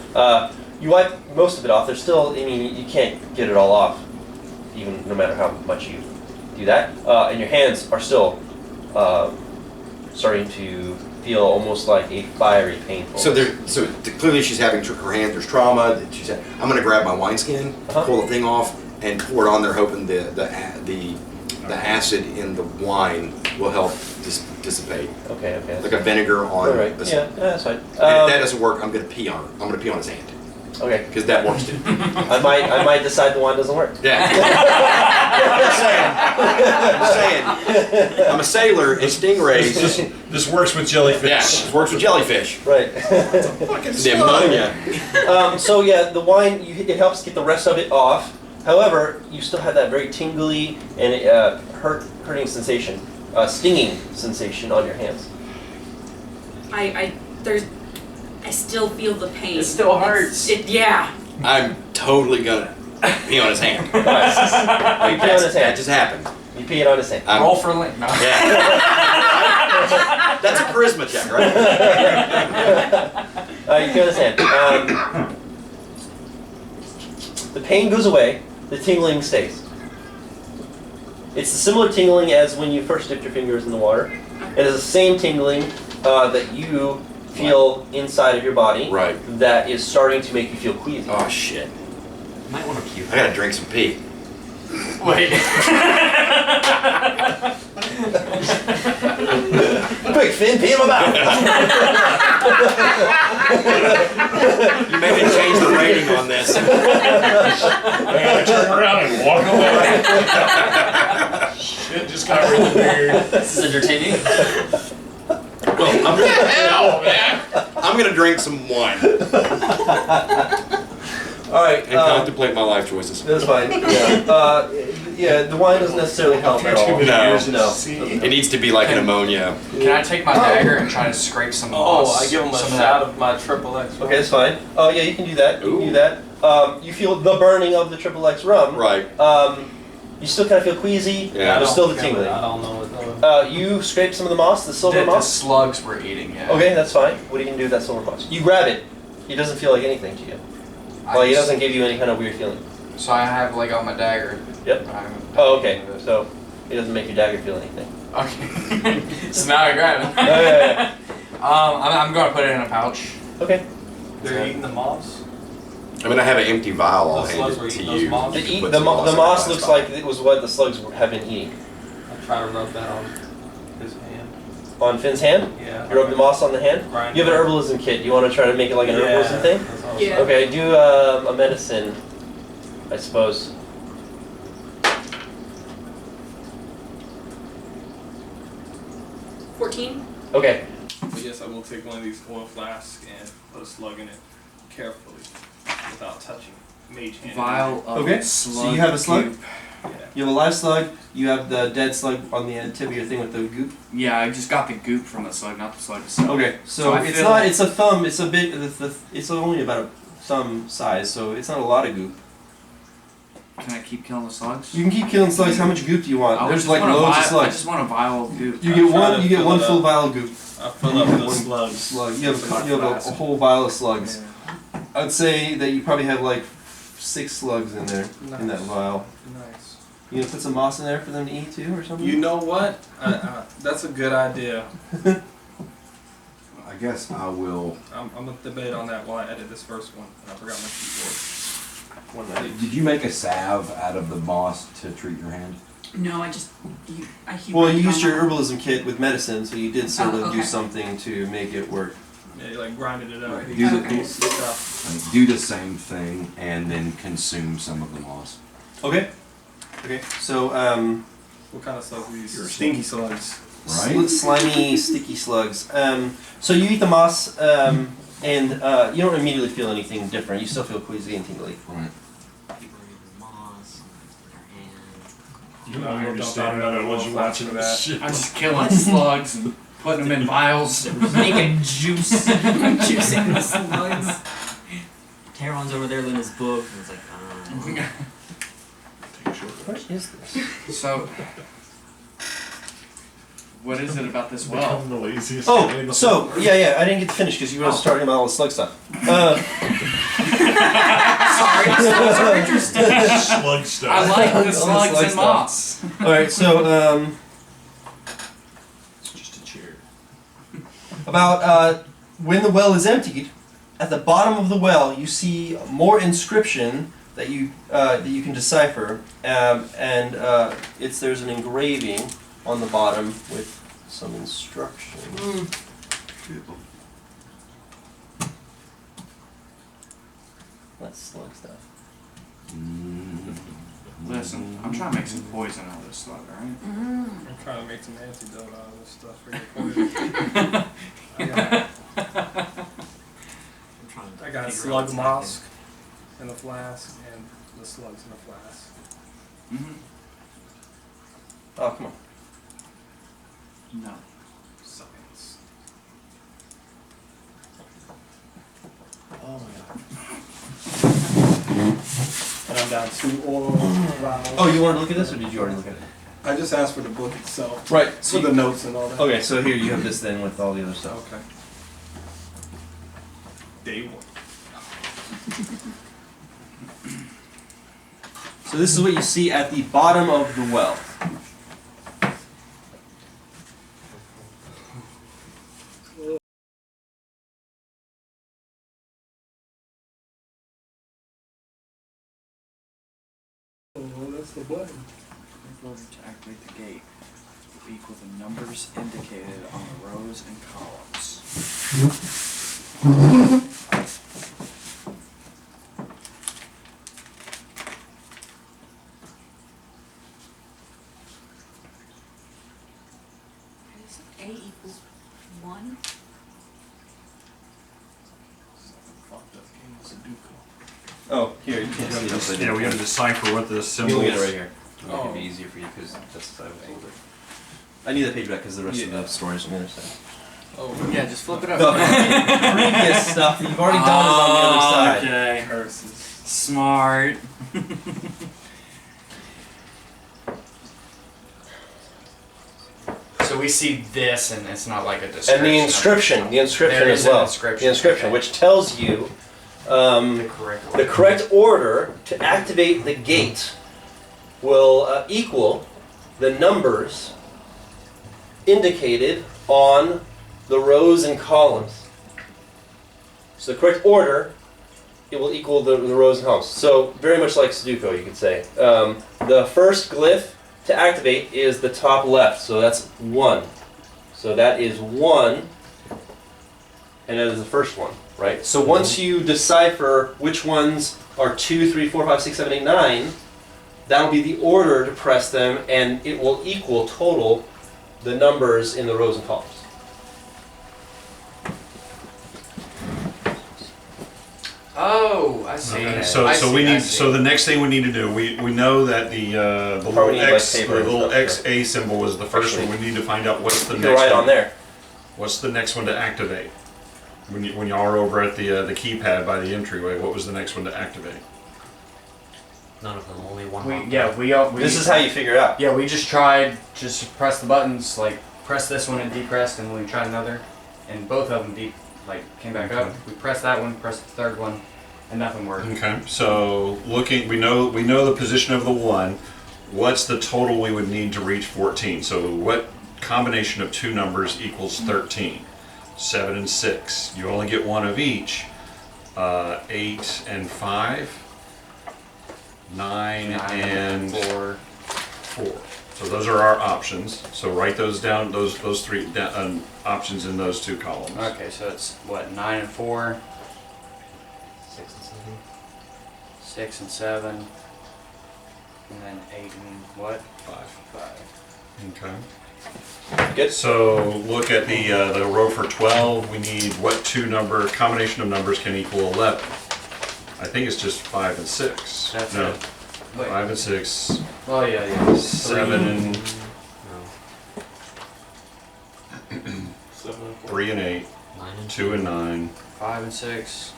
You wipe most of it off, there's still, you can't get it all off, even no matter how much you do that. And your hands are still starting to feel almost like a fiery painful. So clearly she's having her hands. There's trauma. That she's had. I'm gonna grab my wineskin, pull the thing off, and pour it on there, hoping the acid in the wine will help dissipate. Okay. Like a vinegar on. Alright, a- yeah, that's fine. And if that doesn't work, I'm gonna pee on it. I'm gonna pee on his hand Okay. because that works too. I might decide the wine doesn't work. Yeah. I'm saying. I'm a sailor, and stingrays. This works with jellyfish. Yeah, it works with jellyfish. Right. The ammonia. So yeah, the wine, it helps get the rest of it off. However, you still have that very tingly and hurting sensation, stinging sensation on your hands. I still feel the pain. It still hurts. Yeah. I'm totally gonna pee on his hand. You pee on his That hand. just happened. You pee it on his hand. Roll for link. No. Yeah. That's a charisma check, right? You pee on his hand. The pain goes away, The tingling stays. It's a similar tingling as when you first dipped your fingers in the water. It is the same tingling that you feel inside of your body. Right. That is starting to make you feel queasy. Oh shit! You might want to puke. I gotta drink some pee. Wait. Quick, Finn, pee in my mouth. You made me change the rating on this. I gotta turn around and walk away. Shit just got really weird. This is entertaining. Well, I'm gonna drink some wine All right. and contemplate my life choices. That's fine. Yeah. Yeah. The wine doesn't necessarily help at all. No. It needs to be like an ammonia. Can I take my dagger and try to scrape some moss? I give him a some shot of my triple X. Okay, that's fine. Oh yeah, you can do that. You can do that. You feel the burning of the Triple X rum. Right. You still kind of feel queasy. Yeah. There's still the tingling. I don't know what. You scrape some of the moss, the silver The moss. slugs we're eating, yeah. Okay, that's fine. What are you gonna do with that silver moss? You grab it. It doesn't feel like anything to you. Well, it doesn't give you any kind of weird feeling. So I have like on my dagger. Yep. Oh, okay. So it doesn't make your dagger feel anything. Okay. So now I grab it. Yeah. I'm gonna put it in a pouch. Okay. They're eating the moss. I mean, I have an empty vial. I'll The hand slugs it were to eating those you. moss? The, Put the some moss in a glass looks vial. like it was what the slugs have been eating. I try to rub that on his hand. On Finn's hand? Yeah. You rub the moss on the hand? Grind You have an it. herbalism kit. You want to try to make it like an herbalism thing? That's all. Yeah. Okay, do a medicine, I suppose. 14. Okay. But yes, I will take one of these oil flasks and put a slug in it carefully without touching. Mage hand. Vial of Okay, slug. so you have a slug? goop. Yeah. You have a live slug. You have the dead slug on the tip of your thing with the goop. Yeah, I just got the goop from the slug, not the slug itself. Okay, so So I it's feel- not. It's a thumb. It's a big. It's only about a thumb size, so it's not a lot of goop. Can I keep killing the slugs? You can keep killing slugs. How much goop do you want? I There's just like want a loads of I slugs. just want a vial of goop. You I get try one. to You get fill one it full up. vial of goop. I fill up the One slugs. Slug. You have Cut a flask. whole vial of slugs. Yeah. I'd say that you probably have like 6 slugs in there in that Nice. vial. Nice. You gonna put some moss in there for them to eat too, or something? You know what? That's a good idea. I guess I will. I'm gonna debate on that while I edit this first one. I forgot my keyboard. One night. Did you make a salve out of the moss to treat your hand? No, I heat Well, my you used tongue your up. herbalism kit with medicine, so you did sort Oh, of do okay. something to make it work. Yeah, you like grinded it up. Right. You Do the- cool stuff. Like, do the same thing and then consume some of the moss. Okay. Okay. So, What kind of slugs are these? You're a Stinky slugs. Right? slimy, sticky slugs. So you eat the moss, and you don't immediately feel anything different. You still feel queasy and tingly. Right. People are eating moss on their hand. You know, you're just standing on it once you're watching that shit. I'm just killing slugs and putting them in vials. Making juice. Juicing the slugs. Taron's over there in his book, and it's like, What is this? So, what is it about this well? Become the laziest guy in Oh, the so yeah, I didn't get to finish because you were starting about all the slug stuff. Sorry, slugs are interesting. slug stuff. I like All the the slugs slug and stuff. moss. All right, so It's just a chair. about when the well is emptied, at the bottom of the well you see more inscription that you can decipher, and there's an engraving on the bottom with some instructions. That's slug stuff. Listen, I'm trying to make some poison out of this slug, alright? I'm trying to make some antidote out of this stuff for your poison. I got a slug moss in a flask and the slugs in a flask. Mm-hmm. Oh, come on. No. Science. Oh my god. And I'm down 2 oil vials. Oh, you wanted to look at this, or did you already look at it? I just asked for the book itself. Right. So the notes and all that. Okay, so here you have this then with all the other stuff. Okay. Day 1. So this is what you see at the bottom of the well. Oh, that's the button. In order to activate the gate will equal the numbers indicated on the rows and columns. Is A equals 1? Oh, here, you can't see this. Yeah, we gotta decipher what the You symbol look at it is. right here. It might be easier for you because that's I was older. I need that page back because the rest of the stories on the other side. Oh, Yeah, just flip it up. The previous stuff that you've already done is on the other side. Okay. curses. Smart. So we see this, and it's not like a description. And the inscription There as is an well. inscription, The inscription, okay. which tells you the correct order to activate the gate will equal the numbers indicated on the rows and columns. So the correct order, it will equal the rows and columns. So very much like Sudoku, you could say. The first glyph to activate is the top left, so that's 1. So that is 1, and that is the first one, right? So once you decipher which ones are 2, 3, 4, 5, 6, 7, 8, 9, that'll be the order to press them, and it will equal total the numbers in the rows and columns. Oh, I see. Okay, I so see, we I need. see. So the next thing we need to do, we know that the Probably little need, like, X, the paper and little stuff, XA symbol was the first Actually, one. We need to find out what's the You next can write one. on there. What's the next one to activate? When y'all are over at the keypad by the entryway, what was the next one to activate? None of them, only one. We This is how you figure it out. Yeah, we just tried just press the buttons, like press this one and depressed, and we tried another, and both of them came back up. We pressed that one, pressed the third one, and nothing worked. Okay, so we know the position of the 1. What's the total we would need to reach 14? So what combination of 2 numbers equals 13? 7 and 6. You only get 1 of each. 8 and 5. 9 and 4. So those are our options. So write those down. Those 3 options in those 2 columns. Okay, so it's what, 9 and 4, 6 and 7. 6 and 7, and then 8 and what? 5. 5. Okay. Good. So look at the row for 12. We need what 2 combination of numbers can equal 11? I think it's just 5 and 6. That's no. it. Wait. 5 and 6. Oh yeah. 7 and No. 3 and 8. 9 and 2 and 9. 5 and 6.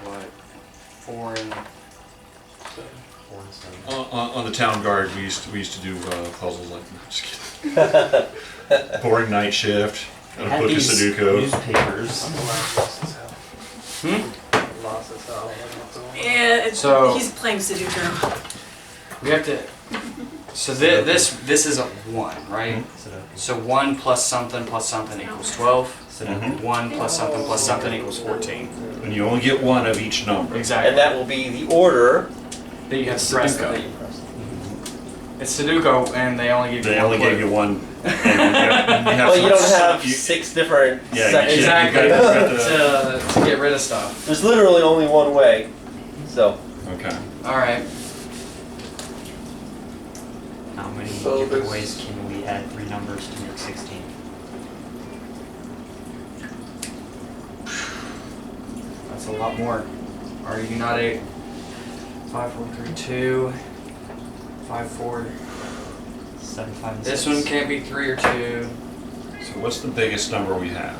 What? 4 and 4 and 7. On the town guard, we used to do puzzles like that. Just kidding. Boring night shift. They And a had book of these Sudoku. newspapers. I'm the last lost as hell. Lost as hell. Yeah, So- he's playing Sudoku. we have to. So this is a 1, right? So 1 plus something equals 12. Mhm. 1 plus something equals 14. And you only get 1 of each number. Exactly. And that will be the order. that you have to press that them. you press. It's Sudoku, and they only give you They one only clue. gave you 1. And Well, you don't have you- 6 different Yeah, you sections. Exactly. You gotta- to get rid of stuff. There's literally only one way. So, Okay. All right. How many So different there's- ways can we add 3 numbers to make 16? That's a lot more. Are you not 8? 5, 4, 3, 2. 5, 4. 7, 5, and This 6. one can't be 3 or 2. So what's the biggest number we have?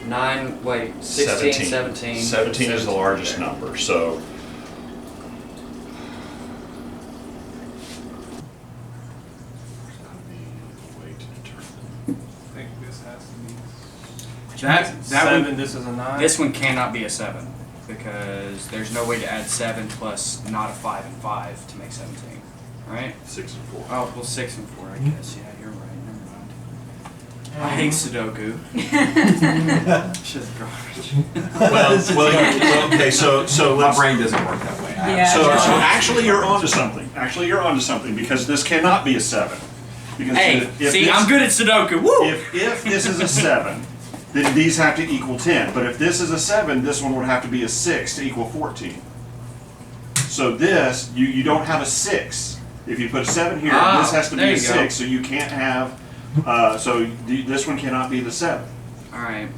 9, wait, 16, 17. 17 is the largest Okay. number, so. I think this has to be That 7. one, This is a 9. this one cannot be a 7. because there's no way to add 7 plus not a 5 and 5 to make 17, right? 6 and 4. Oh, well, 6 and 4, I guess. Yeah, you're right. Never mind. I hate Sudoku. Shit's garbage. Well, okay, so My let's. brain doesn't work that way. Yeah. So actually, you're onto something. Actually, you're onto something because this cannot be a 7. Because Hey, if see, this, I'm good at Sudoku. Woo! If this is a 7, then these have to equal 10. But if this is a 7, this one would have to be a 6 to equal 14. So this, you don't have a 6. If you put a 7 here, Ah, this has to be there a you 6. go. So you can't have. This one cannot be the 7. All right.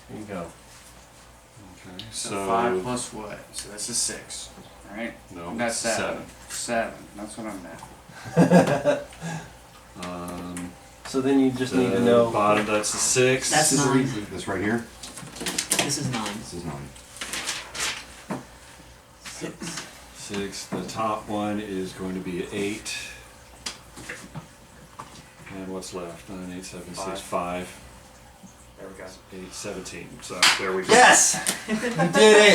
Here you go. Okay. So 5 plus what? So that's a 6. All right. No, And that's 7. 7. 7. That's what I'm at. So then you just need to The know. bottom. That's a 6. That's This is 9. easy. This right here. This is 9. This is 9. 6. The top one is going to be 8. And what's left? 9, 8, 7, 6, 5. There we go. 8, 17. So there we go. Yes! You did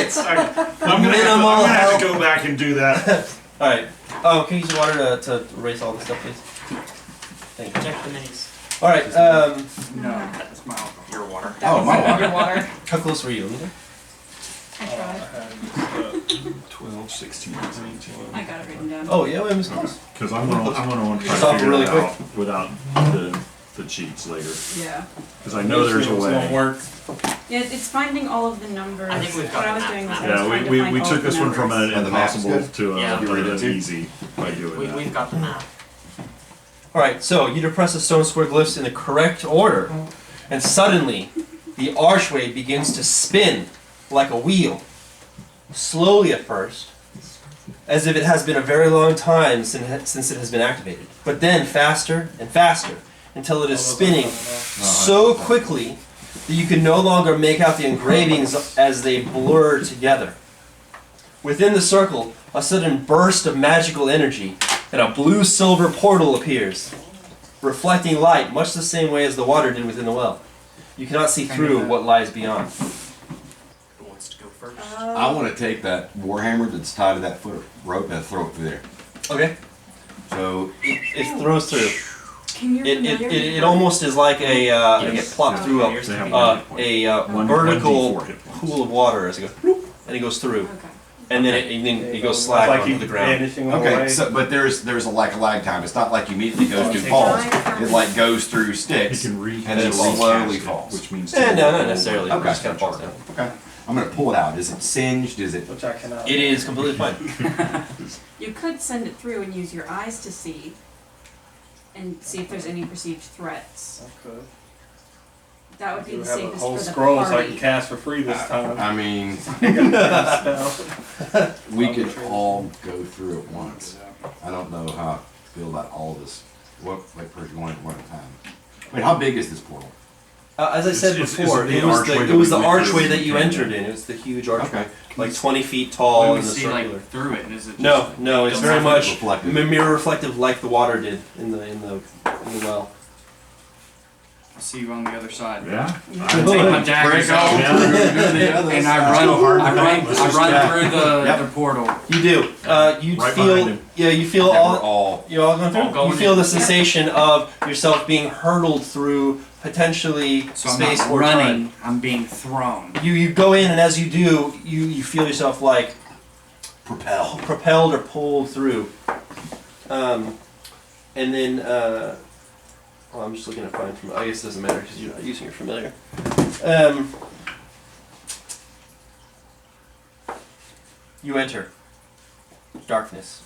it! I'm gonna Minimal have to help. go back and do that. Alright. Oh, can you use water to erase all this stuff, please? Thank you. Check the minis. Alright, No, that's my alcohol. Your water. Oh, my water. Water. how close were you? I tried. 12, 16, 17. I got it written down. Oh, yeah, it was close. Because I'm gonna want to try Stop to figure really it quick. out without the cheats later. Yeah. Because I know there's a This won't way. work. Yeah, it's finding all of the numbers. I think we've got what I was the doing was map. I was Yeah, trying to we find all took of the this one from numbers. an the map's impossible good? to Yeah. an easy by doing that. We've got the map. Alright, so you depress the stone square glyphs in the correct order, and suddenly the archway begins to spin like a wheel. Slowly at first, as if it has been a very long time since it has been activated. But then faster and faster, until it is spinning so quickly that you can no longer make out the engravings as they blur together. Within the circle, a sudden burst of magical energy, and a blue-silver portal appears, reflecting light much the same way as the water did within the well. You cannot see through what lies beyond. Who wants to go first? I want to take that warhammer that's tied to that foot of rope and throw it through there. Okay. So It throws through. Can you It almost is like a you get plopped through a Here's the vertical One hit points. pool of water as it goes, bloop, and it goes through, Okay. and then it goes slide like onto you the ground. vanishing okay, away. so but there's a lag time. It's not like immediately goes through falls. It like goes through He sticks can and then slowly falls. which means No, not necessarily. Okay. It just kind of falls down. Okay, I'm gonna pull it out. Is it singed? Is it? Which I cannot. It is completely fine. You could send it through and use your eyes to see, and see if there's any perceived threats. Okay. That would be You the have a safest whole for the scroll so I party. can cast for free this time. I mean, Spell. we could all go through at once. I don't know how I feel about all this. What like person one at a time. Wait, how big is this portal? As I said It's- before, it's the it was archway the that we the went archway through. that you entered in. It was the huge archway, Okay. like 20 feet Well, tall we and the see circular. like through it. Is it? No, just, no, it's Don't very have much reflective. mirror reflective, like the water did in the well. I'll see you on the other side. Yeah. I take my daggers out and I run through the portal. You do. You Right behind feel. him. Yeah, you feel Yeah, we're all. all You all going through? All going You feel in. the sensation of yourself being hurtled through potentially So I'm space not or running. I'm being thrown. time. You go in, and as you do, you feel yourself like propelled or pulled through. And then, well, I'm just looking to find from. I guess it doesn't matter because you're not using your familiar. You enter darkness,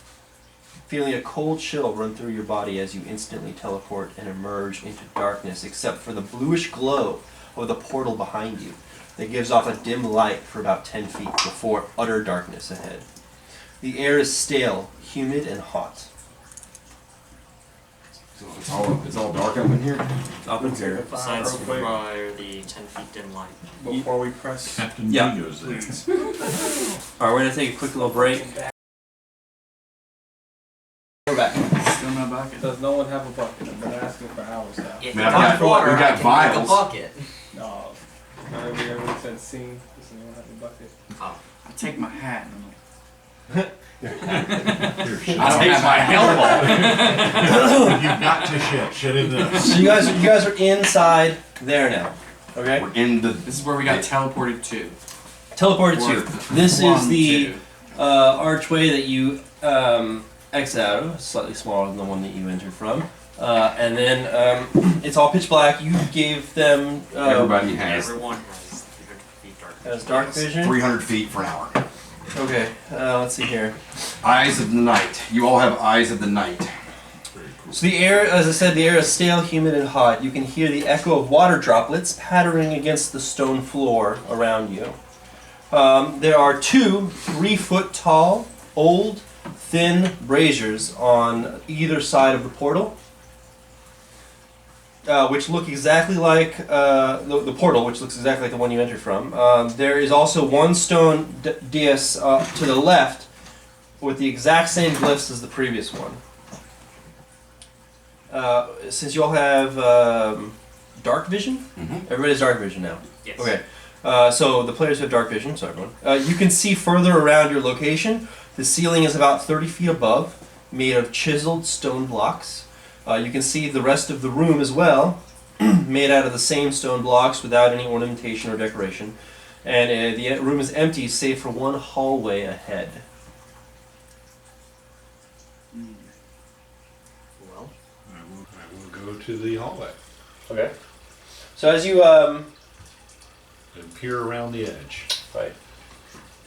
feeling a cold chill run through your body as you instantly teleport and emerge into darkness, except for the bluish glow of the portal behind you that gives off a dim light for about 10 feet before utter darkness ahead. The air is stale, humid, and hot. So it's all dark up in here. Up in here. Besides real quick. prior the 10 feet dim light. Before we press. Captain Yeah. Vigo's there. Please. Alright, we're gonna take a quick little break. We're back. Still them in a bucket. Does no one have a bucket? I've been asking for hours now. If Man, you got water, we got I can vials. make a bucket. No. Everybody said scene. Does anyone have a bucket? Oh. I take my hat and I'm like, Here, I don't have my helmet. You've got to shit. Shit in this. So you guys are inside there now. Okay. We're in the. This is where we got teleported to. Teleported Or to. This is one, the two. archway that you exit out of, slightly smaller than the one that you entered from. And then it's all pitch black. You gave them Everybody has Everyone has 300 feet dark. has dark vision. 300 feet for an hour. Okay. Let's see here. Eyes of the night. You all have eyes of the night. So the air, as I said, the air is stale, humid, and hot. You can hear the echo of water droplets pattering against the stone floor around you. There are 2 3-foot tall, old, thin braziers on either side of the portal, which look exactly like the portal, which looks exactly like the one you entered from. There is also one stone dais to the left with the exact same glyphs as the previous one. Since you all have dark vision, everybody has dark vision now. Yes. Okay. So the players have dark vision, so everyone. You can see further around your location. The ceiling is about 30 feet above, made of chiseled stone blocks. You can see the rest of the room as well, made out of the same stone blocks without any ornamentation or decoration. And the room is empty save for one hallway ahead. Well, I will go to the hallway Okay. So as you and peer around the edge. right.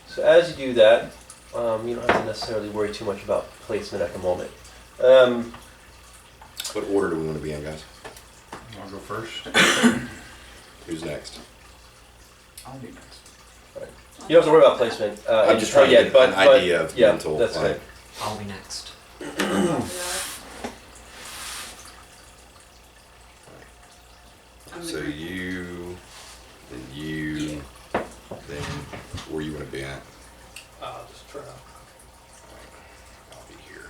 So as you do that, you don't have to necessarily worry too much about placement at the moment. What order do we want to be in, guys? I'll go first. Who's next? I'll be next. You don't have to worry about placement. I'm just trying to get an idea of yeah, mental. that's like, good. I'll be next. So you, then where you want to be at? I'll just try. I'll be here.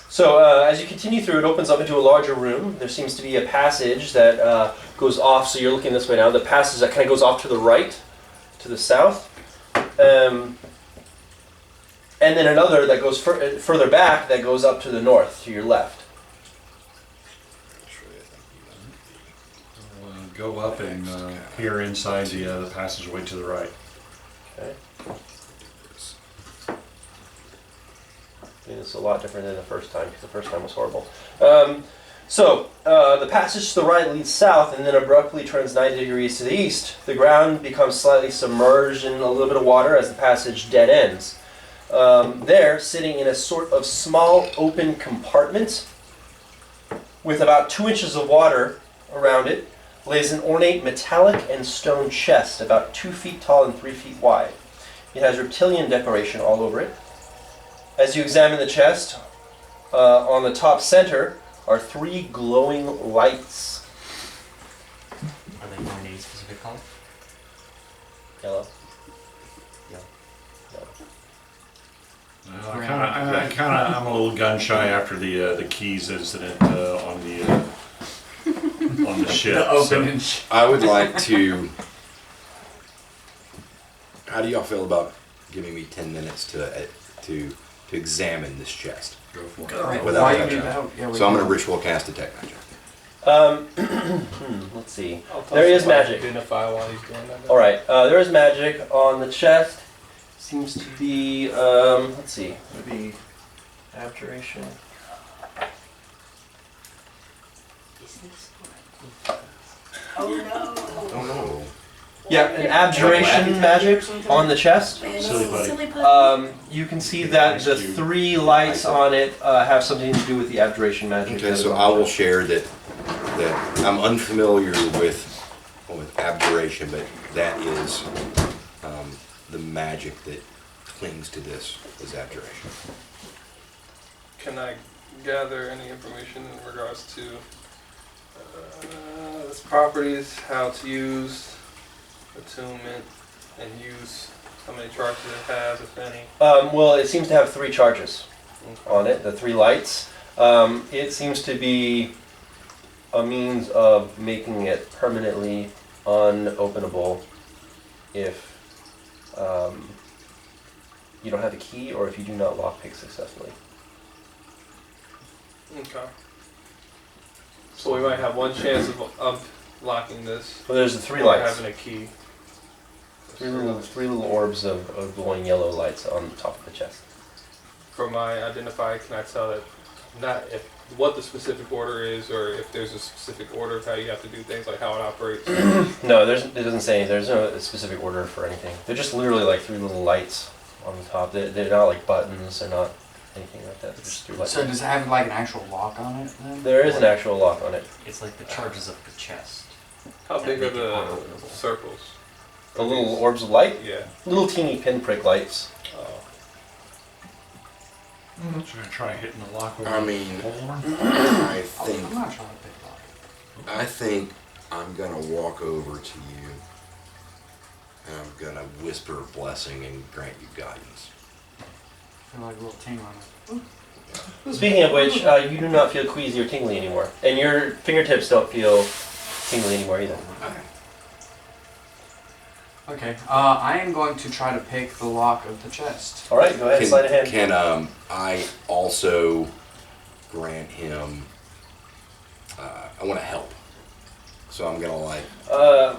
So as you continue through, it opens up into a larger room. There seems to be a passage that goes off. So you're looking this way now. The passage that kind of goes off to the right, to the south, and then another that goes further back that goes up to the north, to your left. Go up and peer inside the passageway to the right. Okay. It's a lot different than the first time, because the first time was horrible. So the passage to the right leads south and then abruptly turns 90 degrees to the east. The ground becomes slightly submerged in a little bit of water as the passage dead ends. There, sitting in a sort of small open compartment with about 2 inches of water around it, lays an ornate metallic and stone chest about 2 feet tall and 3 feet wide. It has reptilian decoration all over it. As you examine the chest, on the top center are 3 glowing lights. Are they going any specific color? Yellow. I'm a little gun shy after the keys incident on the ship. I would like to. How do y'all feel about giving me 10 minutes to examine this chest? Go for it. Without Why you touching do it. that? Yeah, we So I'm can- going to ritual cast detect magic. Let's see. I'll tell There is somebody to magic. Identify while he's doing that. All right. There is magic on the chest. Seems to be. Let's see. Maybe abjuration. Oh no. Yeah, an abjuration magic on the chest. Silly buddy. You can see that the 3 lights on it have something to do with the abjuration magic. Okay, so I will share that I'm unfamiliar with abjuration, but that is the magic that clings to this is abjuration. Can I gather any information in regards to its properties, how to use attunement, and use how many charges it has, if any? Well, it seems to have 3 charges. on it, the 3 lights. It seems to be a means of making it permanently unopenable if you don't have a key or if you do not lockpick successfully. Okay. So we might have one chance of locking this. Well, there's the 3 or lights. having a key. 3 little orbs of glowing yellow lights on the top of the chest. For my identifier, can I tell that not if what the specific order is, or if there's a specific order of how you have to do things, like how it operates? No, it doesn't say. There's no specific order for anything. They're just literally like 3 little lights on the top. They're not like buttons. They're not anything like that. They're just 3 lights. So does it have like an actual lock on it then? There is an actual lock on it. It's like the charges of the chest. How big are Make it the unopenable. circles? The little orbs of light, Yeah. little teeny pinprick lights. Oh. Should I try hitting the lock over I mean, the pole? I think I'm not trying to pick lock. I think I'm gonna walk over to you and I'm gonna whisper a blessing and grant you guidance. I feel like a little ting on it. Speaking of which, you do not feel queasy or tingly anymore, and your fingertips don't feel tingly anymore either. Okay, I am going to try to pick the lock of the chest. All right, go ahead, slide a hand. Can I also grant him? I want to help, so I'm gonna like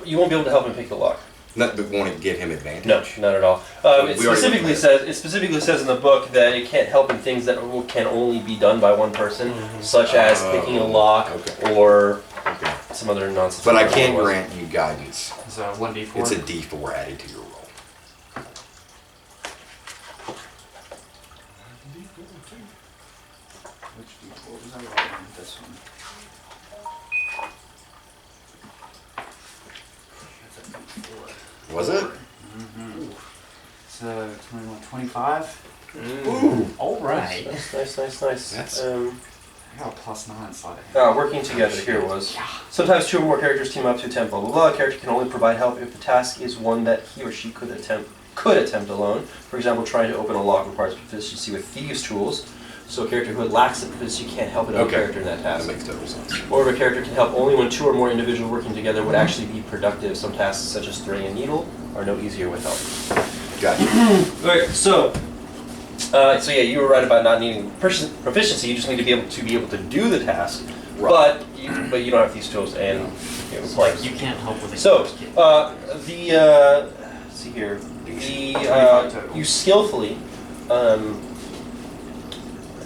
You won't be able to help him pick the lock. not but want to give him advantage. No, not at all. So It we already specifically went says in the book that it can't help in things that can only be done by one person, such as picking a lock okay. or Okay. some other nonsense. But I can grant you guidance. It's a 1d4. It's a D4 added to your roll. Which d4 was I rolling? This one. That's a d4. Was it? Mm-hmm. So 21, 25. Ooh. All right. Nice. That's- I got a +9 slide ahead. Working together, here it was. Sometimes 2 or more characters team up to attempt blah blah blah. A character can only provide help if the task is one that he or she could attempt alone. For example, trying to open a lock requires proficiency with thieves' tools. So a character who lacks the proficiency can't help another Okay. character in that That task. makes total sense. Or if a character can help only when 2 or more individuals working together would actually be productive. Some tasks, such as threading a needle, are no easier with help. Gotcha. Alright, so yeah, you were right about not needing proficiency. You just need to be able to do the task. Right. But you don't have these tools, and It's like you can't help with a so first kid. let's see here. You skillfully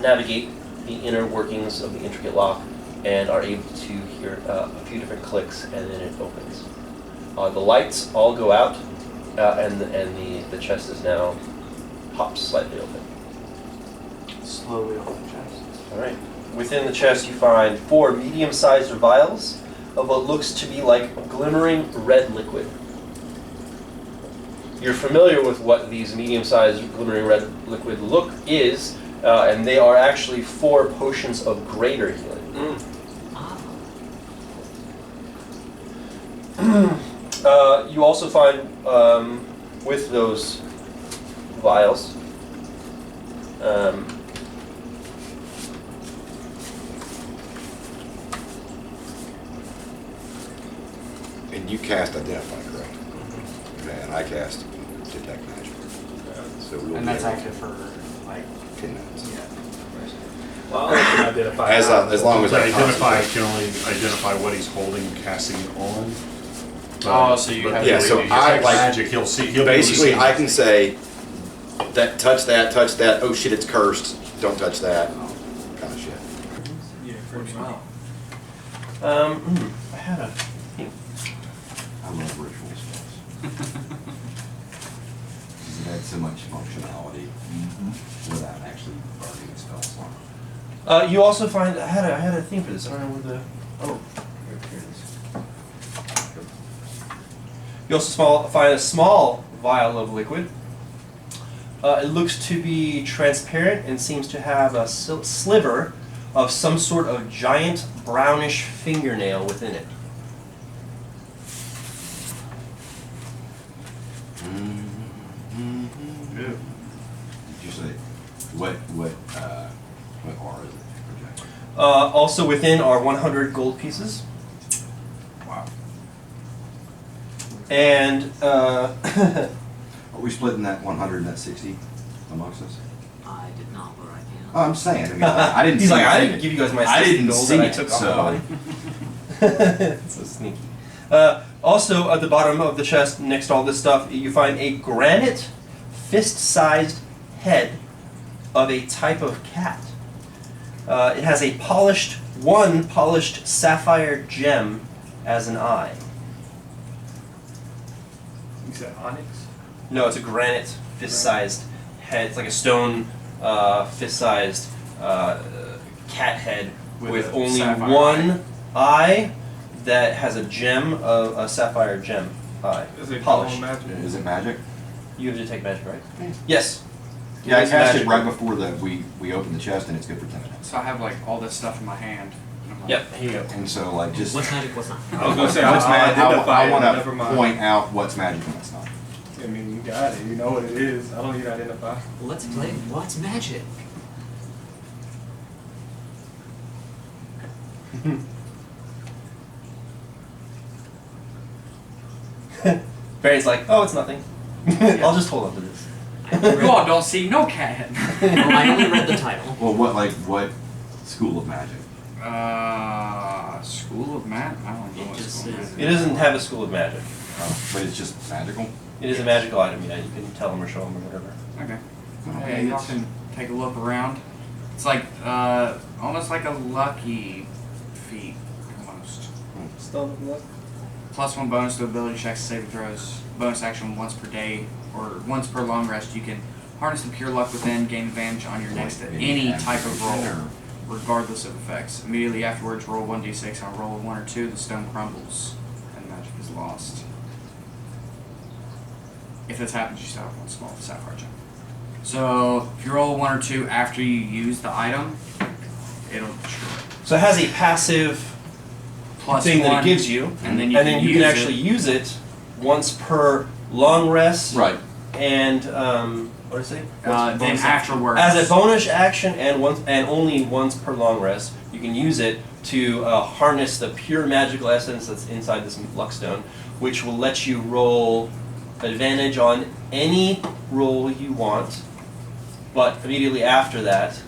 navigate the inner workings of the intricate lock, and are able to hear a few different clicks, and then it opens. The lights all go out, and the chest is now pops slightly open. Slowly open the chest. All right. Within the chest, you find 4 medium-sized vials of what looks to be like glimmering red liquid. You're familiar with what these medium-sized glimmering red liquid is, and they are actually 4 potions of greater healing. You also find with those vials. And you cast Identify, correct? Okay, and I cast Detect Magic. So we'll And be that's able- active for like 10 minutes. Well, I can identify. As long as To I identify, concentrate. can only identify what he's holding and casting it on. Oh, so you have Yeah, to so Detect I like magic. He'll see. He'll be able to basically see. I can say that touch that. Oh shit, it's cursed. Don't touch that. Kind of shit. Yeah, pretty much. I had a. I love ritual spells. It had so much functionality without actually burning the spell slot. You also find I had a theme for this. I don't know where the here it is. You also find a small vial of liquid. It looks to be transparent and seems to have a sliver of some sort of giant brownish fingernail within it. Did you say What R is it? Project? Also within are 100 gold pieces. Wow. And Are we splitting that 100 and that 60 amongst us? I did not, but I can. Oh, I'm saying. I mean, I didn't. he's see like, it. I didn't give you guys my I 60 didn't gold see that I it, took off so- my body. So sneaky. Also, at the bottom of the chest, next to all this stuff, you find a granite, fist-sized head of a type of cat. It has a polished sapphire gem as an eye. You said onyx? No, it's a granite, fist-sized head. It's like a stone, fist-sized cat head with a only sapphire one eye that has a gem, a sapphire gem eye. Is it Polished. magic? Is it magic? You have to take magic, right? Yes. Yeah, I It's cast it magical. right before we open the chest, and it's good for 10 minutes. So I have like all this stuff in my hand. And I'm like, Yep, here you go. And so, like, just What's magic? What's not? I was gonna say, what's I'll identify I it, want never to mind. point out what's magic and what's not. I mean, you got it. You know what it is. I don't need to identify. Let's play. What's magic? Barry's like, oh, it's nothing. I'll just hold on to this. I only You read, all don't see no cat head. well, I only read the title. Well, what school of magic? School of Math? I don't know It what just school of says- Magic It doesn't have a school of magic. But it's just magical. It is a magical item, yeah. You can tell them or show them or whatever. Okay. Okay, Hey, y'all it's- can take a look around. It's like, almost like a lucky feat, almost. Stone of luck. +1 bonus to ability checks, saving throws. Bonus action once per day, or once per long rest. You can harness the pure luck within, gain advantage on your next to any type of roll, regardless of effects. Immediately afterwards, roll 1d6. On a roll of 1 or 2, the stone crumbles, and magic is lost. If this happens, you still have one small sapphire gem. So, if you roll 1 or 2 after you use the item, it'll destroy it. So it has a passive Plus thing that one, it gives you, and then you can can use actually use it once per long rest. Right. And what did I say? then afterwards. As a bonus action and only once per long rest, you can use it to harness the pure magical essence that's inside this luckstone, which will let you roll advantage on any roll you want. But immediately after that,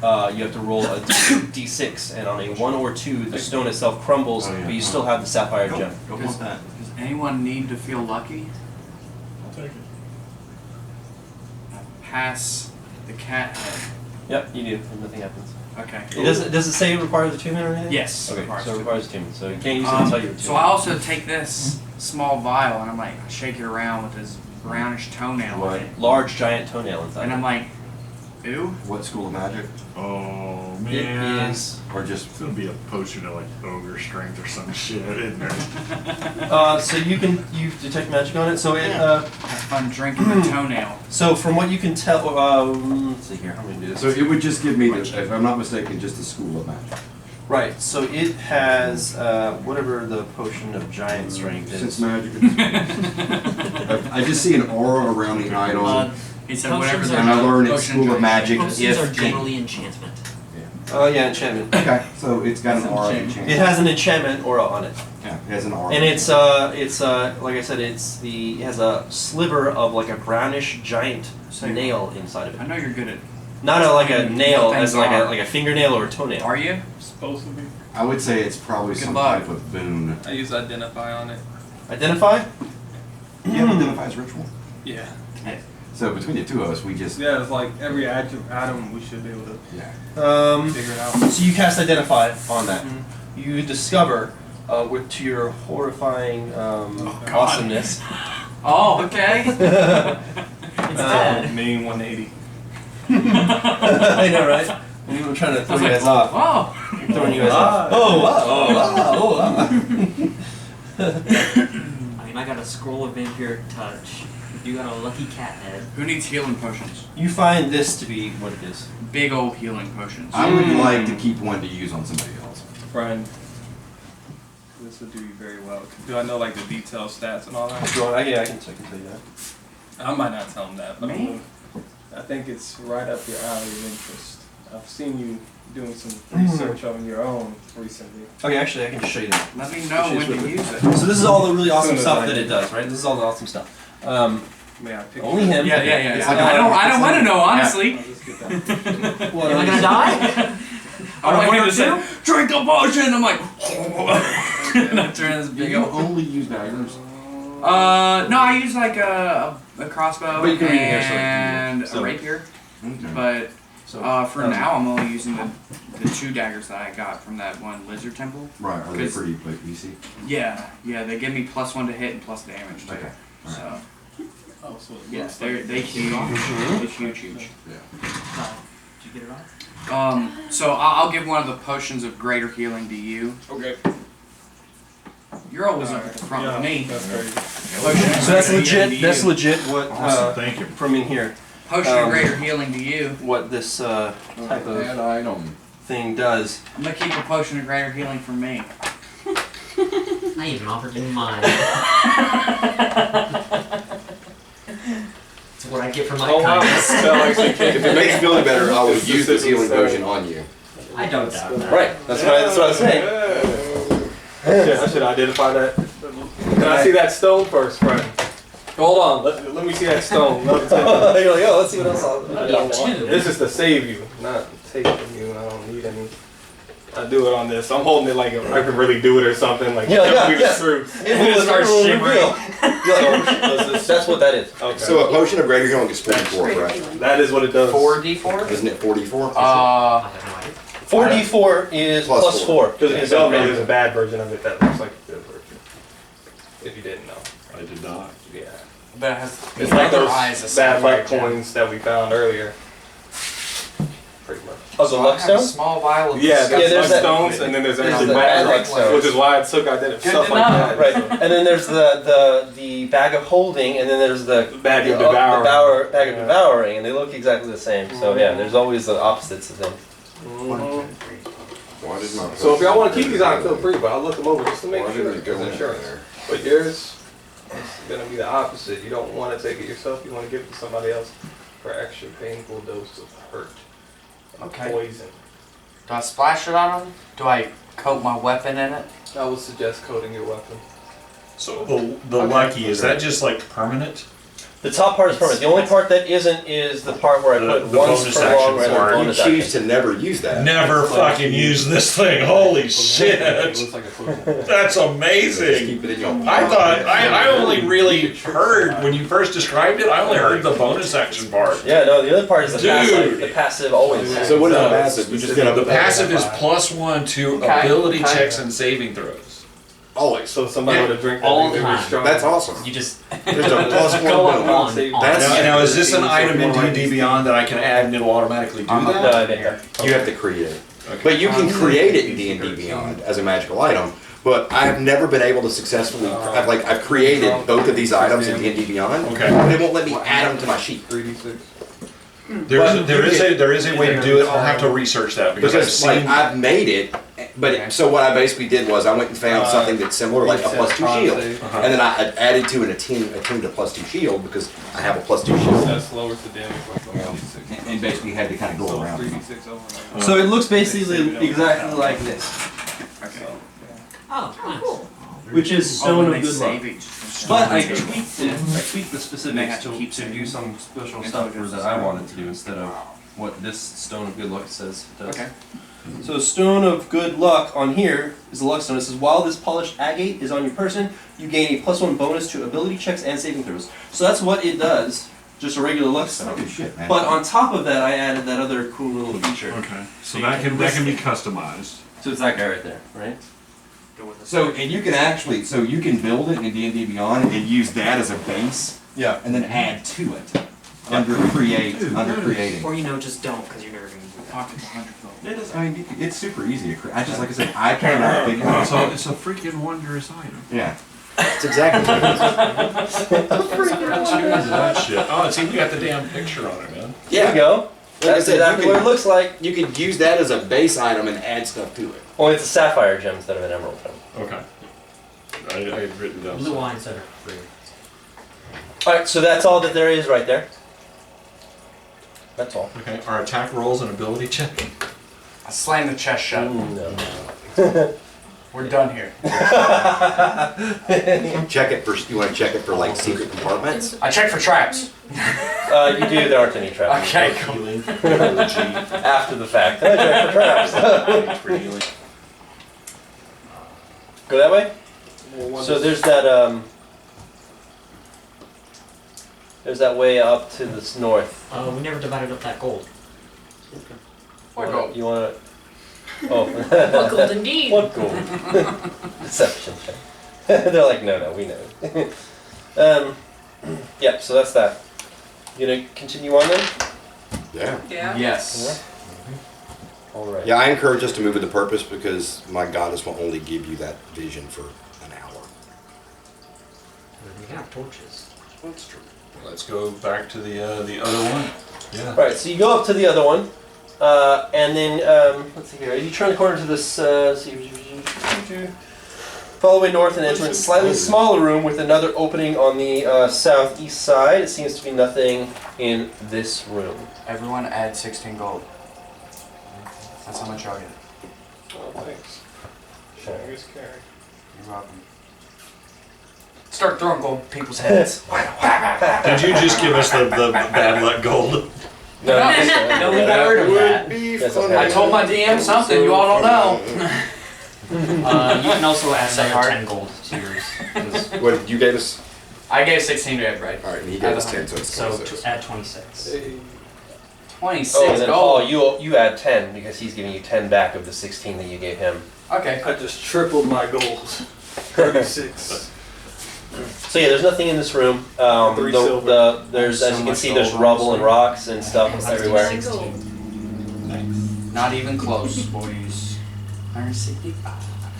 you have to roll a d6, and on a 1 or 2, the stone itself crumbles, Oh, yeah. but you still have the sapphire gem. Go Does, want that. does anyone need to feel lucky? I'll take it. Pass the cat head. Yep, you do, and nothing happens. Okay. Does it say it requires attunement or anything? Yes. Okay, requires so it two. requires attunement, so you can't use it until you're So I also take this small vial and I'm like, I shake it around with this brownish toenail on it. large giant toenail inside. And I'm like, ew. What school of magic? Oh it man. is. Or just It's gonna be a potion of like ogre strength or some shit, isn't there? So you detect magic on it. So it. Have fun drinking the toenail. So from what you can tell, let's see here. How many do this? so it would just give me, if I'm not mistaken, just the school of magic. Right. So it has whatever the potion of giant strength Since is. magic is I just see an aura around the item. He said whatever Potions the are- And I learned at potion school of drink. magic Potions if are generally enchantment. Oh yeah, enchantment. Okay, so it's got an aura It enchantment. has an enchantment aura on it, Yeah, it has an aura. and it's like I said, it has a sliver of like a brownish giant nail inside of I it. know you're good at. Not like a nail, What as things are. like a fingernail or a toenail. Are you? Supposed to be. I would say it's probably Good some luck. type of boon. I use identify on it. Identify? You have identifies ritual. Yeah. So between the two of us, we just Yeah, it's like every atom we should be able to yeah. figure it out. So you cast Identify on that. Mhm. You discover, to your horrifying awesomeness, Oh, okay. It's dead. Mean 180. I know, right? We were trying to throw you guys off. Oh. Throwing you guys off. Oh, wow, oh, wow. I mean, I got a scroll of vampiric touch. You got a lucky cat head. Who needs healing potions? You find this to be what it is. Big old healing potions. I would like to keep one to use on somebody else. Friend. This would do you very well. Do I know like the detailed stats and all that? I can tell you that. I might not tell him that, but Me? I think it's right up your alley of interest. I've seen you doing some research on your own recently. Okay, actually, I can just show you that. Let me know when to use it. So this is all the really awesome Soon as stuff I that do. it does, right? This is all the awesome stuff. May I pick Only him. Yeah. It's I like don't want to know, honestly. I'll just get that. What, Am I gonna die? I'm like, here to say, drink a potion. I'm like, and I turn this Do big you old. only use daggers? No, I use like a crossbow But you can read here, so and so- a rapier. Okay. But So, for now, I'm only using the 2 daggers that I got from that one lizard temple. Right, are they 'Cause- pretty like easy? Yeah, they give me +1 to hit and plus damage too. Okay. Alright. So Oh, so it yeah, looks they're like they huge, they're huge. Yeah. Did you get it on? So I'll give one of the potions of greater healing to you. Okay. You're always up at the front with me. That's crazy. Potion of So that's greater healing legit. to That's you. legit. What Awesome, thank you. from in here? Potion of greater healing to you. What this type of And item. thing does? I'm gonna keep a potion of greater healing for me. I even offered him mine. It's what I get for my Oh wow. kindness. That actually If came. it makes you feel any better, I will It's use this healing specific potion on you. I don't doubt that. Right. That's what I was saying. I should identify that. Can I see that stone first, friend? Hold on. Let me see that stone. You're like, oh, let's see what else I don't want. This is to save you, not take from you. I don't need any. I do it on this. I'm holding it like I could really do it or something. Like Yeah. through. It starts shivering. That's what that is. Okay. So a potion of greater healing is 44, right? That is what it does. 4d4? Isn't it 44? I have no idea. 4d4 is Plus plus 4. Because in Zelda, there's a bad version of it that looks like a good version. If you didn't know. I did not. Yeah. But it has It's like other those eyes, a bad sapphire luck gem. coins that we found earlier. Pretty much. Oh, the So I luck have a stone? small vial of Yeah, there's there's that- stones, and then there's there's actually the bad bad luck luck stones, stones. which is why I took Good stuff to like know. that. Right. And then there's the bag of holding, and then there's the Bag of the devouring. bag of devouring, and they look exactly the same. So yeah, there's always the opposites of them. Mhm. Why did my So if y'all want to keep these on, feel free, but I'll look them over just to make Why sure. did it go Because in insurance. there? But yours is going to be the opposite. You don't want to take it yourself. You want to give it to somebody else for extra painful dose of hurt. And Okay. Poison. Do I splash it on them? Do I coat my weapon in it? I would suggest coating your weapon. So the lucky, is that just like permanent? The top part is permanent. The only part that isn't is the part where I put The once bonus per action long rather part. than You bonus choose action. to never use that. Never fucking use this thing. Holy shit. It looks like a poison. That's Just amazing. keep it in your I pocket. thought, I only really heard, when you first described it, I only heard the bonus action part. Yeah, no, the other part is the Dude. passive. The passive always. So what is the passive? You just get The a passive is +1 to Okay. ability Okay. checks and saving throws. always. So somebody Yeah. would have drank All that, the they were time. strong. That's awesome. You just There's a plus go one up bonus. one. That's- Now is this an item in D&D Beyond that I can add and it'll automatically do No, that? I didn't. You have to create it. Okay. But you can create it in D&D Beyond as a magical item. But I have never been able to successfully. I've created both of these items in D&D Beyond. Okay. But they won't let me add them to my sheet 3d6. There is a way to do it. I'll have to research that because I've because like seen. I've made it. But so what I basically did was I went and found something that's similar, like a +2 shield, and then I had added to it attuned to +2 shield because I have a +2 shield. That lowers the damage by 3d6. And basically had to kind of go So around. 3d6 over. So it looks basically exactly like this, oh, nice. which is Oh, stone when of they good luck. save each. But I tweaked it. I tweaked the They specifics have to to, keep to saving. do some special stuff for that I wanted to do instead of what this stone of good luck says it does. Okay. So stone of good luck on here is the luck stone. It says while this polished agate is on your person, you gain a +1 bonus to ability checks and saving throws. So that's what it does. Just a regular luck stone. Good shit, man. But on top of that, I added that other cool little feature. Okay, so that can be customized. So it's that guy right there, right? So, and you can actually, so you can build it in D&D Beyond and use that as a base, Yeah. and then add to it under creating. Or you know, just don't because you're never gonna do that. Pockets 100 gold. It is. I mean, it's super easy. I just like I said, I cannot figure it So out. it's a freaking wondrous item. Yeah. That's exactly what it is. That shit. Oh, see, you got the damn picture on it, man. There you go. Like I That's said, exactly you what it can, looks like. you could use that as a base item and add stuff to it. Only it's a sapphire gem instead of an emerald gem. Okay. I had written down. Blue wine center free. Alright, so that's all that there is right there. That's all. Okay. Our attack rolls and ability check. I slammed the chest shut. No. We're done here. Check it for. You want to check it for like secret compartments? I checked for traps. You do. There aren't any traps. Okay, cool. Healing. After the fact. I check for traps. For healing. Go that way. So there's that. There's that way up to the north. We never divided up that gold. What gold? You want to? Oh. What gold indeed? What gold? Deception check. They're like, no, we know. Yeah, so that's that. You gonna continue on then? Yeah. Yeah. Yes. All right. Yeah, I encourage us to move with the purpose because my goddess will only give you that vision for an hour. We have torches. That's true. Let's go back to the other one. Yeah. All right. So you go up to the other one, and then let's see here. You turn the corner to this. Follow the way north and enter a slightly smaller room with another opening on the southeast side. It seems to be nothing in this room. Everyone add 16 gold. That's how much y'all get. Oh, thanks. Sharing is caring. You're welcome. Start throwing gold at people's heads. Did you just give us the bad luck gold? No, No, we got rid of that. That's okay. I told my DM something you all don't know. You can also add Say another hard. 10 gold to yours. 'cause- What you gave us? I gave 16 to everybody. All right, and he gave us 10, so it's So 26. add 26. Hey, 26 Oh, and then Paul, gold. you add 10 because he's giving you 10 back of the 16 that you gave him. Okay. I just tripled my gold. 36. So yeah, there's nothing in this room. Three silver. There's, So as you can much see, there's gold, rubble and honestly. rocks and stuff everywhere. 16. Not even close, boys. 165.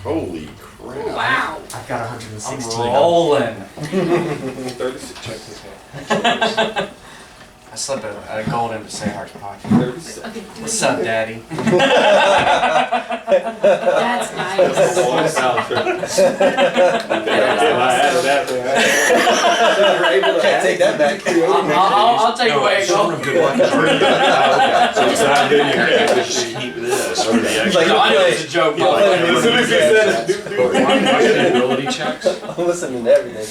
Holy crap. Wow. I've got I'm 116. rolling. 36. Check this out. I slipped a gold into Sayhar's pocket. 37. What's up, Daddy? That's nice. Long sound trip. I added that there. Can't take that back. I'll take away a gold. Good luck. So it's not good. Just keep this. For the He's extra. like, No, I knew it was a joke. You'll play motherfucker. As soon as he said it, What's the ability checks? I'm listening to everything.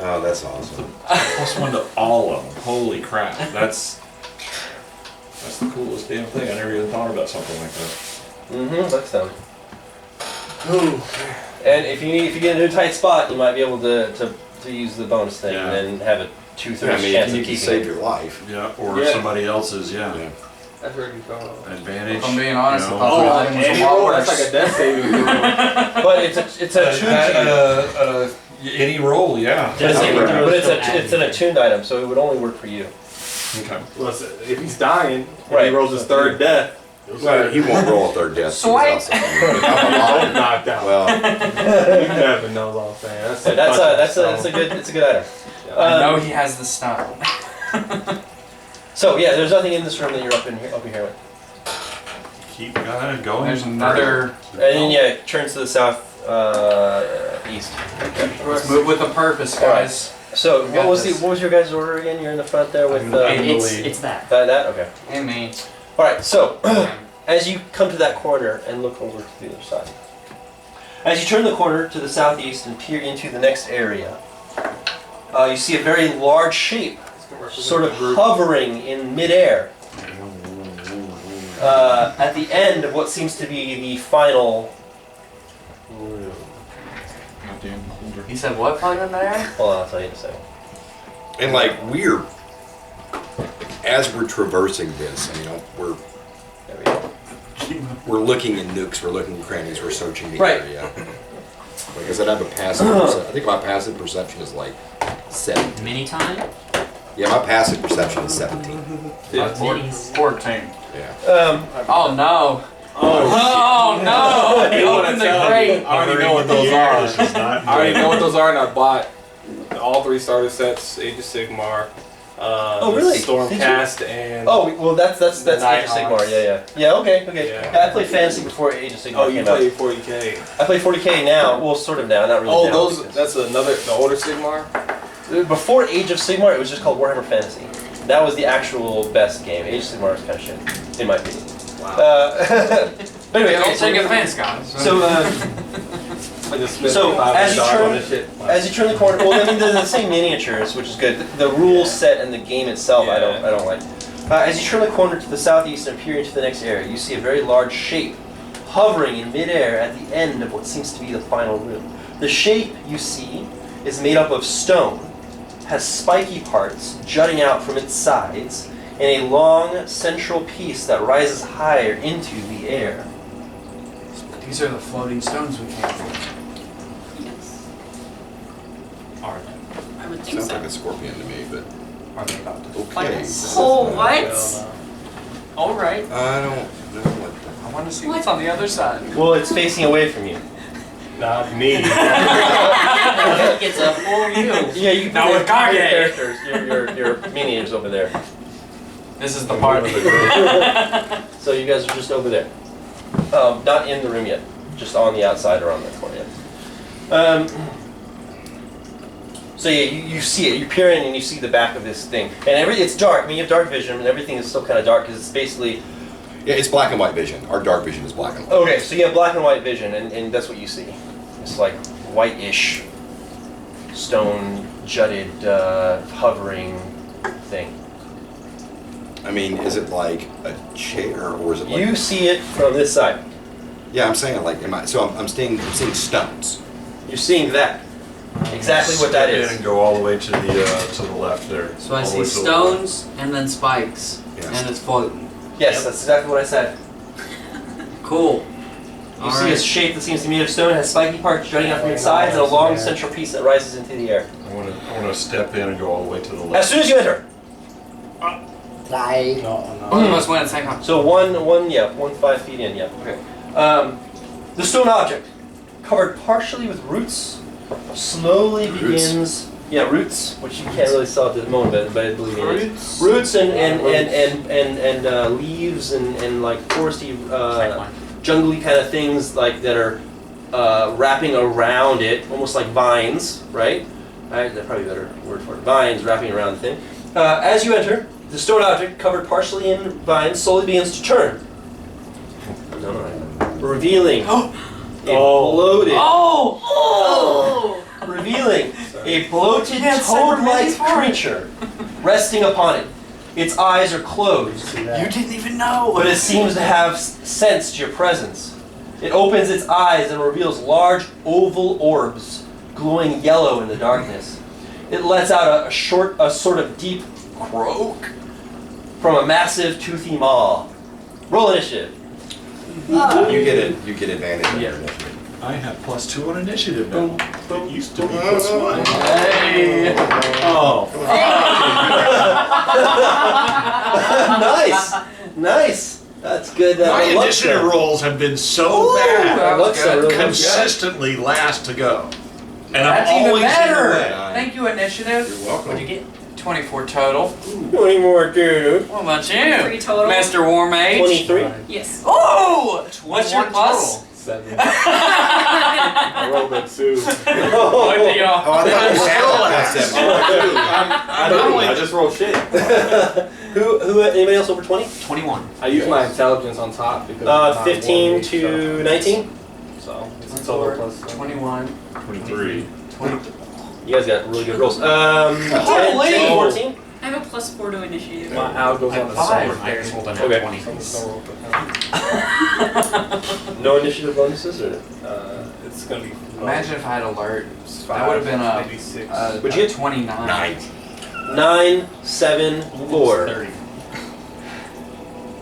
Oh, that's awesome. Plus one to all of them. Holy crap. That's the coolest damn thing. I never even thought about something like that. Looks down. And if you get into a tight spot, you might be able to use the bonus thing Yeah. and then have a 2/3 I mean, chance you of can keeping save it. your life. Yeah, or Yeah. somebody else's, yeah. Yeah. That's where he's going. Advantage. If I'm being honest, you I know. thought the item was a Any lot roll, that's worse. like a death saving throw. But it's a tuned. Any roll, yeah. Death saving But throws it's don't add it's an anything. attuned item, so it would only work for you. Okay. Listen, if he's dying, Right. he rolls his third death. Well, he won't roll a third death. Swipe. I'm knocked out. Well, You never know what I'm saying. So that's a good item. I know he has the stunt. So yeah, there's nothing in this room that you're up here with. Keep going. There's another. And then yeah, it turns to the south east. Let's move with a purpose, guys. So We got what this. was your guys' order again? You're in the front there with It's that. that okay. And me. All right. So as you come to that corner and look over to the other side, as you turn the corner to the southeast and peer into the next area, you see a very large shape, sort of hovering in midair. At the end of what seems to be the final room. Goddamn holder. He said what fun in there? Hold on, I'll tell you in a second. and like as we're traversing this, we're There we go. we're looking in nooks, we're looking in crannies, we're searching the Right. area. Like I said, I have a passive. I think my passive perception is like 7. Mini time? Yeah, my passive perception is 17. Minis. 14. Yeah. Oh no. Oh, Oh no! He opened the crate. I already know what those are. This is not I already know what those are, and I bought all 3 starter sets: Age of Sigmar, really? Stormcast, and Oh well, that's Age of Nighthawks. Sigmar. Yeah. Okay. Yeah. Yeah, I played Fantasy before Age of Sigmar oh, you came out. play 40k. I play 40k now. Well, sort of now, not really. Oh, now, those. because- That's the older Sigmar. Before Age of Sigmar, it was just called Warhammer Fantasy. That was the actual best game. Age of Sigmar is kind of shit, in my opinion. Wow. But anyway, Don't okay, take offense, guys. so I just spent So, $5 as you on turn- this shit. as you turn the corner, well, I mean, they're the same miniatures, which is good. The rule set and the game itself, I don't like. As you turn the corner to the southeast and peer into the next area, you see a very large shape hovering in midair at the end of what seems to be the final room. The shape you see is made up of stone, has spiky parts jutting out from its sides, and a long central piece that rises higher into the air. These are the floating stones we came for. Yes. Are they? I would think Sounds so. like a scorpion to me, but Are they about to okay. Oh, what? All right. I don't know what I want to see what's on the other side. Well, it's facing away from you. Not me. It's a full view. Yeah, you can Now put with your Kage. characters, your minions over there. This is the part. So you guys are just over there. Not in the room yet, just on the outside around that corner. So yeah, you see it. You peer in and you see the back of this thing, and it's dark. I mean, you have dark vision, and everything is still kind of dark because it's basically. Yeah, it's black and white vision. Our dark vision is black and white. Okay, so you have black and white vision, and that's what you see. It's like whitish, stone jutted, hovering thing. I mean, is it like a chair or is it like? You see it from this side. Yeah, I'm saying like, I'm seeing stones. You're seeing that. Exactly what that Step is. in and go all the way to the left there. So I All the see way to the left. stones and then spikes, Yeah. and it's floating. Yes, that's exactly what I said. Cool. You see a shape that seems to be made of stone, has spiky parts jutting out from its sides, and a long central piece that rises into the air. I want to step in and go all the way to the As left. soon as you enter, No, Both of us went at the same time. so one 5 feet in, yeah. Okay. The stone object, covered partially with roots, slowly Roots? begins. Yeah, roots, which you can't really saw at the moment, but I believe it is. Roots? Roots and leaves and like foresty, jungly kind of things like that are wrapping around it, almost like vines, right? That's probably a better word for it. Vines wrapping around the thing. As you enter, the stone object, covered partially in vines, slowly begins to turn. Revealing a bloated, revealing a bloated toad-like creature resting upon it. Its eyes are closed, You didn't even know. but it seems to have sensed your presence. It opens its eyes and reveals large oval orbs, glowing yellow in the darkness. It lets out a sort of deep croak from a massive toothy maw. Roll initiative. You get advantage on your initiative. I have +2 on initiative now. It used to be +1. Hey. Oh. Nice. That's good. My luck initiative there. rolls have been so bad. That looks so really good. Consistently last to go. And That's I'm even always better. in the way. Thank you, initiative. You're welcome. What'd you get? 24 total. 20 more, dude. What about you? 3 total. Master War Mage. 23. Yes. Oh! What's your 21 plus? 7. I rolled a 2. What do y'all? Oh, I thought you I just rolled shit. Who? Anybody else over 20? 21. I use my intelligence on top because I'm not 15 one to week, 19. so it's a total plus 21. 23. 20. You guys got really good rolls. 10, Holy! 10, 14. I have a +4 to initiative. My owl goes on the I side. just rolled a nat Okay. 20. No initiative bonuses, or It's gonna be. Imagine if I had alert. It's That would have been a, maybe 6. What'd you get? 29. 9, 7, 4. 30.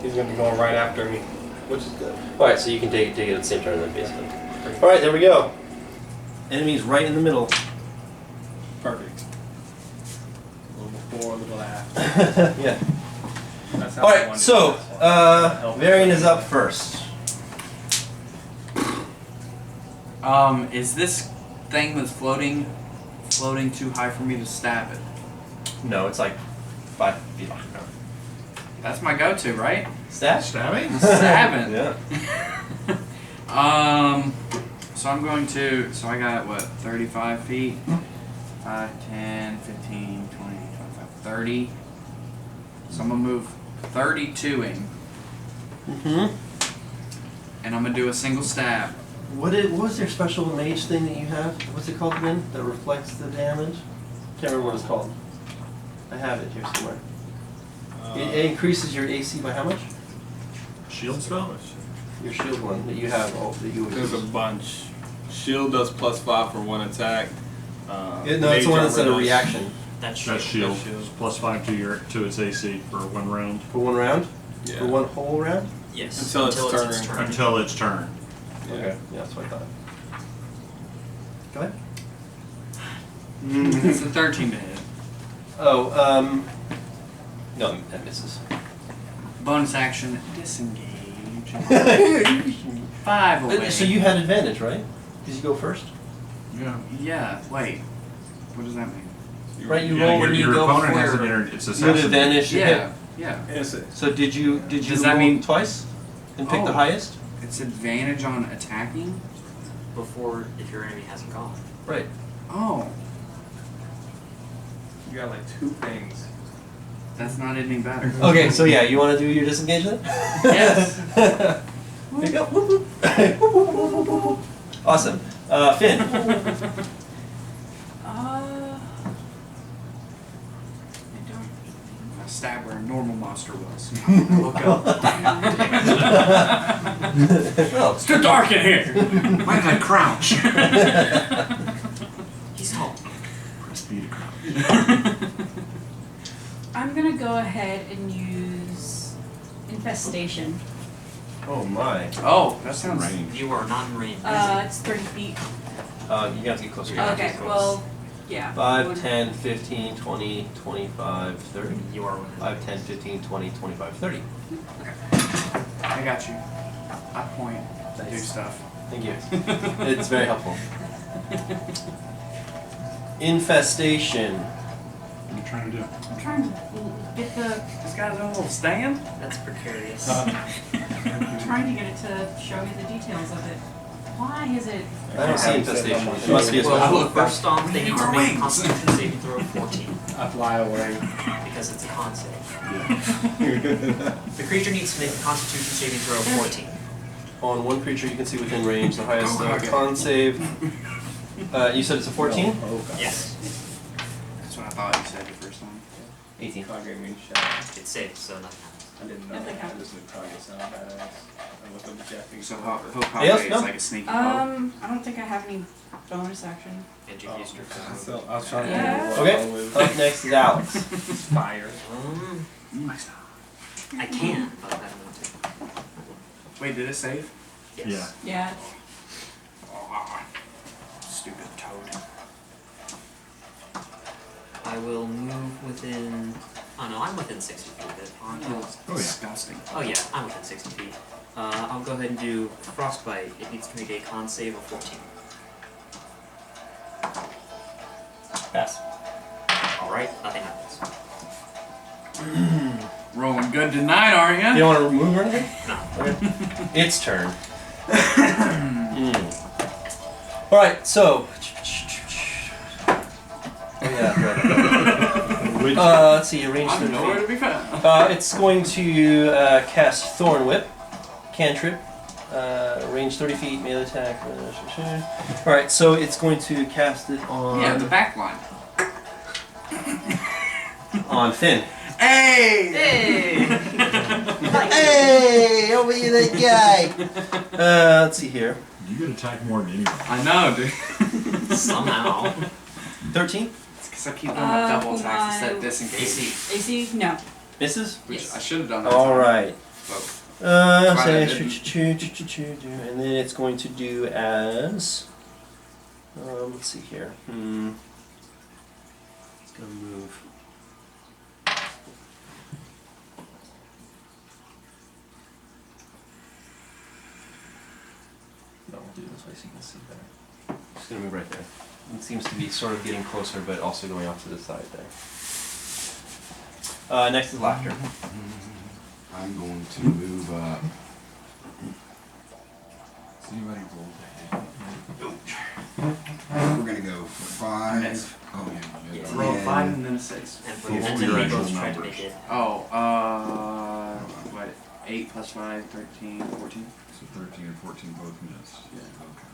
He's gonna be going right after me, which is good. All right, so you can take it at the same turn then, basically. All right, there we go. Enemy's right in the middle. Perfect. A little before, a little after. Yeah. That's how All I right, wanted so it. That's why. Varian is up first. Is this thing that's floating too high for me to stab it? No, it's like 5 feet off. That's my go-to, right? Stab? Stabbing? Stabbing. Yeah. So I'm going to, so I got what, 35 feet? 5, 10, 15, 20, 25, 30. So I'm gonna move 32 in, Mm-hmm. and I'm gonna do a single stab. What was your special mage thing that you have? What's it called again? That reflects the damage? Can't remember what it's called. I have it here somewhere. It increases your AC by how much? Shield spell? Your shield one that you have, that you would There's a use. bunch. Shield does +5 for one attack. No, it's Mage the one armor that's at a does- reaction That's shield. That's shield. That's shield. +5 to its AC for 1 round. for 1 round. Yeah. For 1 whole round. Yes. Until it's its turn. turn. Until its turn. Yeah. Okay, yeah, that's what I thought. Go ahead. It's a 13 to hit. Oh, no, that misses. Bonus action, disengage. 5 away. So you had advantage, right? Did you go first? Yeah. Yeah, wait. What does that mean? Right, you Yeah, roll your, when you your go opponent before hasn't your- entered its You have assassin. advantage to hit. Yeah, yeah. Yes, it- So did you Does that roll mean- twice and pick the Oh. highest? It's advantage on attacking? Before, if your enemy hasn't gone. Right. Oh, You got like 2 things. that's not any better. Okay, so yeah, you want to do your disengage then? Yes. There you go. Whoop, whoop. Whoop, whoop, whoop, whoop, whoop, whoop. Awesome. Finn. I stab where a normal monster was. Look up. Well, It's too dark in here! Why did I crouch? He's tall. Press B to crouch. I'm gonna go ahead and use infestation. oh my. Oh, that sounds... Range. You are not in range. It's 30 feet. You have to get closer. Yeah. Okay, close. well, yeah. 5, would- 10, 15, 20, 25, 30. You are within. 5, 10, 15, 20, 25, 30. I got you. I point to do Nice. stuff. Thank you. It's very helpful. Infestation. What are you trying to do? I'm trying to get the. This guy's a little stand? That's precarious. I'm trying to get it to show me the details of it. Why is it? I don't see infestation. It must be a Well, special. first off, they need to make a wings. Constitution saving throw of 14 I fly away. because it's a con save. The creature needs to make a Constitution saving throw of 14. On one creature you can see within range, the highest Okay. con save. You said it's a 14? Yes, That's what I thought you said the first time. 18. God gave me a shot. it's safe, so nothing happens. I didn't know. Nothing I happens. just looked target sound badass. I looked up the Japanese. So he'll Yes, probably no. it's like a sneaky bow. I don't think I have any bonus action. And you Oh, used your so I was trying to Yeah. remember what Okay. I was Up next is Alex. fire. I can, but I don't want to. Wait, did it save? Yes. Yeah. Oh, stupid toad. I will move within. Oh no, I'm within 60 feet of it, aren't I? Oh, disgusting. Oh yeah, I'm within 60 feet. I'll go ahead and do Frostbite. It needs to make a con save of 14. Pass. Alright, nothing happens. Rolling good tonight, aren't You you? don't want to move or anything? No. Okay. Its turn. Alright, so. Oh, yeah, right. Let's see, range I'm 30 nowhere feet. to be found. It's going to cast Thorn Whip, cantrip, range 30 feet, melee attack. Alright, so it's going to cast it on Yeah, the back line. on Finn. Hey! Hey! Hey, over here, that guy. Let's see here. You get attacked more than anyone. I know, dude. Somehow. 13 It's because I keep doing my double attacks instead of my- disengage. AC. AC? No. misses. Which Yes. I should have done that. All right. But Say, I didn't. and then it's going to do as. Let's see here. It's gonna move. No, we'll do it this way so you can see better. Just gonna move right there. It seems to be sort of getting closer, but also going off to the side there. Next is laughter. I'm going to move up. We're gonna go 5. Oh yeah, Yeah. Roll And- 5 and then a 6. And For and your then we actual both tried to numbers. make it. Oh, what? 8 plus 5, 13, 14. So 13 and 14 both missed. Yeah. Okay.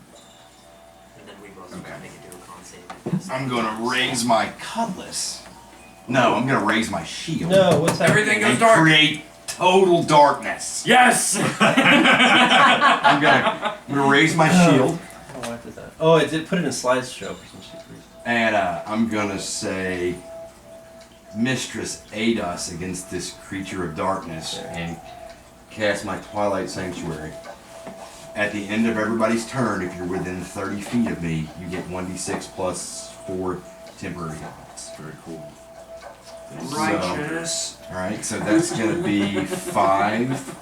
And then we both Okay. tried to make it do a con save. and pass I'm it. gonna raise my cutlass. No, I'm gonna raise my shield. No, what's happening? Everything goes And dark. create total darkness. Yes! I'm gonna raise my shield, Oh, why did that? Oh, it did put it in slideshow for some stupid reason. and I'm gonna say, Mistress, aid us against this creature of darkness, and cast my Twilight Sanctuary. At the end of everybody's turn, if you're within 30 feet of me, you get 1d6 plus 4 temporary hit points. Very cool. Righteous. Alright, so that's gonna be 5.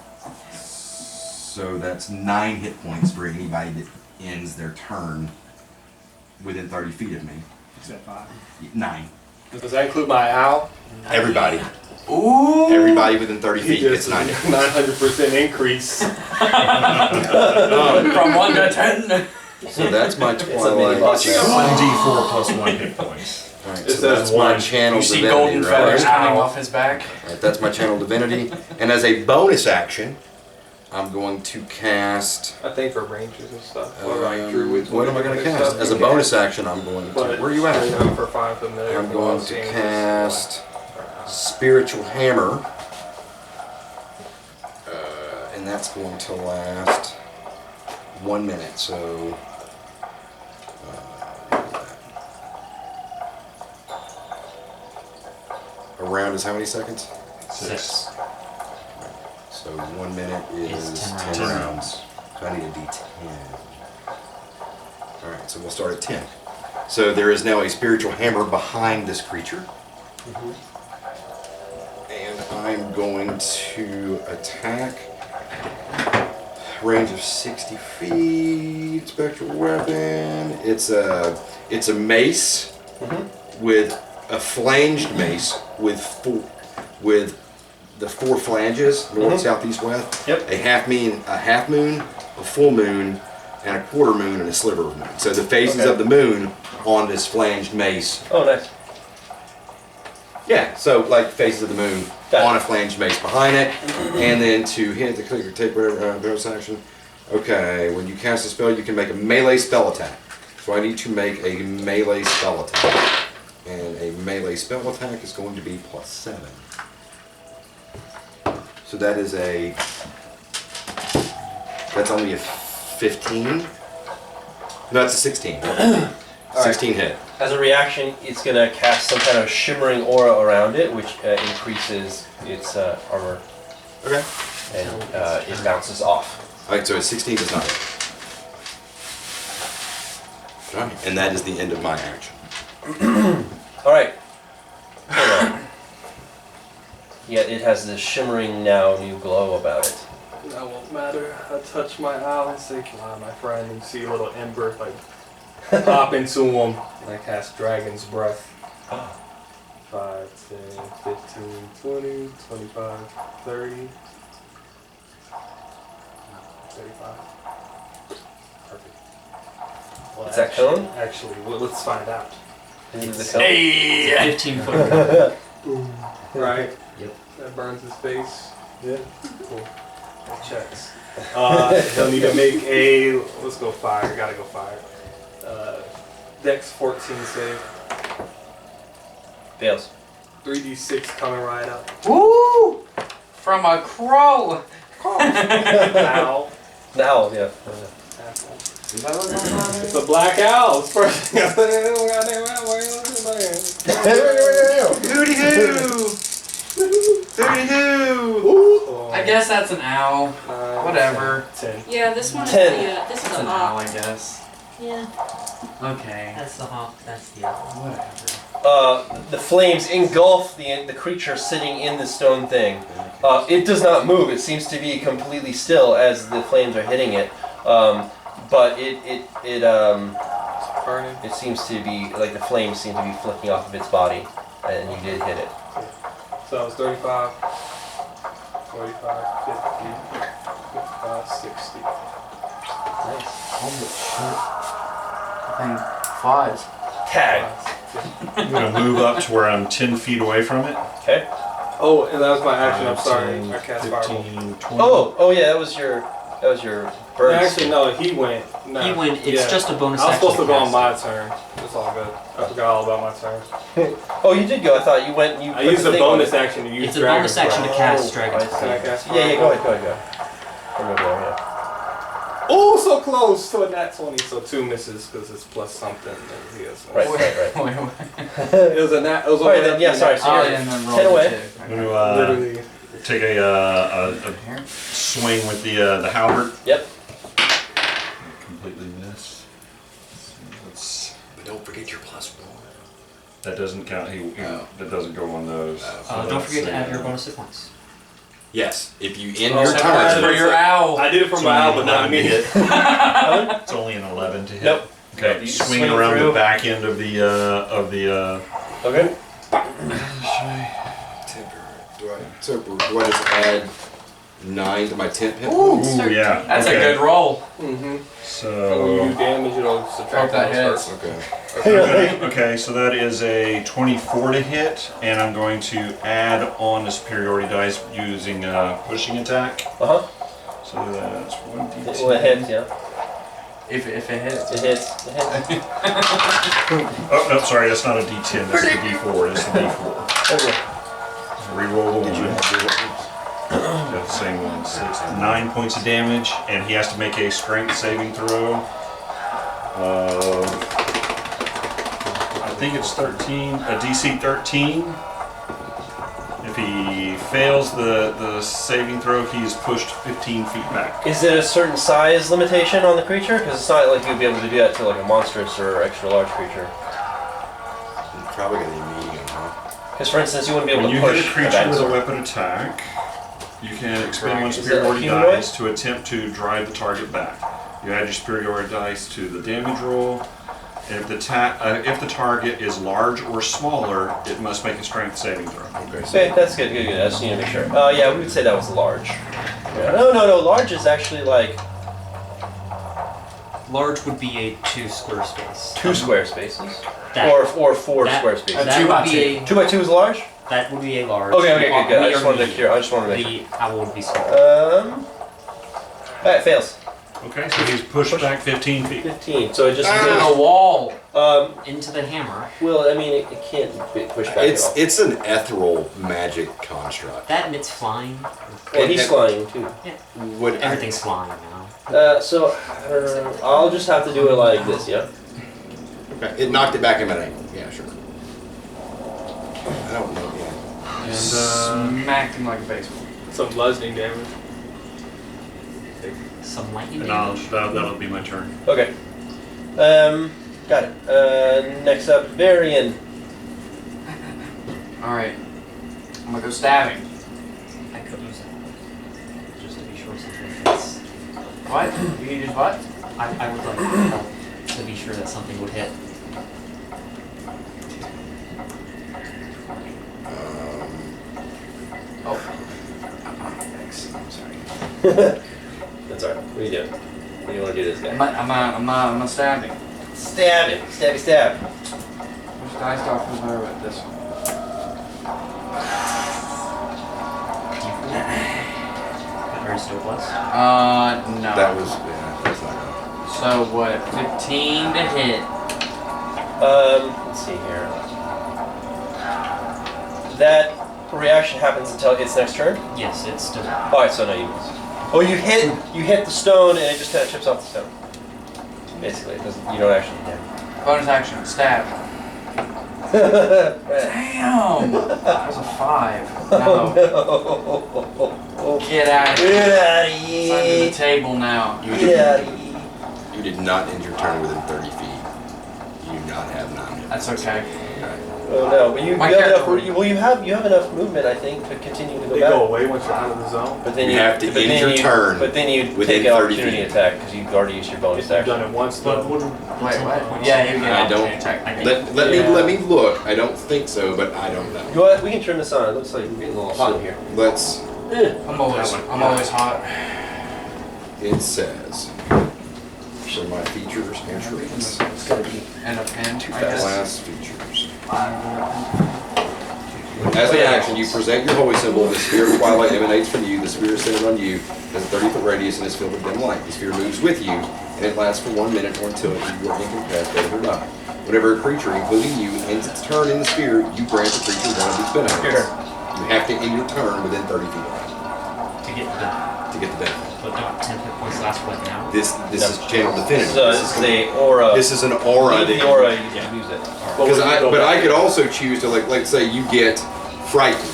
So that's 9 hit points for anybody that ends their turn within 30 feet of me. Except 5. 9. Does that include my owl? Everybody. Ooh! Everybody within 30 feet He gets just 9. 900% increase. From 1 to 10. So that's my a mini Twilight. boss. 1d4 plus 1 hit points. Alright, It so says that's my 1. channel You see divinity, golden right? feathers coming off his back. Alright, that's my channel divinity. And as a bonus action, I'm going to cast. I think for rangers and stuff. Or like druids. What am I going to and cast? stuff, As a you can. bonus action, I'm going to. But Where are you at? you know, for 5 familiar. I'm going to cast Spiritual Hammer. And that's going to last 1 minute, so. A round is how many seconds? 6. So 1 minute is It's 10 10 rounds. rounds. So I need a d10. Alright, so we'll start at 10. So there is now a spiritual hammer behind this creature. And I'm going to attack. Range of 60 feet. Spectral weapon. It's a mace with a flanged mace with the 4 flanges, north, south, east, west. Yep. A half moon, a full moon, and a quarter moon, and a sliver of moon. So the phases Okay. of the moon on this flanged mace. Oh, nice. Yeah, so like phases of the moon Got it. on a flanged mace behind it, and then to hit the click or take whatever bonus action. Okay, when you cast a spell, you can make a melee spell attack. So I need to make a melee spell attack, and a melee spell attack is going to be +7. So that is that's only a 15. No, that's a 16. 16 hit. As a reaction, it's going to cast some kind of shimmering aura around it, which increases its armor, Okay. and it bounces off. Alright, so a 16 does not hit. Alright, and that is the end of my action. All right. Hold on. Yeah, it has this shimmering now new glow about it. That won't matter. I touch my owl and say, "Come on, my friend," and see a little ember like pop into him. And I cast Dragon's Breath. 5, 10, 15, 20, 25, 30, 35. Perfect. Well, Is that killing? Actually, well, let's find out. Is it Hey! 15 foot. Right? Yep. That burns his face. Yeah. Cool. That checks. He'll need to make a. Let's go fire. Gotta go fire. Dex 14 save. Fails. 3d6 coming right up. Woo! From a crow! Owl. The owl, yeah. Asshole. It's a black owl. It's first thing I said. Goddamn owl. Hooty hoo! Hooty hoo! I guess that's an owl. Whatever. 10. Yeah, this one is 10. this is That's a an owl, hawk. I guess. Yeah. Okay. That's the hawk. That's the other. Whatever. The flames engulf the creature sitting in the stone thing. It does not move. It seems to be completely still as the flames are hitting it. But Burning. it seems to be like the flames seem to be flicking off of its body, and you did hit it. So it's 35, 45, 50, 55, 60. Holy shit. I think 5s. Tag. I'm going to move up to where I'm 10 feet away from it. Okay. Oh, and that was my action. I'm 5, sorry. 10, I cast 15, fireball. 20. Oh, yeah, that was your bird. Actually, no, he went. No. He went. It's Yeah. just a bonus I was action. supposed to go on cast. my turn. It's all good. I forgot all about my turn. Oh, you did go. I thought you went and you. I put used the a thing on bonus it. action to use It's a Dragon's bonus action to Breath. cast Dragon's Can I Breath. cast Yeah, yeah, go Fireball? ahead. I'm gonna go, yeah. Oh, so close to a nat 20. So 2 misses because it's plus something. And he has one. Right. It was a nat. It was Alright, over then, yeah, sorry. So Oh, you're yeah, and then 10 roll away. the two. I'm going to Literally. take a swing with the halberd. Yep. Completely miss. Let's, But don't forget your +1. that doesn't count. That doesn't go on those. So Don't forget to that's, add your bonus hit points. Yes, if you end Oh, your that's turn. For your owl. I did it for my owl, but not me. It's only an 11 to hit. Nope. Okay, You swing swing around through. the back end of the Okay. Do I just add 9 to my temp hit Ooh. points? Ooh, yeah. That's okay. a good roll. Mm-hmm. So When you do damage, it'll subtract Hope that those hits. first. Okay. okay, so that is a 24 to hit, and I'm going to add on the superiority dice using pushing attack. Uh huh. So that's 1d10. Well, it hits, yeah. If it hits. It hits. It hits. Oh no, sorry, that's not a d10. That's the d4. That's the d4. Okay. Reroll the one. Got the same one. So it's 9 points of damage, and he has to make a strength saving throw. I think it's 13. A DC 13. If he fails the saving throw, he's pushed 15 feet back. Is it a certain size limitation on the creature? Because it's not like you'd be able to do that to like a monstrous or extra large creature. You're probably going to need medium, huh? Because for instance, you wouldn't be able When to you push hit a creature with a dinosaur. weapon attack, you can expend one Is that superiority humanoid? dice to attempt to drive the target back. You add your superiority dice to the damage roll. And if the target is large or smaller, it must make a strength saving throw. Okay, that's good, good, good. I just need to make sure. Yeah, we would say that was large. Yeah. No, large is actually like Large would be a 2 square space. 2 square spaces. That- Or 4 that- square spaces. That 2 by would 2. be 2 by 2 is large? that would be a large. Okay, good. I We just are wanted to medium. clear. I just wanted to make sure. The owl would be small. Alright, fails. Okay, so he's pushed back 15 feet. 15. So it just Into the wall. Into the hammer. well, I mean, it can't be pushed back at all. It's an ethereal magic construct. That and it's flying. Well, he's flying too. Would Everything's flying now. So I'll just have to do it like this, yeah. Okay. It knocked it back in an angle. Yeah, sure. I don't know. Yeah. And Smacked him like a baseball. Some bludgeoning damage. Some lightning and damage. that'll be my turn. Okay. Got it. Next up, Varian. Alright. I'm gonna go stabbing. I could use that. Just to be sure something hits. What? You just what? I would like help to be sure that something would hit. Oh. Thanks. I'm sorry. That's alright. What are you doing? What do you want to do this guy? I'm a stabbing. Stab him. Stabby stab. Which dice do I feel better with? This one. Are you still blessed? No. That was that's not So gonna. what? 15 to hit. Let's see here. That reaction happens until its next turn. Yes, it's still. Alright, so no, you miss. Oh, you hit the stone and it just kind of chips off the stone. Basically, it doesn't. You don't actually hit. Bonus action. Stab. Damn! That was a 5. No. Oh, Get out of here. Get out of It's under here. the table now. Get out of here. You did not end your turn within 30 feet. You do not have 9 hit That's points. okay. Oh no, but you My have enough. character- Well, you have enough movement, I think, to continue to go They back. go away once you're out of the zone. But then You have to but end then your turn But then you within take an 30 opportunity feet. attack because you've already used your bonus If you've done action. it once, though. Wait, what? Yeah, you get I don't. attack. Let me look. I don't think so, but I don't know. Go ahead, we can turn this on. It looks like we're getting a little hot in here. Let's. I'm always hot. It says So my features and traits. It's gonna be And a pen, I guess. Class features. As an action, you present your holy symbol, and the sphere of twilight emanates from you. The sphere is centered on you, has a 30-foot radius, and is filled with dim light. The sphere moves with you, and it lasts for 1 minute or until you are incapacitated or die. Whenever a creature, including you, ends its turn in the sphere, you grant the creature one of these benefits. You have to end your turn within 30 feet of it To get the benefit. to get the benefit. But don't 10 hit points last what now? This is channel definitive. So this is a aura. This is an aura. The aura, you can use it. Because I could also choose to like say you get frightened.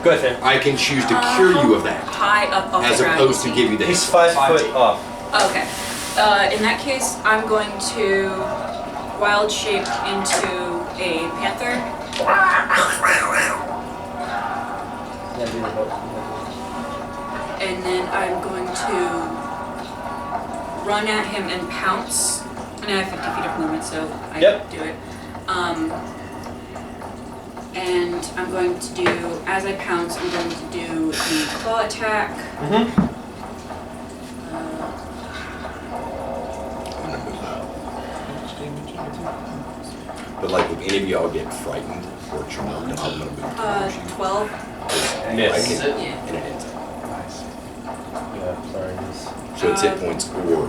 Go ahead, Finn. I can choose to cure you of that, High up off as the ground. opposed to give you the He's hit. 5 foot off. Okay. In that case, I'm going to wild shape into a panther. And then I'm going to run at him and pounce. And I have 50 feet of movement, so I Yep. do it. And I'm going to do, as I pounce, I'm going to do the claw attack. Mm-hmm. But like if any of y'all get frightened or charmed, I'm gonna move towards you. 12. Miss. And Yeah. it ends. Yeah, sorry. Miss. So it's hit points or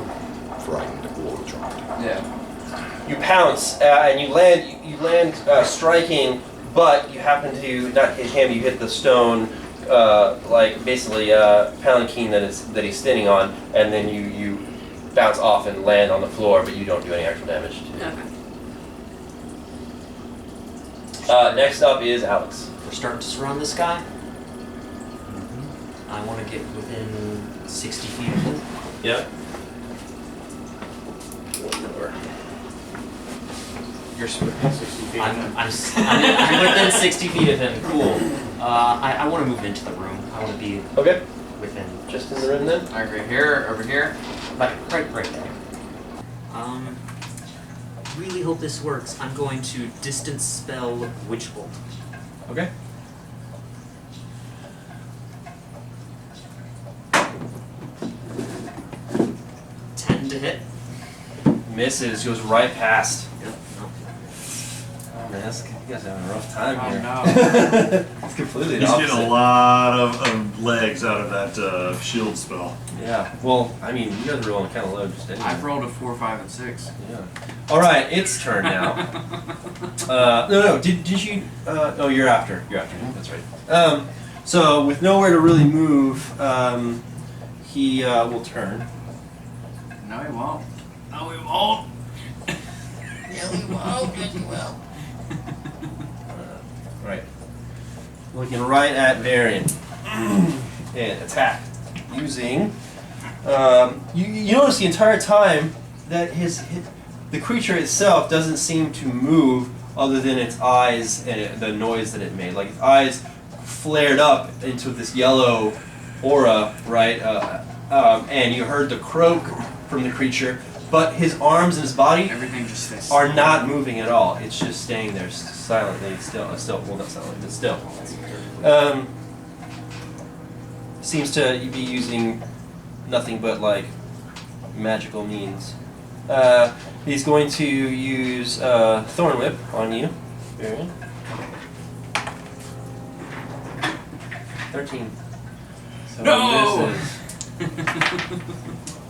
frightened or charmed. Yeah. You pounce and you land striking, but you happen to not hit him. You hit the stone, like basically palanquin that he's standing on, and then you bounce off and land on the floor, but you don't do any actual damage. Okay. Next up is Alex. We're starting to surround this guy. I want to get within 60 feet of him. Yeah. You're within 60 feet. I'm within 60 feet of him. Cool. I want to move into the room. I want to be Okay. within. Just in the room then. I agree. Here, over here. Like right there. Really hope this works. I'm going to distance spell Witch Bolt. Okay. Ten to hit. Misses. Goes right past. Yep. No. Oh man, you guys are having a rough time Oh, here. no. It's completely He's the getting a opposite. lot of legs out of that shield spell. Yeah. Well, I mean, you guys are rolling kind of low just anyway. I've rolled a 4, 5, and 6. Yeah. All right, it's turn now. No. Did you? Oh, you're after. You're after. That's right. So with nowhere to really move, he will turn. No, he won't. No, he won't. Right. Looking right at Varian. And attack. Using. You notice the entire time that the creature itself doesn't seem to move other than its eyes and the noise that it made. Like its eyes flared up into this yellow aura, right? And you heard the croak from the creature, but his arms and his body Everything just stays. are not moving at all. It's just staying there silently, still, well, not silently, but still. Seems to be using nothing but like magical means. He's going to use Thorn Whip on you. Varian. 13. So No! misses.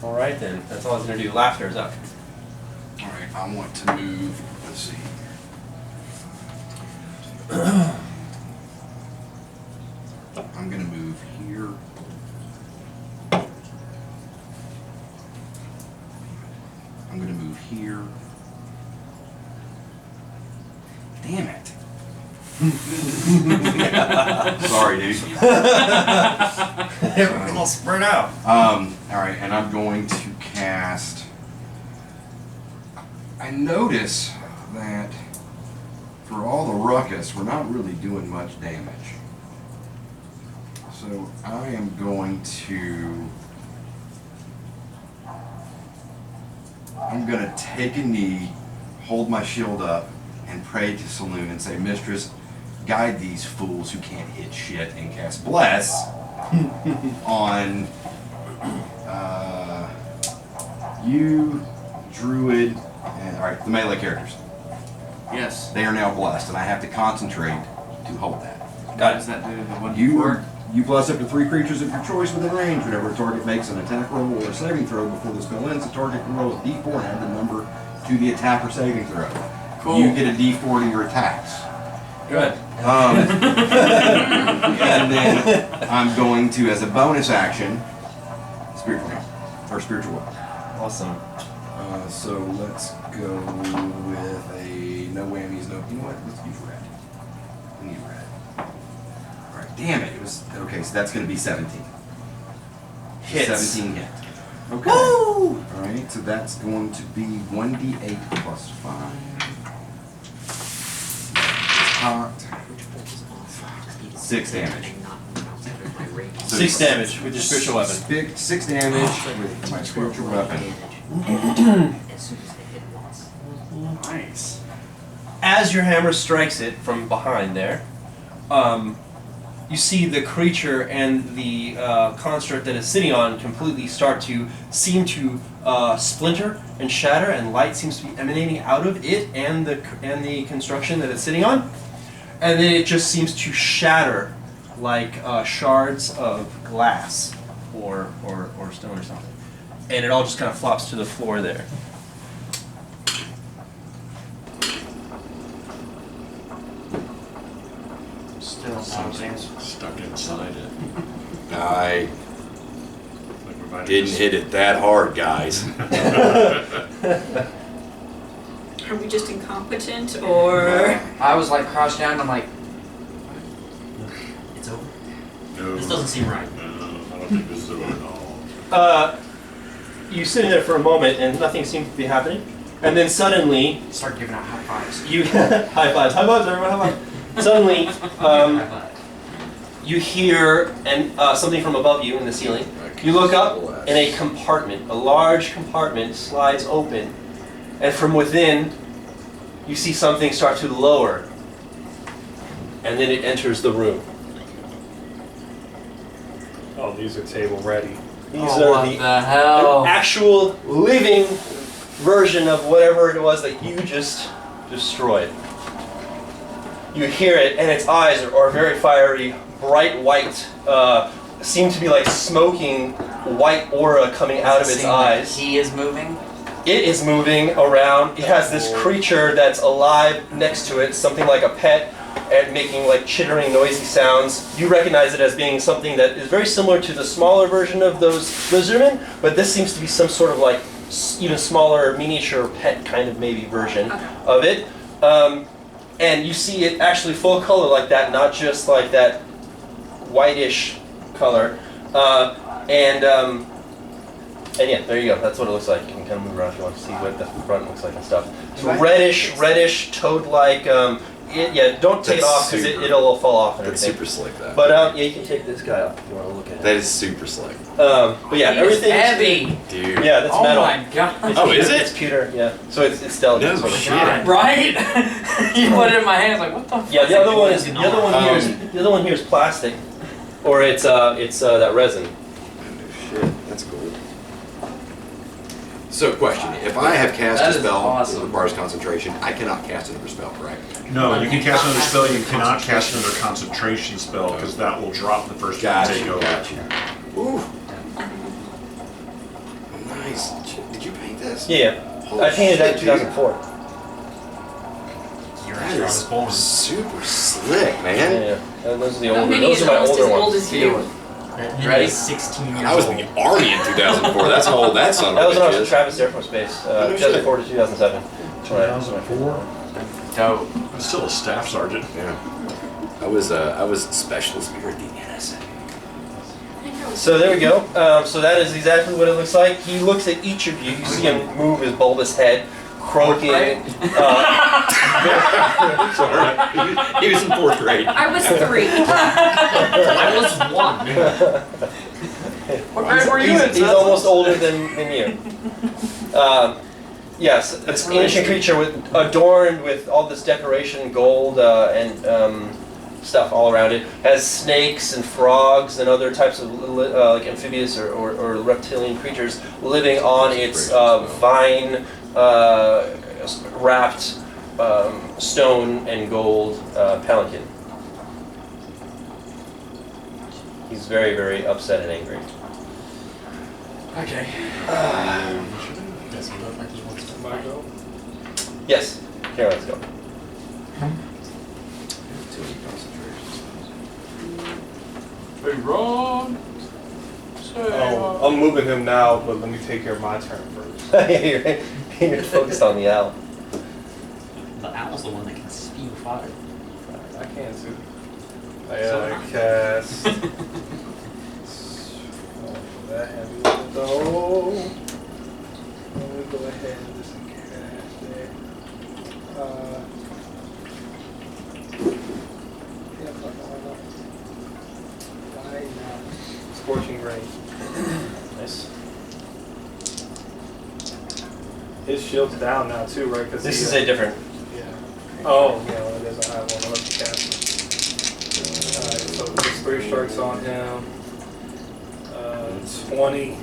All right then. That's all he's gonna do. Laughter is up. Alright, I want to move, let's see. I'm gonna move here. I'm gonna move here. Damn it. Sorry, dude. Everything all spread out. Alright, and I'm going to cast. I notice that for all the ruckus, we're not really doing much damage. So I am going to. I'm going to take a knee, hold my shield up, and pray to Saloon and say, Mistress, guide these fools who can't hit shit and cast Bless on you druid, and all right, the melee characters. Yes. They are now blessed, and I have to concentrate to hold that. What does that do to the one You bless up to 3 creatures of your choice within range. Whenever a target makes an attack roll or a saving throw before the spell ends, the target can roll a d4 and add the number to the attack or saving throw. Cool. You get a d4 to your attacks. Good. And then I'm going to, as a bonus action, spiritual hand or spiritual weapon. Awesome. So let's go with a no whammies, no. You know what? Let's use red. We need red. All right. Damn it! It was okay. So that's going to be 17. Hits. 17 hit. Okay. Woo! All right. So that's going to be 1d8 plus 5. Cocked. 6 damage. So 6 damage with your spiritual weapon. 6 damage with my spiritual weapon. Nice. As your hammer strikes it from behind there, you see the creature and the construct that it's sitting on completely start to seem to splinter and shatter, and light seems to be emanating out of it and the construction that it's sitting on, and then it just seems to shatter like shards of glass or stone or something, and it all just kind of flops to the floor there. Still something. Stuck inside it. I Like we might didn't have hit it that hard, guys. Are we just incompetent, or I was like crouched down. I'm like, It's over. No, This doesn't seem right. No, I don't think this is over at all. You sit there for a moment and nothing seems to be happening, and then suddenly start giving out high fives. you high fives, everyone, high fives. Suddenly, you hear something from above you in the ceiling. You look up, and a compartment, a large compartment, slides open, and from within, you see something start to lower, and then it enters the room. Oh, these are table ready. These Oh, are what the the hell? actual living version of whatever it was that you just destroyed. You hear it, and its eyes are very fiery, bright white, seem to be like smoking white aura coming out of its Seeing that eyes. He is moving. It is moving around. It has this creature that's alive next to it, something like a pet, and making like chittering, noisy sounds. You recognize it as being something that is very similar to the smaller version of those lizardmen, but this seems to be some sort of like even smaller, miniature pet kind of maybe version of it. And you see it actually full color like that, not just like that whitish color. And yeah, there you go. That's what it looks like. You can kind of move around if you want to see what the front looks like and stuff. It's reddish, toad-like. Yeah, don't take it off because it'll fall off and That's everything. super slick, that. But yeah, you can take this guy off if you want to look at it. That is super slick. But yeah, everything. Heavy. Dude. Yeah, that's Oh metal. my god. Oh, is it? It's pewter. Yeah, so it's delicate. No sort of. shit. Right? You put it in my hands like what the? Yeah, the other one is It's the other one here is the other one here is plastic, or it's that resin. Shit, that's cool. So, question: if I have cast That a is spell awesome. that requires concentration, I cannot cast another spell, correct? No, you can cast another spell. You cannot cast another concentration spell because that will drop the first one you take over. Gotcha. Ooh. Nice. Did you paint this? Yeah, Holy I painted that in shit, dude. 2004. That is super slick, man. Yeah, and those are the how older. many Those is are my almost older as old ones. as you? That hit Ready? is 16 years I was in old. the Army in 2004. That's how old that son That of was a when I bitch was at is. Travis Air Force Base, Oh, no 2004 to 2007. 2004. Dope. I'm still a staff sergeant. Yeah. I was specialist here at the NSA. So there we go. So that is exactly what it looks like. He looks at each of you. You see him move his bulbous head, croaking. Sorry. He was in 4th grade. I was 3. I was 1. What grade were you in? He's almost older than you. Yes, this ancient creature adorned with all this decoration, gold and stuff all around it, has snakes and frogs and other types of like amphibious or reptilian creatures living on its vine wrapped stone and gold palanquin. He's very, very upset and angry. Okay. Does he look like he wants to Am I go? Yes. Here, let's go. Too many concentrations. Hey, Ron. Oh, I'm moving him now, but let me take care of my turn first. You're focused on the owl. The owl's the one that can spew fire. I can too. I cast. That heavy with though. Let me go ahead and just cast it. Yeah, fuck, why not? Scorching ray. Nice. His shield's down now too, right? Cause This he, is a different. Yeah. Oh, yeah, well, it is. I have one. I'll let you cast it. Alright, so there's 3 strikes on him. 20,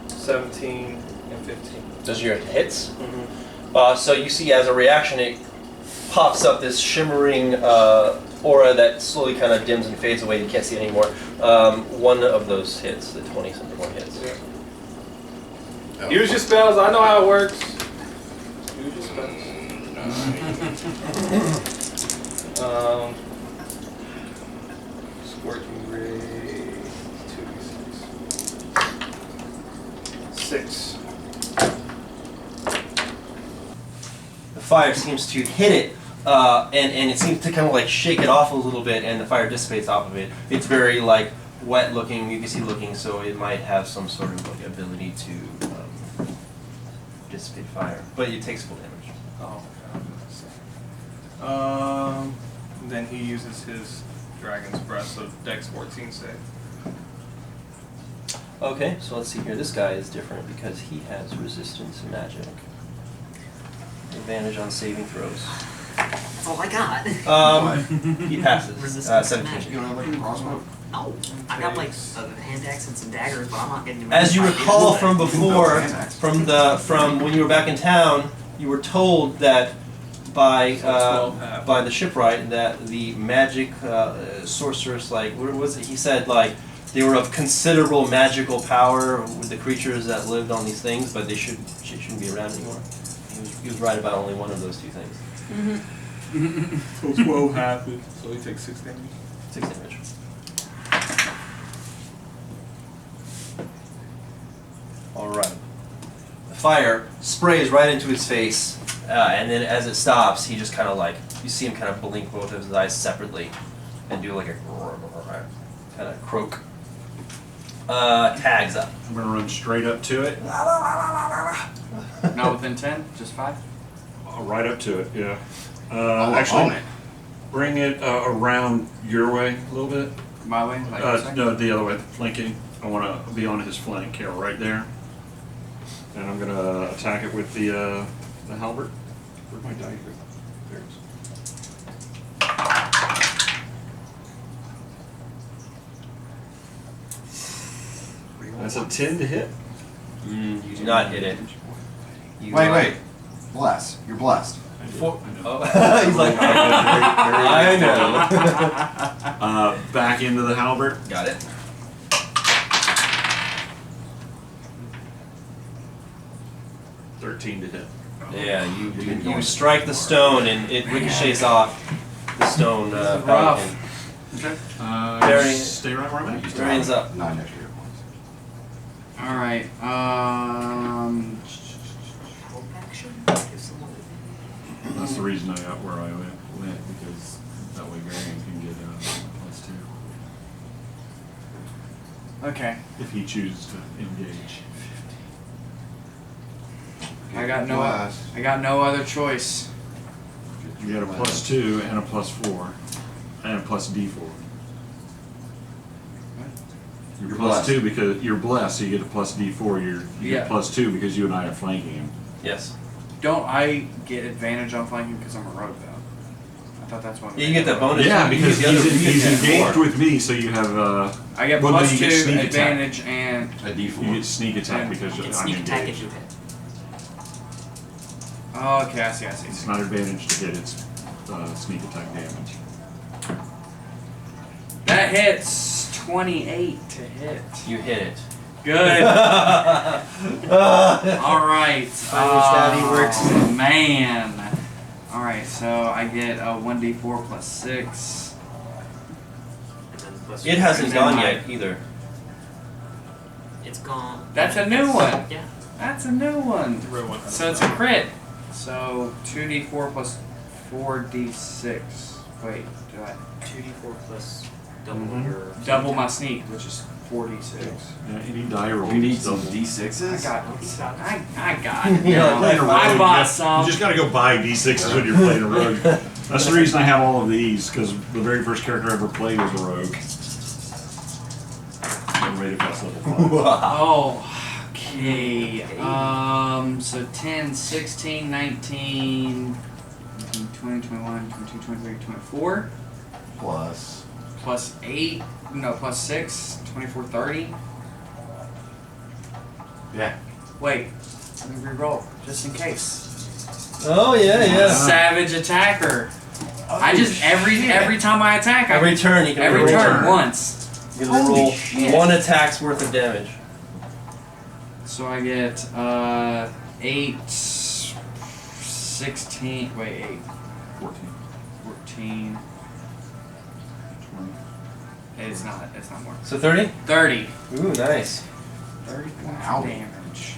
17, and 15. Those are your hits. Mm-hmm. So you see, as a reaction, it pops up this shimmering aura that slowly kind of dims and fades away. You can't see it anymore. One of those hits, the 20-something one hits. Yeah. Use your spells. I know how it works. Use your spells. Scorching ray. 2d6. 6. The fire seems to hit it, and it seems to kind of like shake it off a little bit, and the fire dissipates off of it. It's very like wet looking, mucusy looking, so it might have some sort of like ability to dissipate fire, but it takes full damage. Oh, then he uses his dragon's breath, so Dex 14 save. Okay, so let's see here. This guy is different because he has resistance to magic. Advantage on saving throws. That's all I got. He passes. Resistance to 17. magic. You don't have like a crossbow? No, I got like a hand axe and some daggers, but I'm not getting them. As you recall from No, before, hand-axe. from when you were back in town, you were told that by the shipwright that the magic sorcerers, like what was it? He said like they were of considerable magical power with the creatures that lived on these things, but they shouldn't be around anymore. He was right about only one of those two things. So 12 happens, so he takes 6 damage. 6 damage. Alright. The fire sprays right into his face, and then as it stops, he just kind of like, you see him kind of blink both of his eyes separately and do like a kind of croak. Tags up. I'm gonna run straight up to it. Not within 10, just 5. Right up to it, yeah. Own Actually, it. bring it around your way a little bit. My way, like this way? No, the other way, flanking. I want to be on his flank here, right there. And I'm gonna attack it with the halberd. Where'd my die go? There it is. That's a 10 to hit. You do not hit it. You, Wait. Bless. You're blessed. Oh. He's like, I know. Back into the halberd. Got it. $13 to hit. Yeah, you strike the stone and it ricochets off the stone. Pelican. Okay. Very- Stay right where I'm at. Varian's up. 9 extra hit points. Alright, That's the reason I got where I went, because that way Varian can get +2 okay. if he chooses to engage. I got no other choice. You got a +2 and a +4 and a +D4. You're +2 because you're blessed, so you get a +D4. You Yeah. get +2 because you and I are flanking him. Yes. Don't I get advantage on flanking because I'm a rogue though? I thought that's what. Yeah, you get that bonus. Yeah, You because get the other- he's you get engaged more. with me, so you have I get well, then plus you get 2 sneak attack. advantage and A D4. You get sneak attack And because You can I'm sneak attack if engaged. you hit. Oh, okay, I see. It's not advantage to hit, it's sneak attack damage. That hits 28 to hit. You hit it. Good. All right. That works. Man. All right, so I get a 1d4 plus 6. And then plus It hasn't And gone then yet either. It's gone. That's a new one. Yeah. That's a new one. The red one. So it's a crit. So 2d4 plus 4d6. Wait, do I 2d4 plus double Mhm. your. double my sneak, which is 4d6? Yeah, any die roll. We need is some double. D6s. I got it. You're like playing a I rogue, bought You some. just gotta go buy D6s when you're playing a rogue. That's the reason I have all of these, because the very first character I ever played was a rogue. Never made it past level 5. Oh, okay. So 10, 16, 19, 20, 21, 22, 23, 24. Plus. Plus 8, no, plus 6, 24, 30. Yeah. Wait, let me re-roll, just in case. Oh yeah. Savage attacker. I just, every time I attack, I Every turn you can every roll. turn once. You can Holy roll shit. 1 attack's worth of damage. So I get 8, 16, wait, 8, 14. 14. 20. It's not more. So 30? 30. Ooh, nice. 30 points Wow. of damage.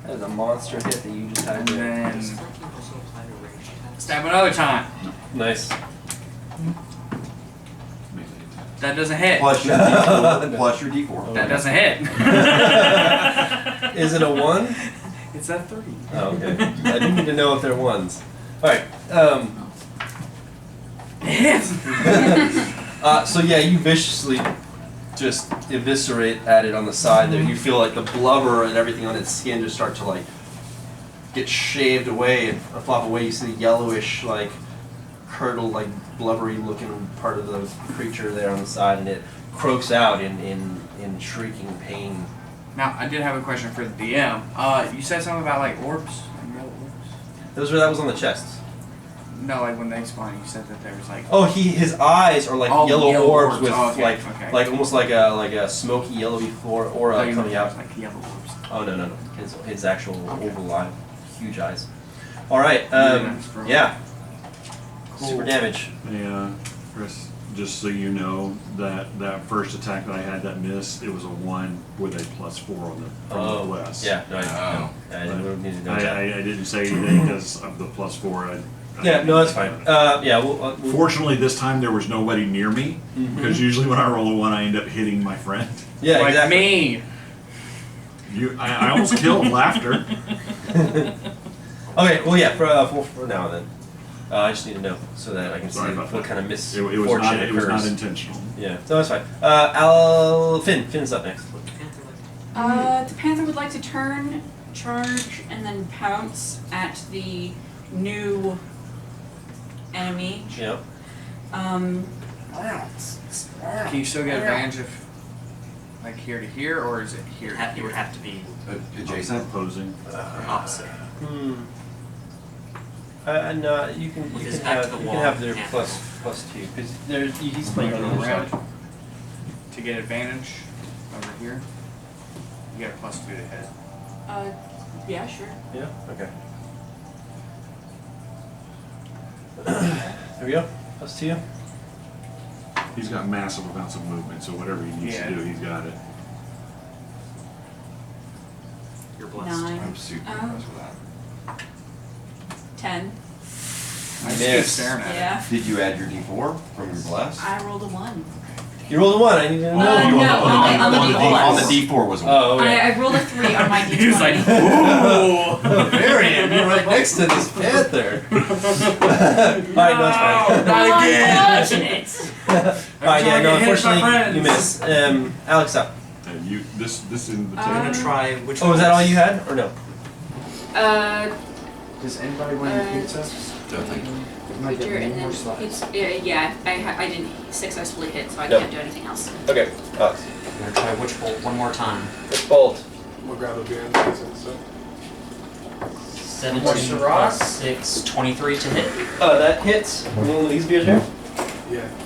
That is a monster hit that you just had And there. then Does flanking also apply to ranged attacks? stab another time. Nice. Melee attack. That doesn't hit. Plus your D4. Plus your D4. That doesn't hit. Is it a 1? It's a 3. Oh, okay. I didn't need to know if they're 1s. Alright. It hits. So yeah, you viciously just eviscerate at it on the side there. You feel like the blubber and everything on its skin just start to like get shaved away and flop away. You see the yellowish, like curdled, like blubbery looking part of the creature there on the side, and it croaks out in shrieking pain. Now, I did have a question for the DM. You said something about like orbs? Like yellow orbs? That was on the chest. No, like when they spawn, you said that there was like. Oh, his eyes are like Oh, yellow orbs with Oh, okay, like okay. like almost like a smoky yellowy aura Oh, you coming meant out. like yellow orbs. Oh no. His actual oval eye, huge eyes. All right. that's for- Yeah. Cool. Super damage. Hey, Chris, just so you know, that first attack that I had that missed, it was a 1 with a +4 on the from the bless. Yeah. No. I But didn't need to know I that. didn't say anything because of the +4. Yeah. No, that's fine. Yeah. We'll Fortunately, this time there was nobody near me, because usually when I roll a 1, I end up hitting my friend. yeah. Like Exactly. me. I almost killed Laughter. Okay. Well, yeah. For now then. I just need to know so that I can see Sorry about what that. kind of It misfortune was not. It occurs. was not intentional. Yeah. No, that's fine. Finn's up next. What the panther like? The panther would like to turn, charge, and then pounce at the new enemy. Yeah. Can you still get advantage of like here to here, or is it here? to It here? would have to be Adjacent. Opposing. opposite. No, you can With you his can back have to the you wall, can have their yeah. +2 because he's playing on the other Around. side. To get advantage over here, you got a +2 to hit. Yeah, sure. Yeah. Okay. There we go. +2. He's got massive amounts of movement, so whatever he needs Yeah. to do, he's got it. You're blessed. 9. I'm super impressed with that. 10. I just Miss. keep staring at it. Yeah. Did you add your D4 from your bless? I rolled a 1. You rolled a 1. I need to know. No, on the D4. On the D4 was a 1. Oh, okay. I rolled a 3 on my D20. He was like, ooh. Variant, you're right next to this panther. Alright, no, it's fine. Not again. Unfortunate. Alright, yeah, no, Every time I get hit by unfortunately, friends. you miss. Alex up. And this in the I'm table. gonna try which Oh, was that all you had? Or no? Does anybody want any pizza? Don't think. Creature, and then it's I didn't successfully hit, so I Nope. can't do anything else. Okay, Alex. I'm gonna try which bolt one more time. Which bolt? We'll grab a beer and pizza. So 17 What's the plus rock? 6, 23 to hit. That hits. One of these beers here.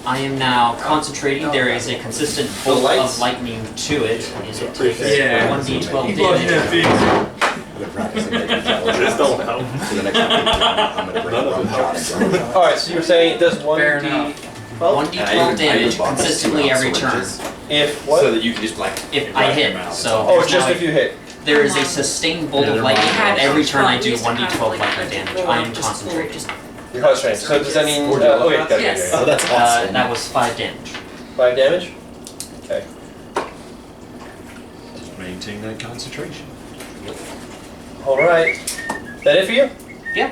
I am now concentrating. There is a consistent bolt of lightning to it, and it takes Yeah. 1d12 damage. I'm gonna practice and make intelligence. This don't help. So the next time I'm gonna bring None of rum it shot and rum. All right. So you're saying it does Fair 1d. enough. 1d12 damage consistently every turn. If what? So that you can just like. If I hit, so Oh, there's just now if you hit. there is a sustained bolt of lightning, and every turn I do 1d12 lightning damage. I am concentrating. You're concentrating. So does that mean? Oh wait, got it. Yes. Oh, that's awesome. That was 5 damage. 5 damage. Okay. Just maintain that concentration. All right. That it for you? Yeah.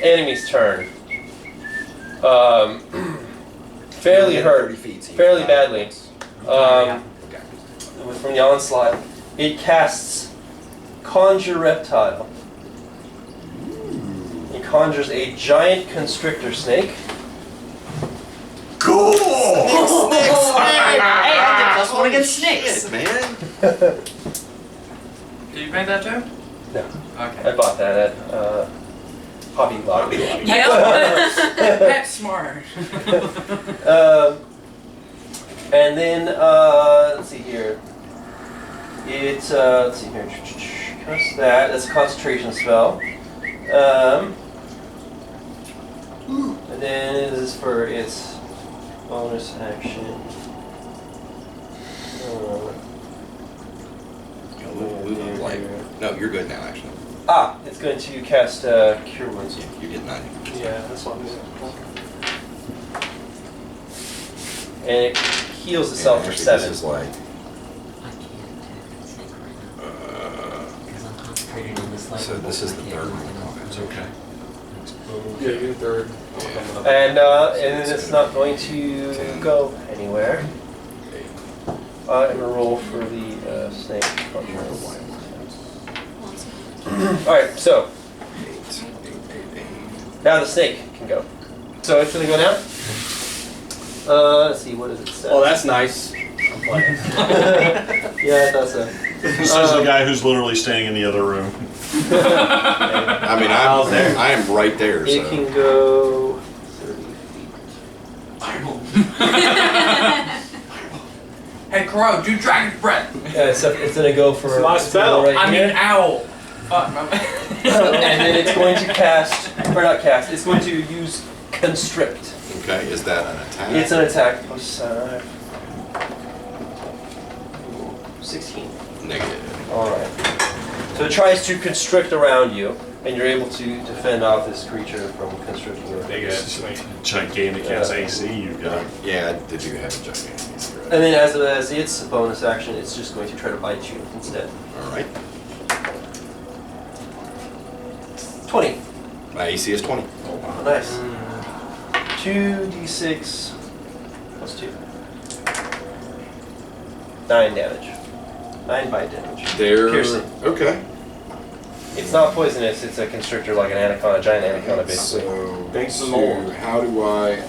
Enemy's turn. Fairly hurt. 30 feet, so you Fairly can- badly. Okay. From the onslaught, it casts Conjure Reptile. It conjures a giant constrictor snake. Cool! Hey, I did +1 against snakes. Shit, man. Did you make that too? No. Okay. I bought that at Hobby Lobby. That's smart. And then let's see here. It's let's see here. Cast that. That's a concentration spell. And then this is for its bonus action. No, you're good now, actually. It's going to cast Cure Wounds. You get 90. Yeah, that's what I'm doing. And it heals itself for Actually, 7. This is like. I can't attack the snake right now because I'm concentrating on this light. So this is the third one. It's okay. Yeah, you're third. And then it's not going to go anywhere. I'm gonna roll for the snake. Alright, so now the snake can go. So it's gonna go now? Let's see, what does it say? Oh, that's nice. I'm playing. Yeah, I thought so. This is the guy who's literally staying in the other room. I mean, I am right there. It So. can go 30 feet. Hey, Crow, do Dragon's Breath. Yeah, it's gonna go for It's my it's spell. right I mean, here. owl. Fuck, my And then it's going to cast, or not cast, it's going to use Constrict. Okay, is that an attack? It's an attack plus 16. Negative. Alright. So it tries to constrict around you, and you're able to defend off this creature from constricting you. Big ass snake. Gigantic ass AC you got. Yeah, I did you have a gigantic? And then as its bonus action, it's just going to try to bite you instead. Alright. 20. My AC is 20. Oh, nice. 2d6 plus 2. 9 damage. 9 bite damage. Piercing. Okay. It's not poisonous, it's a constrictor like an anaconda, giant anaconda basically. So, Thanks to Lord. how do I.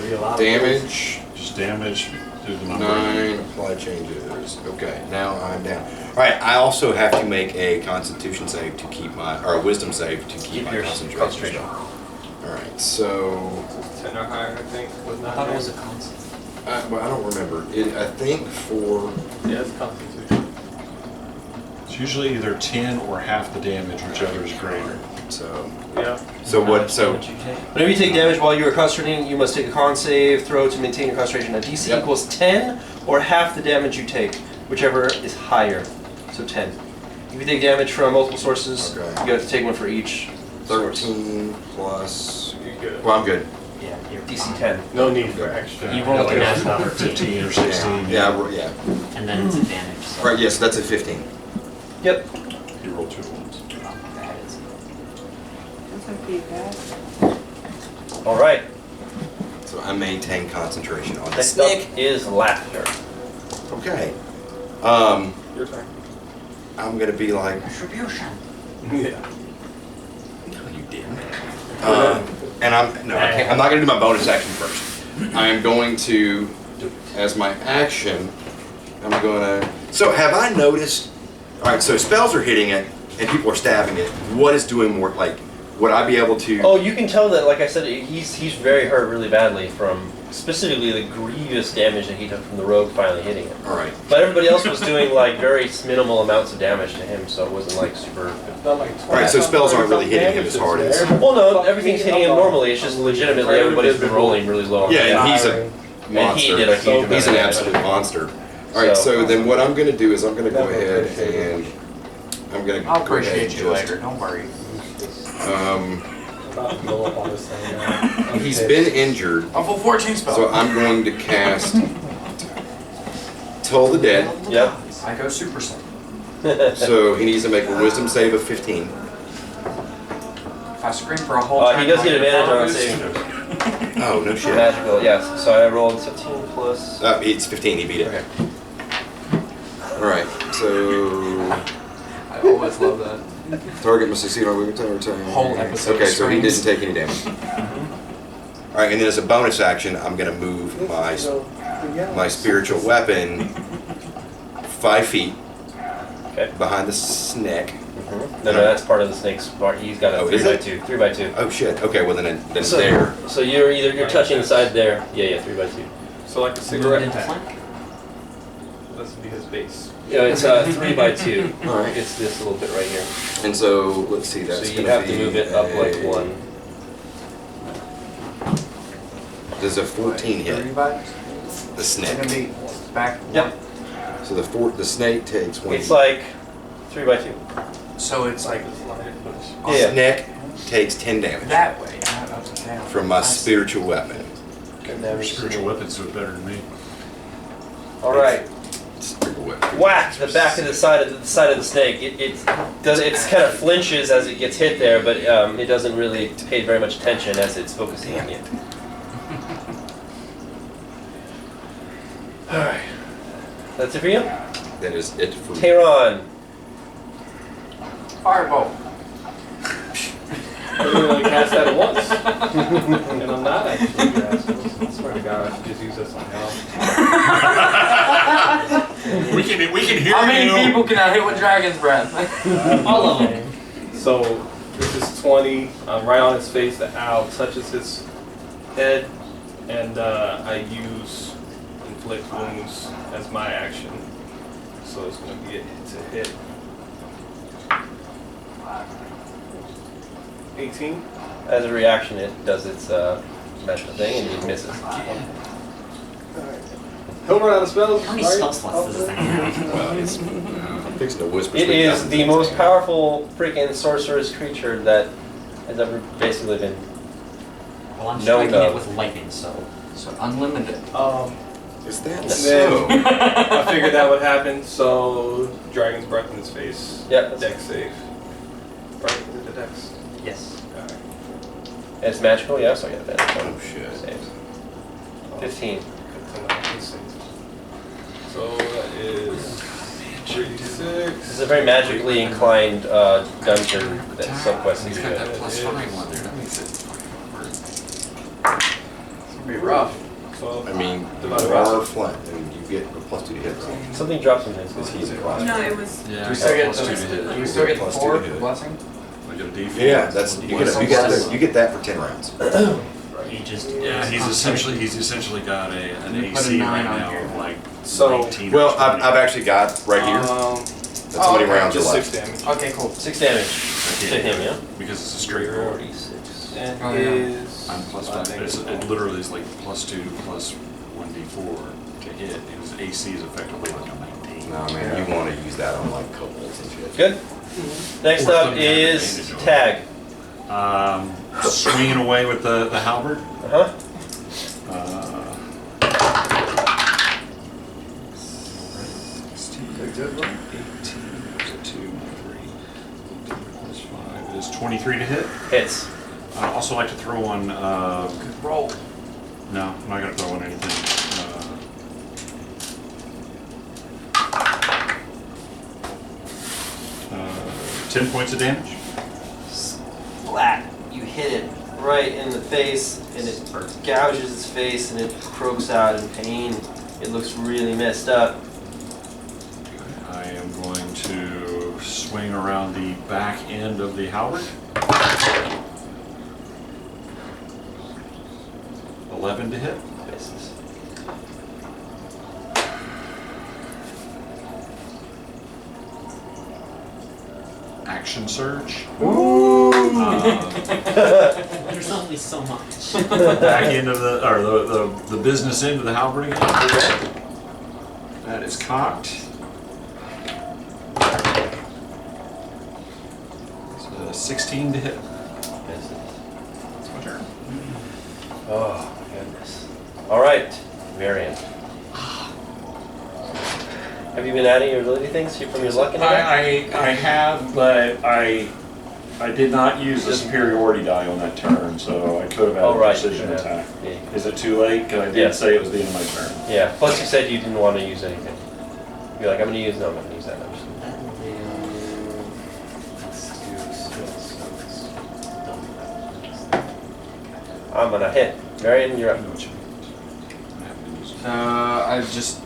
Alright. Damage. Just damage. Do the number. 9. Apply changes. Okay, now I'm down. Alright, I also have to make a constitution save to keep my. Or a wisdom save to keep my your concentration. Alright, so. 10 or higher, I think. Was I not thought it bad. was a constant. Well, I don't remember. I think for. Yeah, it's Constitution. It's usually either 10 or half the damage, whichever is greater. So. Yeah. So what? So. What you take? Whenever you take damage while you are concentrating, you must take a con save throw to maintain your concentration. A DC Yep. equals 10 or half the damage you take, whichever is higher. So 10. If you take damage from multiple sources, Okay. you have to take one for each source. 13 plus. You're good. Well, I'm good. Yeah, you're DC 10. No need for extra. You rolled like a a natural 13, 15 or 16. Yeah. and then it's advantage. So. Right. Yes, that's a 15. Yep. You roll 2 ones. That is. Alright. So I maintain concentration on the Next snake. up is laughter. Okay. Your turn. I'm gonna be like. Retribution. Yeah. No, you didn't. And I'm no, I can't, I'm not gonna do my bonus action first. I am going to, as my action, I'm gonna. So have I noticed? All right, so spells are hitting it. and people are stabbing it, what is doing more, like, would I be able to? Oh, you can tell that, like I said, he's very hurt really badly from specifically the grievous damage that he took from the rogue finally hitting him. All right. But everybody else was doing like very minimal amounts of damage to him, so it wasn't like super. All right, so spells aren't really hitting him as hard as. Well, no, everything's hitting him normally. It's just legitimately everybody's been rolling really low. On Yeah, and he's a and monster. he did a huge amount He's an of damage. absolute monster. All right, so then what I'm going to do is I'm going to go ahead and I'm going to. I'll appreciate you later. Don't worry. About to blow up on this thing now. He's been injured, I'm full 14 spell. so I'm going to cast Toll the Dead. Yep. I go Super Saiyan. So he needs to make a Wisdom save of 15. If I scream for a whole time, He does get like advantage on boost. saving throws. Oh, no shit. Magical, yes. So I rolled 15 plus. It's 15, he beat it. Okay. Alright, so I always love that. target must succeed on movement time or time. Whole episode Okay, of so he screams. didn't take any damage. Alright, and then as a bonus action, I'm going to move my spiritual weapon 5 feet Okay. behind the snake. No, that's part of the snake's part. He's got a Oh, 3 is by it? 2. 3 by 2. Oh shit. Okay, well then it's So, there. so you're touching the side there. Yeah, 3 by 2. So like a Move it cigarette into pack. flank. This would be his base. Yeah, it's 3 by 2. Alright. It's this little bit right here. And so let's see, that's So you gonna have to be move it up like a- 1. Does a 14 hit Three by- the It's gonna snake? be back. Yep. So the snake takes 1. It's like 3 by 2. So it's like Yeah. Snake takes 10 damage that way. Not up and down. from my I see. spiritual weapon. Your spiritual weapons do it better than me. All right. Spiritual weapon. Whack the back of the side of the snake. It kind of flinches as it gets hit there, but it doesn't really pay very much attention as it's focusing on you. All right. That's it for you, That is it for me. Tehran. Fireball. I really only cast that at once. And I'm not actually you assholes. I swear to God, I should just use this on y'all. We can hear How many you. people can I hit with Dragon's Breath? All of them. So this is 20. I'm right on his face. The owl touches his head, and I use inflict wounds as my action. So it's going to be a hit. 18. As a reaction, it does its magical thing and it misses. He'll run out of spells. How many right? spell slots does this thing have? Well, it's fixing to whisper. It sweet is nothings the in most his powerful freaking sorceress creature that has ever basically been. Well, I'm No, striking no. it with lightning, so. So unlimited. Is that And so? then I figured that would happen, so Dragon's Breath in his face. Yep, that's Dex save. Right, is it the Dex? Yes. Alright. And it's magical, yeah, so I get advantage on Oh shit. saves. 15. So that is 36. This is a very magically inclined dungeon that subquest is He's got that in. plus 5 one there. That makes it fucking work. It's gonna be rough. 12. I mean, the Divided by bar flint, and you get a +2 to hit. Something drops in his. Because he's a cross. No, it was. Yeah. Do we still get plus 2 to hit. do we still get the Plus 4 2 to hit. blessing? I get a D4. Yeah, that's you get that for 10 rounds. He just. Yeah, he's essentially got an Let me put a AC 9 right on now here. of like So- 19 or Well, 20. I've actually got right here. That's how many rounds are Just left. 6 damage. Okay, cool. 6 damage to him, yeah? because it's a straight roll. 46. And Oh, yeah. his. I'm plus I 5. think It it's literally is like +2 plus 1d4 to hit. His AC is effectively like a 19. No man, you want to use that on like kobolds and shit. Good. Next Or up something to have is advantage over. Tag. Swinging away with the halberd. Uh-huh. Uh, plus 5 is 23 to hit. Hits. Also like to throw on. Good roll. No, I'm not gonna throw on anything. 10 points of damage. Splat. You hit it right in the face, and it gouges its face, and it croaks out in pain. It looks really messed up. I am going to swing around the back end of the halberd. 11 to hit. Misses. Action surge. There's only so much. Back end of the business end of the halberd again. That is cocked. So 16 to hit. Misses. That's my turn. Oh my goodness. All right, Marion. Have you been adding your ability things from your luck in there? I have, but I did not use the superiority die on that turn, so I could have had Oh, a right. precision Yeah. attack. Yeah. Is it too late? Because I did Yes. say it was the end of my turn. Yeah. Plus, you said you didn't want to use anything. You're like, I'm going to use. No, I'm going to use that. I'm just- I'm going to hit. Marion, you're up. I just,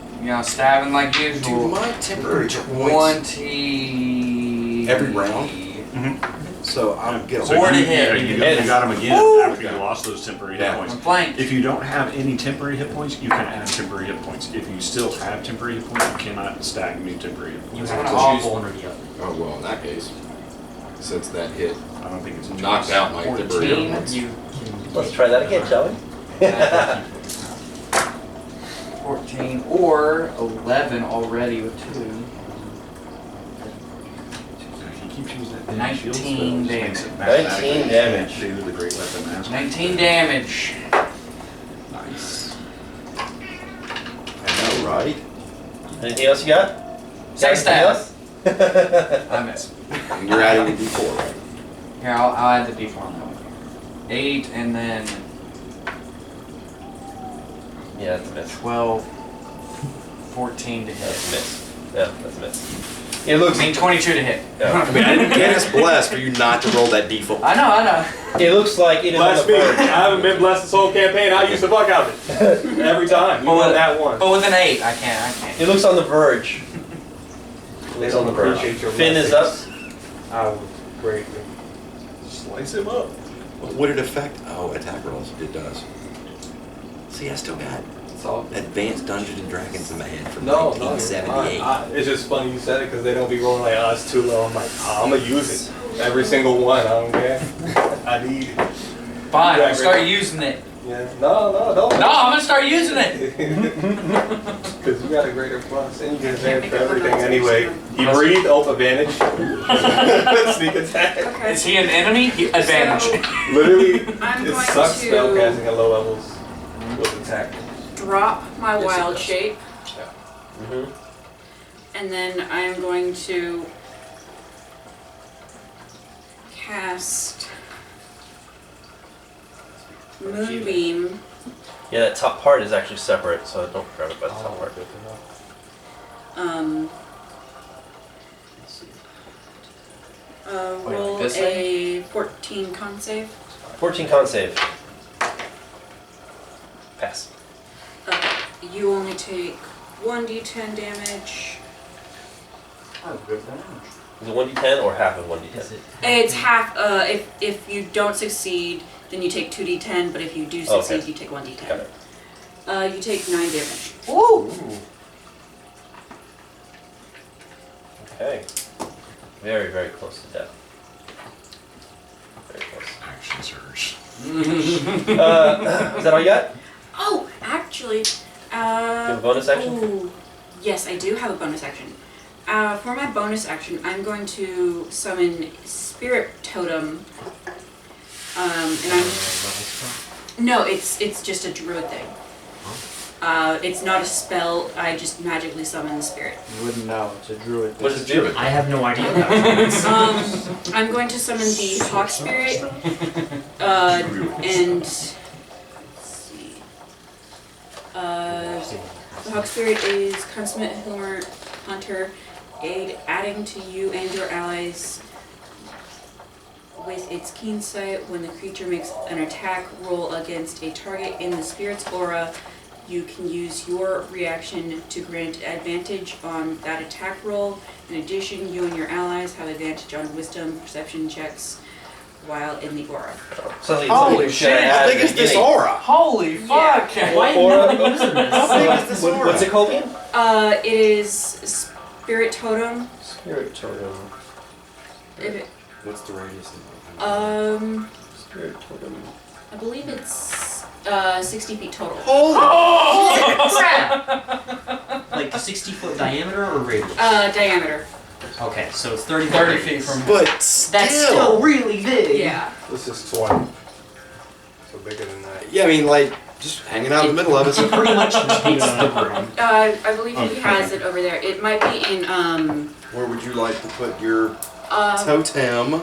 stabbing like Do usual. my temporary hit points 20. every round? So I'm So guilty. Four to you, hit. you got them again after you lost those temporary hit Yeah. points. I'm flanked. If you don't have any temporary hit points, you can add temporary hit points. If you still have temporary hit points, you cannot stack new temporary hit You points. have That's to choose awful. one or the other. Oh well, in that case, since that hit I don't think it's a knocked choice. out my temporary hit 14. points. You can. Let's try that again, shall we? 14 or 11 already with 2. He keeps using that 19 shield spell, which makes it damage. mathematically 19 damage. can't do the great weapon master. 19 damage. Nice. I know, right? Anything else you got? Sex Anything stab. else? I miss. And you're adding a D4, right? Here, I'll add the D4 on that one. 8 and then Yeah, that's a miss. 12, 14 to That's a hit. miss. Yeah, that's a miss. It looks. I mean 22 to hit. Yeah. I mean, I didn't get us blessed for you not to roll that D4. I know. It looks like it is on Bless the me. I verge. haven't been blessed this whole campaign. I use the fuck out of it. Every time. You won that one. But with an 8, I can't. It looks on the verge. It looks on the verge. Appreciate your Fin is up. blessings. I would greatly. Slice him up. Would it affect? Oh, attack rolls. It does. See, I still got It's all Advanced Dungeons and Dragons in my head from No, 1978. it's just funny you said it because they don't be rolling like, oh, it's too low. I'm like, oh, I'm gonna use it. Every single one. I don't care. I need it. Fine, Yeah, I'll start great. using it. Yeah. No, don't. No, I'm gonna start using it. Because you got a greater plus and you get advantage for everything anyway. You breathe, advantage. Sneak attack. Okay. Is he an enemy? Advantage. So, Literally, I'm it going sucks to- spellcasting at low levels with attack. drop my Yes, it wild does. shape, Mm-hmm. and then I'm going to cast Moonbeam. Yeah, that top part is actually separate, so don't grab it by the top part. Um, Wait, roll like this a 14 con save. 14 con save. Pass. You only take 1d10 damage. Oh, good damage. Is it 1d10 or half of 1d10? Is it? It's half. If you don't succeed, then you take 2d10. But if you do succeed, you take 1d10. Got it. You take 9 damage. Ooh. Okay. Very, very close to death. Very close. Action surge. Is that all you got? Oh, actually, You have a bonus action? Ooh, yes, I do have a bonus action. For my bonus action, I'm going to summon Spirit Totem. And I'm no, it's just a druid thing. It's not a spell. I just magically summon the spirit. You wouldn't know. It's a druid. What does it do? I have no idea what that means. I'm going to summon the Hawk Spirit. And let's see. The Hawk Spirit is consummate hunter, adding to you and your allies with its keen sight. When the creature makes an attack roll against a target in the spirit's aura, you can use your reaction to grant advantage on that attack roll. In addition, you and your allies have advantage on wisdom perception checks while in the aura. So Holy shit, how big is this aura? Holy fuck! Why am I not using this? How big is this aura? What's it called again? It is Spirit Totem. Spirit Totem. If it, What's the radius? Spirit Totem. I believe it's 60 feet total. Holy crap! Like 60-foot diameter or radius? Diameter. Okay, so it's 30 feet from. But That's still really big. Yeah. This is 20. So bigger than that. Yeah, I mean, like, just hanging out in the middle of it. It pretty much takes the room. I believe he has it over there. It might be in Where would you like to put your uh, totem?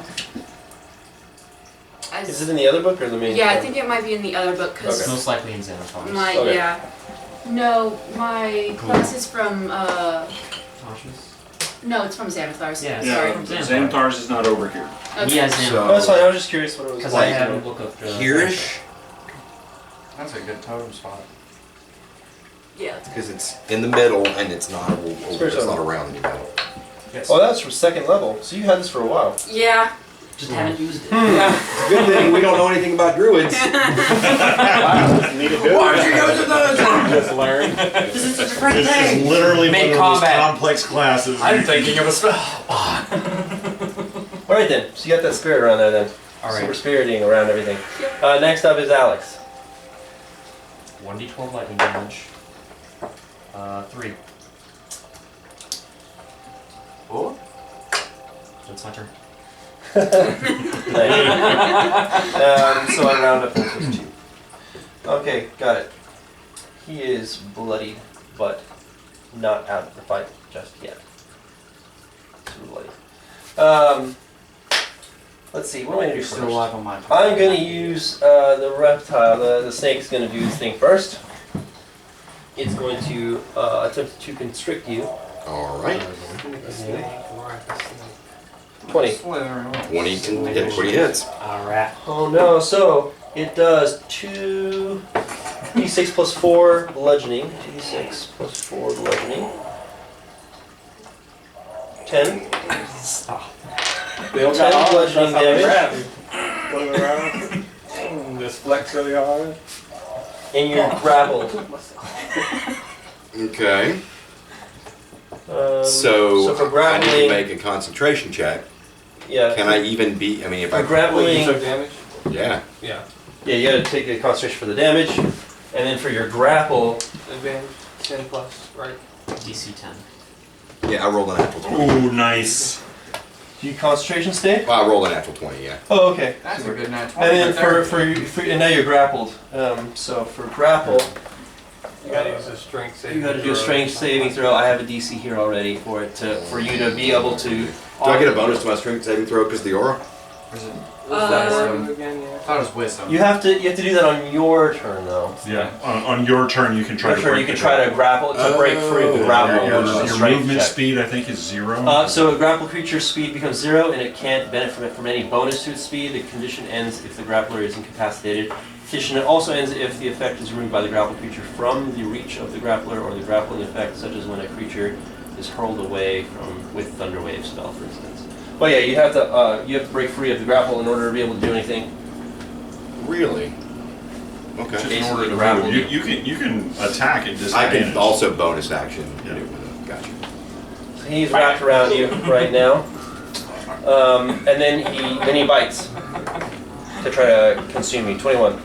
Is it in the other book or the main? Yeah, I book? think it might be in the other book because Okay. Most likely in Xanathars. my Okay. yeah. No, my class is from Cautious. no, it's from Xanathars. Yeah, Sorry. Yeah. Xanathars is not over here. Okay. Yeah, So- Xanathars. Oh, that's fine. I was just curious what it was. Because like. I have a book of the... Here-ish? That's a good totem spot. Yeah. Because it's in the middle and it's not it's not around the middle. Oh, that's from second level. So you had this for a while. Yeah. Just haven't used it. It's a good thing we don't know anything about druids. Wow, need to do Why'd it. you go to those? Just learn. This is such a great This thing! is literally Made one of the most combat. complex classes. I'm thinking of a spell. All right then. So you got that spirit around there then. Alright. So we're spiriting around everything. Yep. Next up is Alex. 1d12 lightning damage. 3. Oh? That's my turn. Nice. So I round up this was 2. Okay, got it. He is bloodied, but not out of the fight just yet. Super bloody. Let's see, what am I gonna do Still first? alive on my I'm gonna use the reptile. The snake's gonna do this thing first. It's going to attempt to constrict you. Alright. 20. 20 can hit 20 hits. Alright. Oh no, so it does 2d6 plus 4 bludgeoning. 2d6 plus 4 bludgeoning. 10. They don't 10 got bludgeoning damage. Put them around. Just flex really hard. And you're grappled. Okay. So for I need grappling, to make a concentration check. yeah. Can I even beat, I mean, if For I... Wait, grappling, you took damage? Yeah. Yeah. yeah, you gotta take a concentration for the damage. And then for your grapple, Advantage 10 plus, right? DC 10. Yeah, I rolled a natural 20. Ooh, nice. do you concentration stay? Well, I rolled a natural 20, yeah. Oh, okay. That's a good night. And then for and now you're grappled. So for grapple, You gotta use a strength saving you got to do a throw. strength saving throw. I have a DC here already for it for you to be able to. Do I get a bonus to my strength saving throw because of the aura? What's that Um, roll again, yeah? I thought it was wisdom. You have to do that on your turn though. Yeah. On your turn, you can try Your to turn, break you can the try to grapple to break free of the grapple. Your, which is a your strength movement check. speed, I think, is 0. So a grapple creature's speed becomes 0, and it can't benefit from any bonus to its speed. The condition ends if the grappler is incapacitated. Condition also ends if the effect is removed by the grapple creature from the reach of the grappler, or the grappling effect, such as when a creature is hurled away with Thunder Wave spell, for instance. But yeah, you have to break free of the grapple in order to be able to do anything. Really? Okay. Just in basically order to grapple move. You can attack at I disadvantage. can also bonus action. Yeah. Gotcha. So he's wrapped around you right now, and then he bites to try to consume you. 21.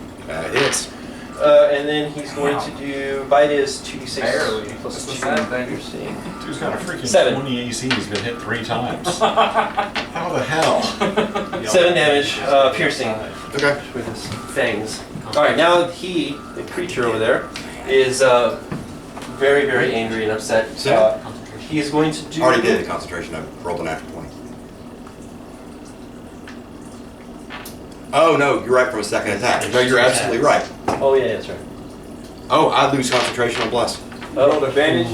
Hits. And then he's going to do bite is 2d6 Barely. plus That's 2. the same thing. You're seeing. Dude's got a freaking 7. 20 AC. He's been hit 3 times. How the hell? 7 damage, piercing Okay. with his fangs. All right, now the creature over there, is very, very angry and upset. He is going to do. I already did the concentration. I rolled a natural 20. Oh, no, you're right from a second attack. No, you're absolutely right. Oh yeah, that's right. Oh, I lose concentration on bless. Rolled advantage.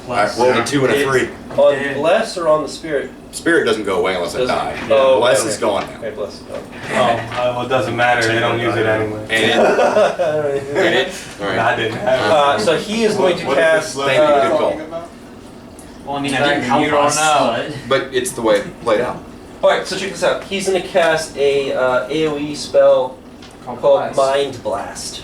I rolled a 2 and a 3. On bless or on the spirit? Spirit doesn't go away unless I Doesn't- die. Oh, Bless okay. is gone now. Okay, bless. Oh. Oh, Well, it doesn't matter. They don't use it anyway. And it. All No, I right. didn't have it. So he is going to cast. Thank you. Good call. Well, I mean, I Dragon, didn't help you don't us, know. But it's the way it played out. Alright, so check this out. He's going to cast a AoE spell called Blast. Mind Blast.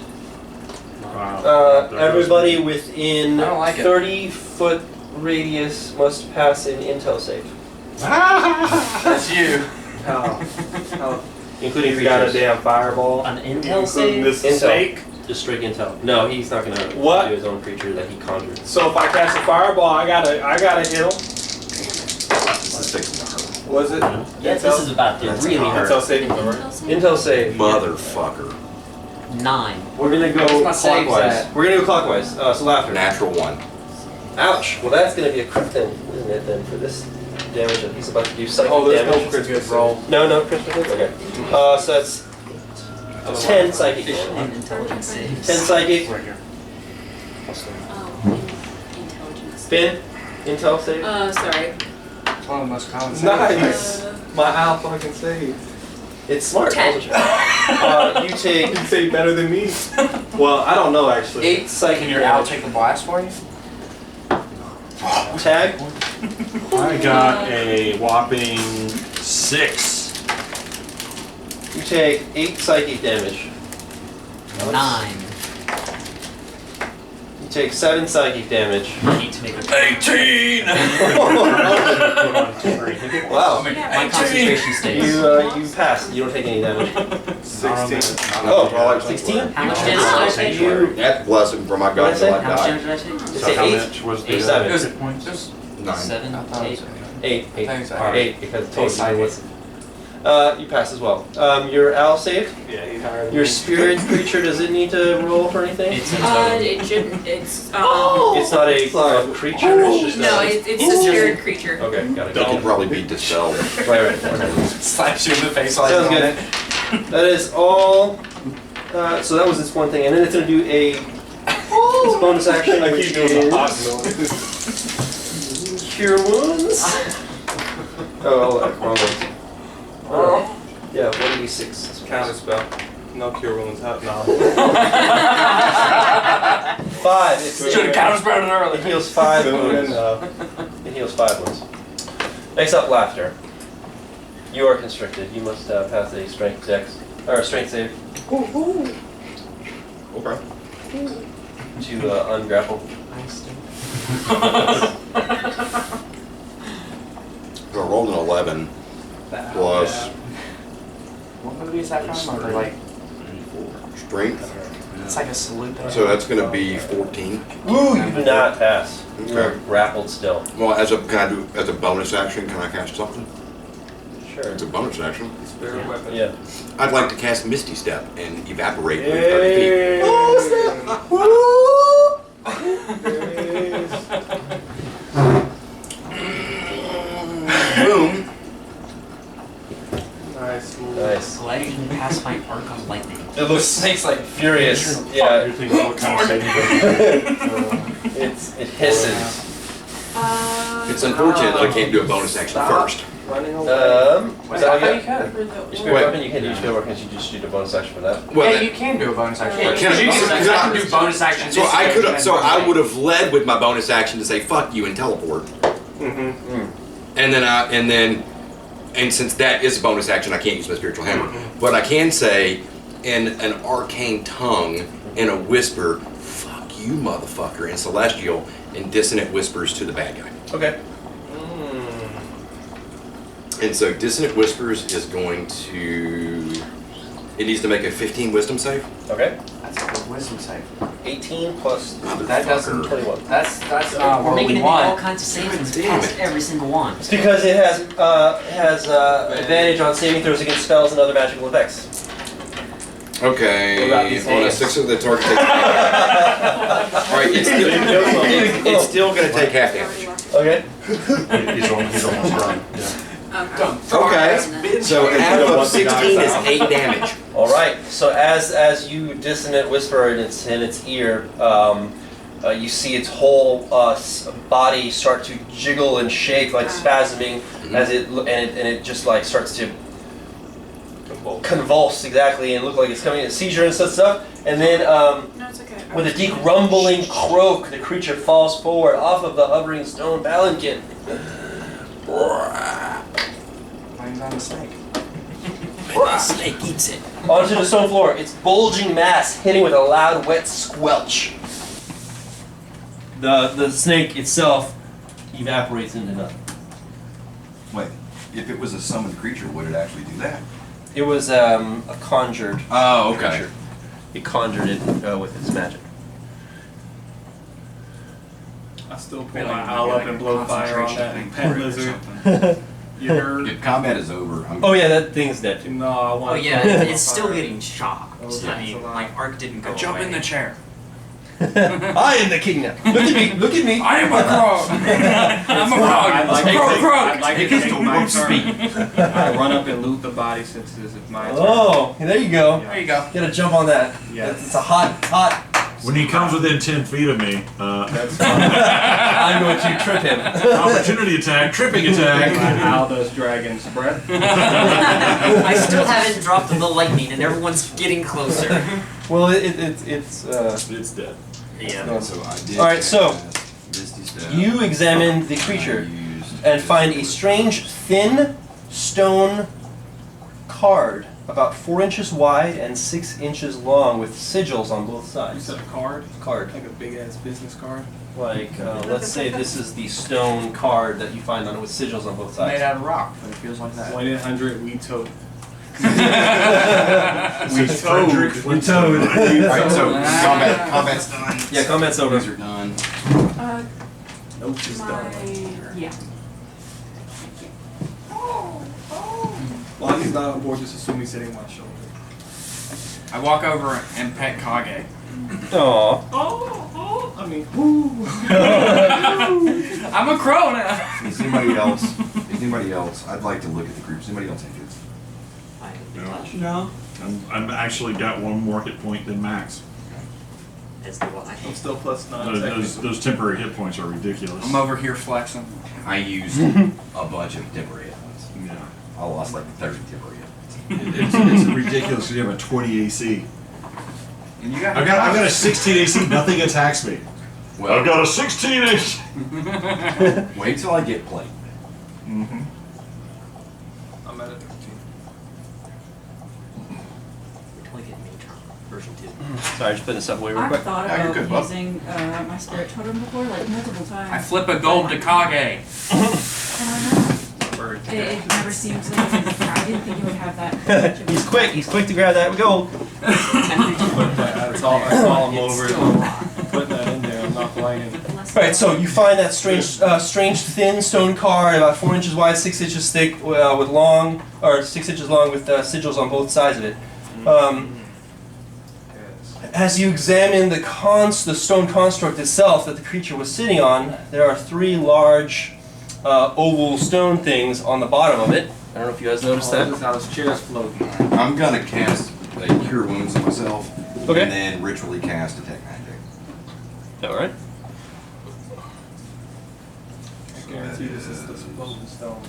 Wow. Everybody within I don't like it. 30-foot radius must pass an intel save, That's you. How including he's got a creatures. damn fireball. An intel Including save? this Intel. snake. Just straight intel. No, he's not going to What? do his own creature that he conjured. So if I cast a fireball, I gotta hit him. This is taking the hurt. Was it? Yeah, this is about to That's really hot. hurt. Intel saving throw, right? Intel save. Motherfucker. 9. We're going to go Where's my saves clockwise. at? We're going to go clockwise. So laughter. Natural 1. Ouch. Well, that's going to be a crit then, isn't it, then, for this damage that he's about to do psychic Oh, there's damage? no crit good roll. No crit good? Okay. So that's 10 psychic. 10 And intelligence saves. psychic. Right here. Intelligence. Finn, intel save. Sorry. It's one of the most common Nice. My owl fucking saved. It's smart. 10. You take You say better than me. Well, I don't know actually. 8 psychic Can your owl damage. take the blast for you? Tag. I got a whopping 6. You take 8 psychic damage. 9. You take 7 psychic damage. I need to make a 18! Wow. My concentration stays. You pass. You don't take any damage. 16. Oh, well, like 16? How much damage did I take? That's blessing for my What'd I god say? till I How much die. damage did I take? It's So how 8. much was the... 7. It was at points. 9. 7, I thought it 8. was 8. I think so. 8 because Take totally psychic. listen. You pass as well. Your owl save. Yeah, he's higher than Your me. spirit creature, does it need to roll for anything? It's in total. It shouldn't. It's It's not a creature. It's just no, a, it's a spirit creature. okay, got it. It can probably be dispelled. Right. Okay. Slaps you in the face like Sounds on good. it. That is all. So that was its one thing, and then it's gonna do its bonus action, I which keep doing the hot is noise. cure wounds. Oh, wrong one. Yeah, 1d6. Counter spell. No cure wounds. No. 5. It's Should have counterspelled it early. It heals 5 Good wounds. enough. It heals 5 wounds. Next up, laughter. You are constricted. You must pass a strength strength save Okay. to ungrapple. So I rolled an 11 plus What movie is that from? Are they like, strength. it's like a salute thing. So that's going to be 14. Ooh, you do not pass. You're Okay. grappled still. Well, can I do as a bonus action? Can I cast something? Sure. It's a bonus action. Spirit weapon. Yeah. I'd like to cast Misty Step and evaporate within 30 feet. Yay. Boom. Nice. Nice. Glad you didn't pass my arc of lightning. It looks Snake's like furious. Yeah. You're thinking what kind of saving It hisses. It's unfortunate that I can't do a bonus action first. Running away. Is that how you can. Your spirit Wait. weapon? You can't do your spirit weapon because you just do the bonus action for that. Well, Yeah, you can do a bonus action. Yeah, Because you can. I can do bonus action. so I could have. So I would have led with my bonus action to say "fuck you" and teleport, Mm-hmm. and since that is a bonus action, I can't use my spiritual hammer. But I can say, in an arcane tongue, in a whisper, "Fuck you, motherfucker," in celestial, and dissonant whispers to the bad guy. Okay. And so dissonant whispers is going to. It needs to make a 15 wisdom save. Okay. That's a good wisdom save. 18 plus That doesn't. Motherfucker. 21. That's not We're what making we it make all want. kinds of saves and Damn pass it. every single one. It's because it has advantage on saving throws against spells and other magical effects. Okay. What about these On a hands? 6 of the target takes. Alright, it's still going to take half damage. Okay. He's almost done. Yeah. Okay. So half of 16 is 8 damage. All right. So as you dissonant whisper in its ear, you see its whole body start to jiggle and shake like spasming as it just like starts to convulse exactly and look like it's coming in a seizure and stuff. And then No, it's okay. with a deep rumbling croak, the creature falls forward off of the hovering stone palanquin. Lands on the snake. The snake eats it. Onto the stone floor, its bulging mass hitting with a loud, wet squelch. The snake itself evaporates into nothing. Wait, if it was a summoned creature, would it actually do that? It was a conjured Oh, okay. creature. It conjured it with its magic. I still pull Feel my like owl maybe up like and a blow fire on concentration that thing pet for it or lizard. something. You heard? If combat is over, I'm Oh yeah, that thing's dead. No, I want Oh yeah, it's still getting shocked. Oh, I that's mean, a lot. like Ark didn't go Jump away. in the chair. I am the king now. Look at me, look at me. I am a crow. I'm a frog. I'd like Crow, to take- crow. I'd like to Take his take tool, my won't turn. I run up and loot the body since this is my turn. Oh, there you go. There you go. Gotta jump on that. Yeah. It's a hot. When he comes within 10 feet of me, That's fine. I'm going to trip him. opportunity attack, tripping My attack. owl does dragon's breath. I still haven't dropped the lightning, and everyone's getting closer. Well, it's It's dead. Yeah. So I did. All right, so cast Misty Step. you examine the creature I used and find a strange, thin stone card, about 4 inches wide and 6 inches long, with sigils on both You sides. said a card? Card. Like a big ass business card? Like, let's say this is the stone card that you find on it with sigils on both Made sides. out of rock, but it feels like that. 1-800 we toad. Since Frederick Flintstone. Alright, so combat's done. Yeah, combat's over. These are done. Nope, it's done. Yeah. While he's not on board, just assume he's sitting on my shoulder. I walk over and pet Kage. Aww. I mean, whoo. I'm a crow now. Is anybody else? I'd like to look at the group. Is anybody else injured? I have been No. touched. No. I'm actually got one more hit point than Max. As do I. I'm still plus 9 Those temporary hit points are ridiculous. I'm over here flexing. I used a bunch of temporary hit points. Yeah. I lost like 30 temporary hit points. It's ridiculous because you have a 20 AC. And you got I've got a 16 AC, nothing attacks me. Well, I've got a 16 AC! wait till I get played. Mm-hmm. I'm at a 13. Wait till I get Matron version 2. Sorry, just putting this up way real I've quick. thought Yeah, you're about good, bub. using my spirit totem before, like multiple times. I flip a gold to Kage. Bird. It never seems like I didn't think you would have that. He's quick. He's quick to grab that gold. That's all I'm over. Put that in there. I'm not playing. Right, so you find that strange thin stone card, about 4 inches wide, 6 inches thick, with 6 inches long, with sigils on both sides of it. As you examine the stone construct itself that the creature was sitting on, there are 3 large oval stone things on the bottom of it. I don't know if you guys noticed This that. is how his chair's floating. I'm gonna cast a Cure Wounds on myself, Okay. and then ritually cast Detect Magic. All right. I guarantee this is the floating stones.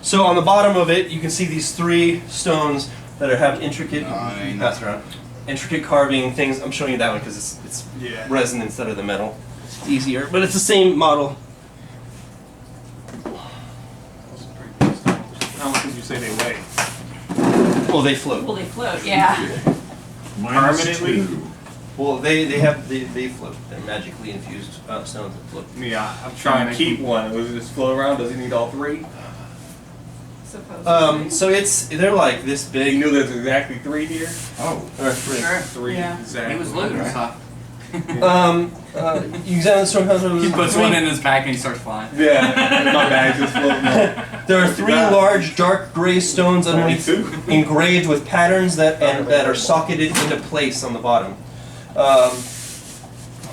So on the bottom of it, you can see these 3 stones that have intricate. Nine. Pass it around. Intricate carving things. I'm showing you that one because it's Yeah. resin instead of the metal. It's easier, but it's the same model. Those are pretty big stones. How much did you say they weigh? Well, they float. Well, they float, yeah. Permanently? -2. Well, they float. They're magically infused stones that float. Yeah, I'm trying to keep one. Does it just float around? Does he need all 3? Supposedly. So they're like this You big. knew there's exactly 3 here? Oh, Or 3. Sure. 3 Yeah. exactly. He was looting stuff. You examine the stone construct. He puts one in his pack and he starts flying. Yeah, my bag's just floating up. There are 3 large dark gray stones underneath, 22. engraved with patterns that are socketed into place on the bottom.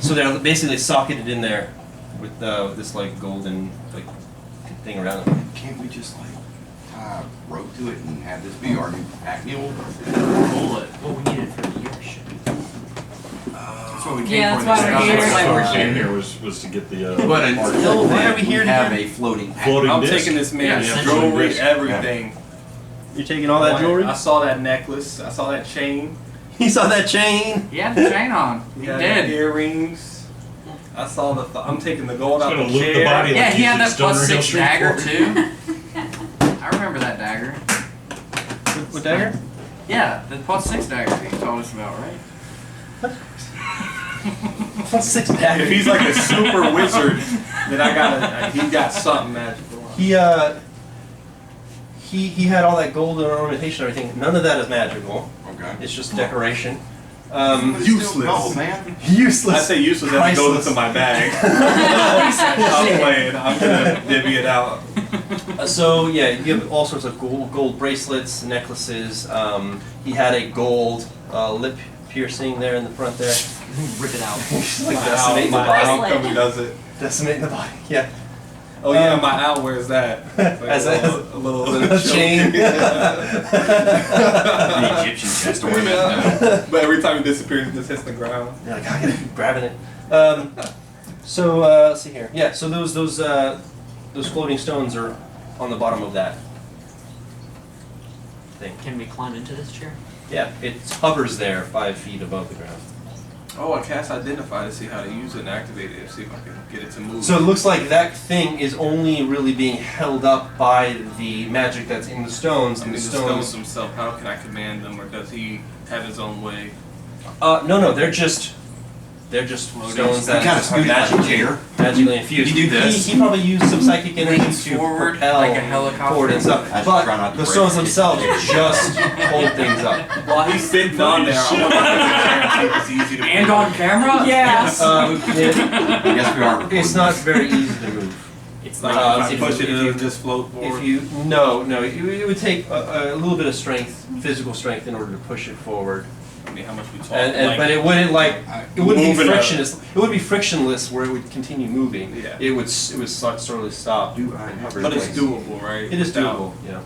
So they're basically socketed in there with this like golden like thing around them. can't we just like tie a rope to it and have this be our new pack mule? What we needed for the year should be. That's what we came Yeah, for. that's why this we're stuff. here. That's why we're Came here. here was to get the But mark. until Why are then, we we here have again? a floating pack. Floating I'm disc. taking this man's Yeah, jewelry, disc. everything. You're taking all that jewelry? I saw that necklace. I saw that chain. You saw that chain? He had the chain on. He Got did. earrings. I saw the. I'm taking the gold out Gonna the loot the chair. body. Yeah, Like he you had did that Stoner plus Hill 6 Street dagger Court. too. I remember that dagger. What dagger? Yeah, the plus 6 dagger that you told us about, right? Plus 6 dagger. If he's like a super wizard, then I gotta. He got something magical. He had all that gold and ornamentation and everything. None of that is magical. Okay. It's just decoration. Useless. Gold, man. Useless. I say useless as it goes into my bag. I'm playing. I'm gonna divvy it out. So yeah, you have all sorts of gold bracelets, necklaces. He had a gold lip piercing there in the front there. Rip it out. Just like decimating the My body. owl come and does it. Decimating the body. Yeah. Oh yeah, my owl wears that. Like As a little chain. The Egyptian chest ornament. But every time he disappears, it just hits the ground. You're like, I gotta keep grabbing it. So let's see here. Yeah. So those floating stones are on the bottom of that thing. Can we climb into this chair? Yeah. It hovers there 5 feet above the ground. Oh, I cast Identify to see how to use it and activate it, see if I can get it to move. So it looks like that thing is only really being held up by the magic that's in the stones. I And mean, the the stones stones. himself, how can I command them, or does he have his own way? No, they're just stones that Kinda scoot like a magically, chair. magically infused. You do this. He probably used some psychic energy Leans to forward propel like a helicopter. forward and stuff. I just try not But to the break stones it. themselves just hold things up. While he's sitting on there, I want to it's easy to And move. on camera? Yes. It- Yes, we are. it's not very easy to move. It's like if if I push you- it, if it'll you- just float forward. If you it would take a little bit of strength, physical strength, in order to push it forward. I mean, how much we talk? But it wouldn't it wouldn't be moving frictionless. It would be frictionless where it would continue moving. Yeah. It would slowly stop. Do I and have hover in But it's place. doable, right? It is Without- doable. Yeah.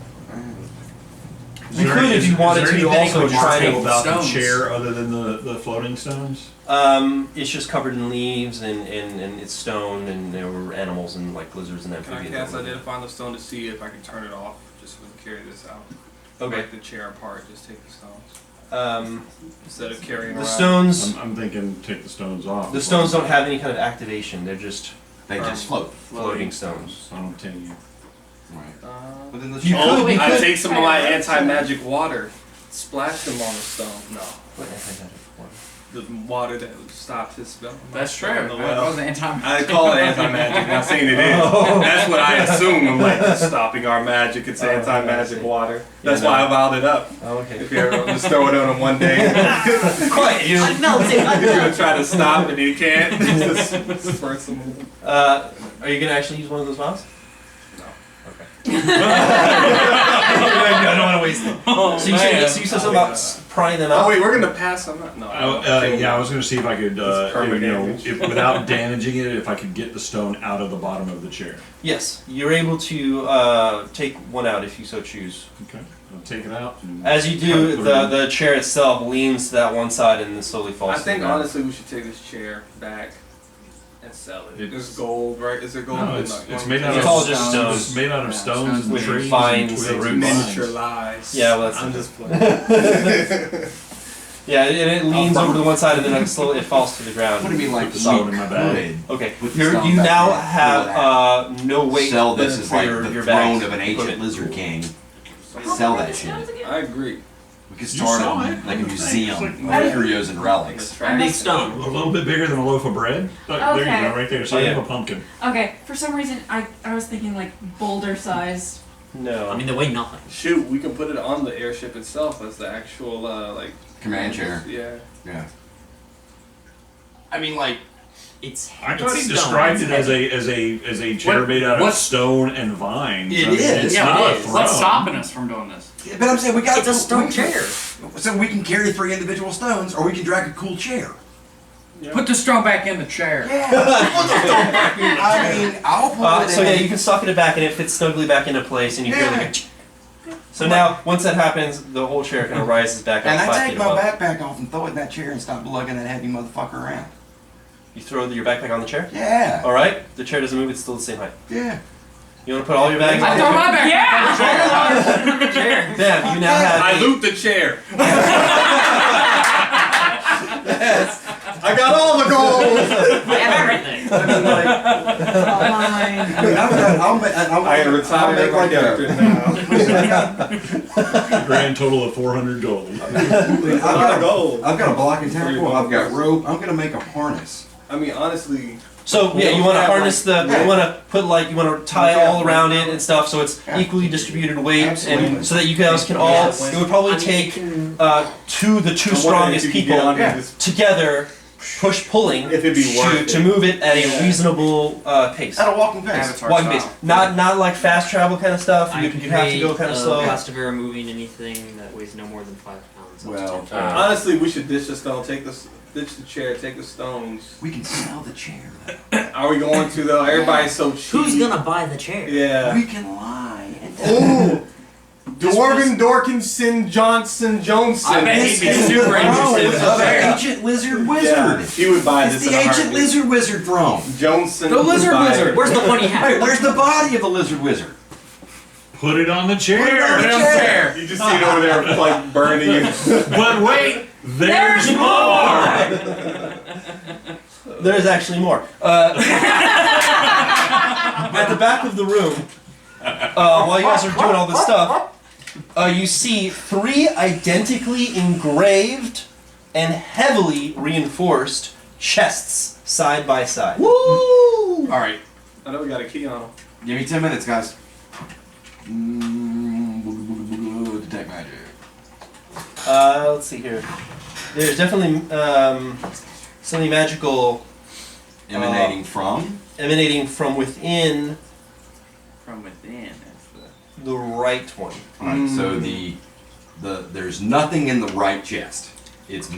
Is You there- could if is- you is wanted there to anything also remarkable try to. about the stones. chair other than the floating stones? It's just covered in leaves and it's stone and there were animals and like lizards and Can I amphibians. cast Identify on the stone to see if I can turn it off, just so we can carry this out? Okay. Break the chair apart, just take the stones. Instead of carrying The around. stones. I'm thinking take the stones off. The stones don't have any kind of activation. They're just They just float. floating stones. I don't tell you. Right. But then the You chair- could- I take some of my anti-magic water, splash them on the stone. No, What anti-magic water? the water that stopped his spell. That's true. On the That well. was anti-magic. I call it anti-magic, not saying it is. Oh. That's what I assume. I'm like, it's stopping our magic. It's anti-magic water. That's Yeah, why no. I vowed it up. Oh, okay. If you ever just throw it on him one day, Quite. You. you're gonna try to stop and you can't. Just disperse them. Are you gonna actually use one of those vials? No. Okay. I don't want to waste them. Oh, So you said something about prying them out. Oh wait, we're gonna pass on that. No. Yeah, I was going to see if I could, It's permanent damage. without damaging it, if I could get the stone out of the bottom of the chair. Yes, you're able to take one out if you so choose. Okay, I'll take it out. And As you do, the chair itself leans to that one side and then slowly falls. I to think the ground. honestly we should take this chair back and sell it. It's- There's gold, right? Is there gold? No, it's made out It's of all just stones. stones. It's made out of Yeah, stones stones and with trees vines and and twigs roots. miniature lies. Yeah, well, that's I'm it. just playing. Yeah, and it leans over to one side and then slowly it falls to the ground. What do you mean, like Put the stone Luke in my bag. Hood? Okay, With the you stone back now there. have no weight. Sell this as for like your the bags. throne of an Put ancient it- lizard king. Sell that shit. I agree. We could You start saw like it. a museum It's of like- curios and relics. Big stone. A little bit bigger than a loaf of bread. Look, there you Okay. go, right there. So Oh, you yeah. have a pumpkin. Okay, for some reason I was thinking like boulder sized. No. I mean, they weigh nothing. Shoot, we can put it on the airship itself as the actual like Command chair. Yeah. Yeah. I mean, like, It's. I thought he it's described stone. it as a chair What- made out of what's- stone and vines. It I mean, is. It's Yeah, not it a is. throne. what's stopping us from doing this? But I'm saying we got It's a stone chair. So we can carry 3 individual stones, or we can drag a cool chair. Put the stone back in the chair. Yeah. I mean, I'll pull it So in. yeah, you can socket it back and it fits snugly back into place, and you hear like a. So now, once that happens, the whole chair kind of rises back up And 5 I feet take my above. backpack off and throw it in that chair and stop lugging that heavy motherfucker around. You throw your backpack on the chair. Yeah. All right, the chair doesn't move; it's still the same height. Yeah. You want to put all your bags? I on throw the my back on the chair. chair. Bam, you now have. I loot the chair. I got all the gold! I have everything. I mean, like, I mean, I can retire make my like character a. now. Grand total of 400 gold. I've got gold. I've got a block and tackle. I've got rope. I'm gonna make a harness. I mean, honestly, So yeah, you want to harness the. You want to put like you want to tie all around it and stuff, so it's equally distributed weight, Absolutely. and so that you guys can all. Yes. It would probably I mean, take you can- the two strongest people together, pulling If it'd be worth to it. move it at a reasonable pace. At a walking pace. Avatar Walking pace, style. not like fast travel kind of stuff. I You'd have to go kind of slow. Pastivera moving anything that weighs no more than 5 pounds. Well, honestly, we should ditch the stone, ditch the chair, take the stones. we can sell the chair. Are we going to though? Everybody's so cheap. Who's gonna buy the chair? Yeah. We can lie. And Ooh. Dwarven Dorkinson Johnson Joneson. I bet he'd be super Oh, interested in it's the the chair. ancient lizard wizard. Yeah, he would buy It's this the in a ancient heartbeat. lizard wizard throne. Johnson. The lizard would buy wizard. it. Where's the bunny hat? Hey, where's the body of the lizard wizard? Put it on the chair. Put it on the chair. You just see it over there like burning it. But wait, there's more. There's actually more. At the back of the room, while you guys are doing all this stuff, you see 3 identically engraved and heavily reinforced chests side by side. Woo! All right. I know we got a key on him. Give me 10 minutes, guys. Detect magic. Let's see here. There's definitely something magical Emanating from? emanating from within From within. the right one. Alright, so there's nothing in the right chest. It's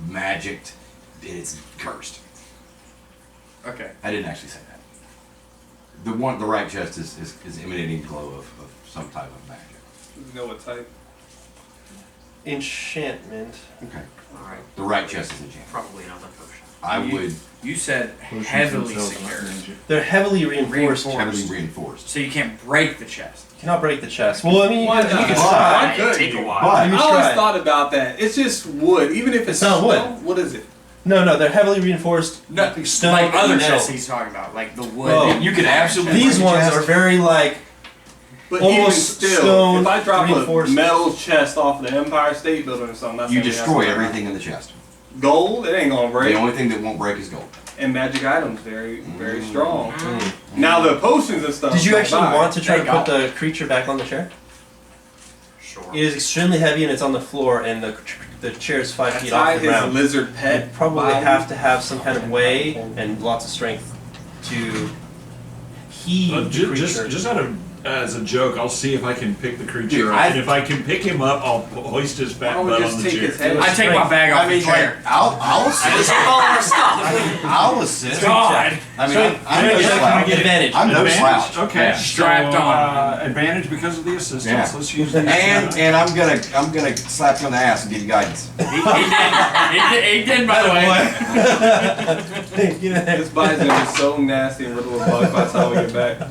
magicked. It's cursed. Okay. I didn't actually say that. The right chest is emanating a glow of some type of magic. You know what type? Enchantment. Okay. Alright, The right chest is enchanted. probably another potion. I would You said heavily secure. They're heavily reinforced. heavily reinforced. So you can't break the chest. You cannot break the chest. Well, I mean, you Why can not? try. Why couldn't Take a you? while. But I You always try. thought about that. It's just wood, even if it's not wood. stone. What is it? No, they're heavily reinforced. No, Stone like other and metal. chests he's talking about, like the wood. Oh. You could absolutely. These break a ones chest. are very like But Almost even still, stone if I drop a reinforced. metal chest off the Empire State Building or something, that's You gonna be destroy absolutely everything in the chest. right. Gold, it ain't gonna The break. only thing that won't break is gold. And magic items, very, very strong. Mm. Now the potions and stuff. Did you actually buy. want to try to Thank put the creature back on the chair? Sure. It is extremely heavy and it's on the floor, and the chair is 5 feet Tie off the his ground. lizard pet. You'd probably body. have to have some kind of way and lots of strength to heave the creature. Just out of as a joke, I'll see if I can pick the creature Dude, up. I- And if I can pick him up, I'll hoist his Why fat don't we butt just on the take his chair. head? I take my bag off the chair. I'll I just assist. take all our stuff. I'll assist. God. I mean, I'm no Strength check. slouch. Advantage. I'm no Advantage? slouch. Okay. Yeah. Strapped so, on. Advantage because of the assistance. Yeah. Let's use the And I'm gonna slap you on the ass and give you guidance. He did, by the way. This body's gonna be so nasty and riddled with bugs by the time we get back.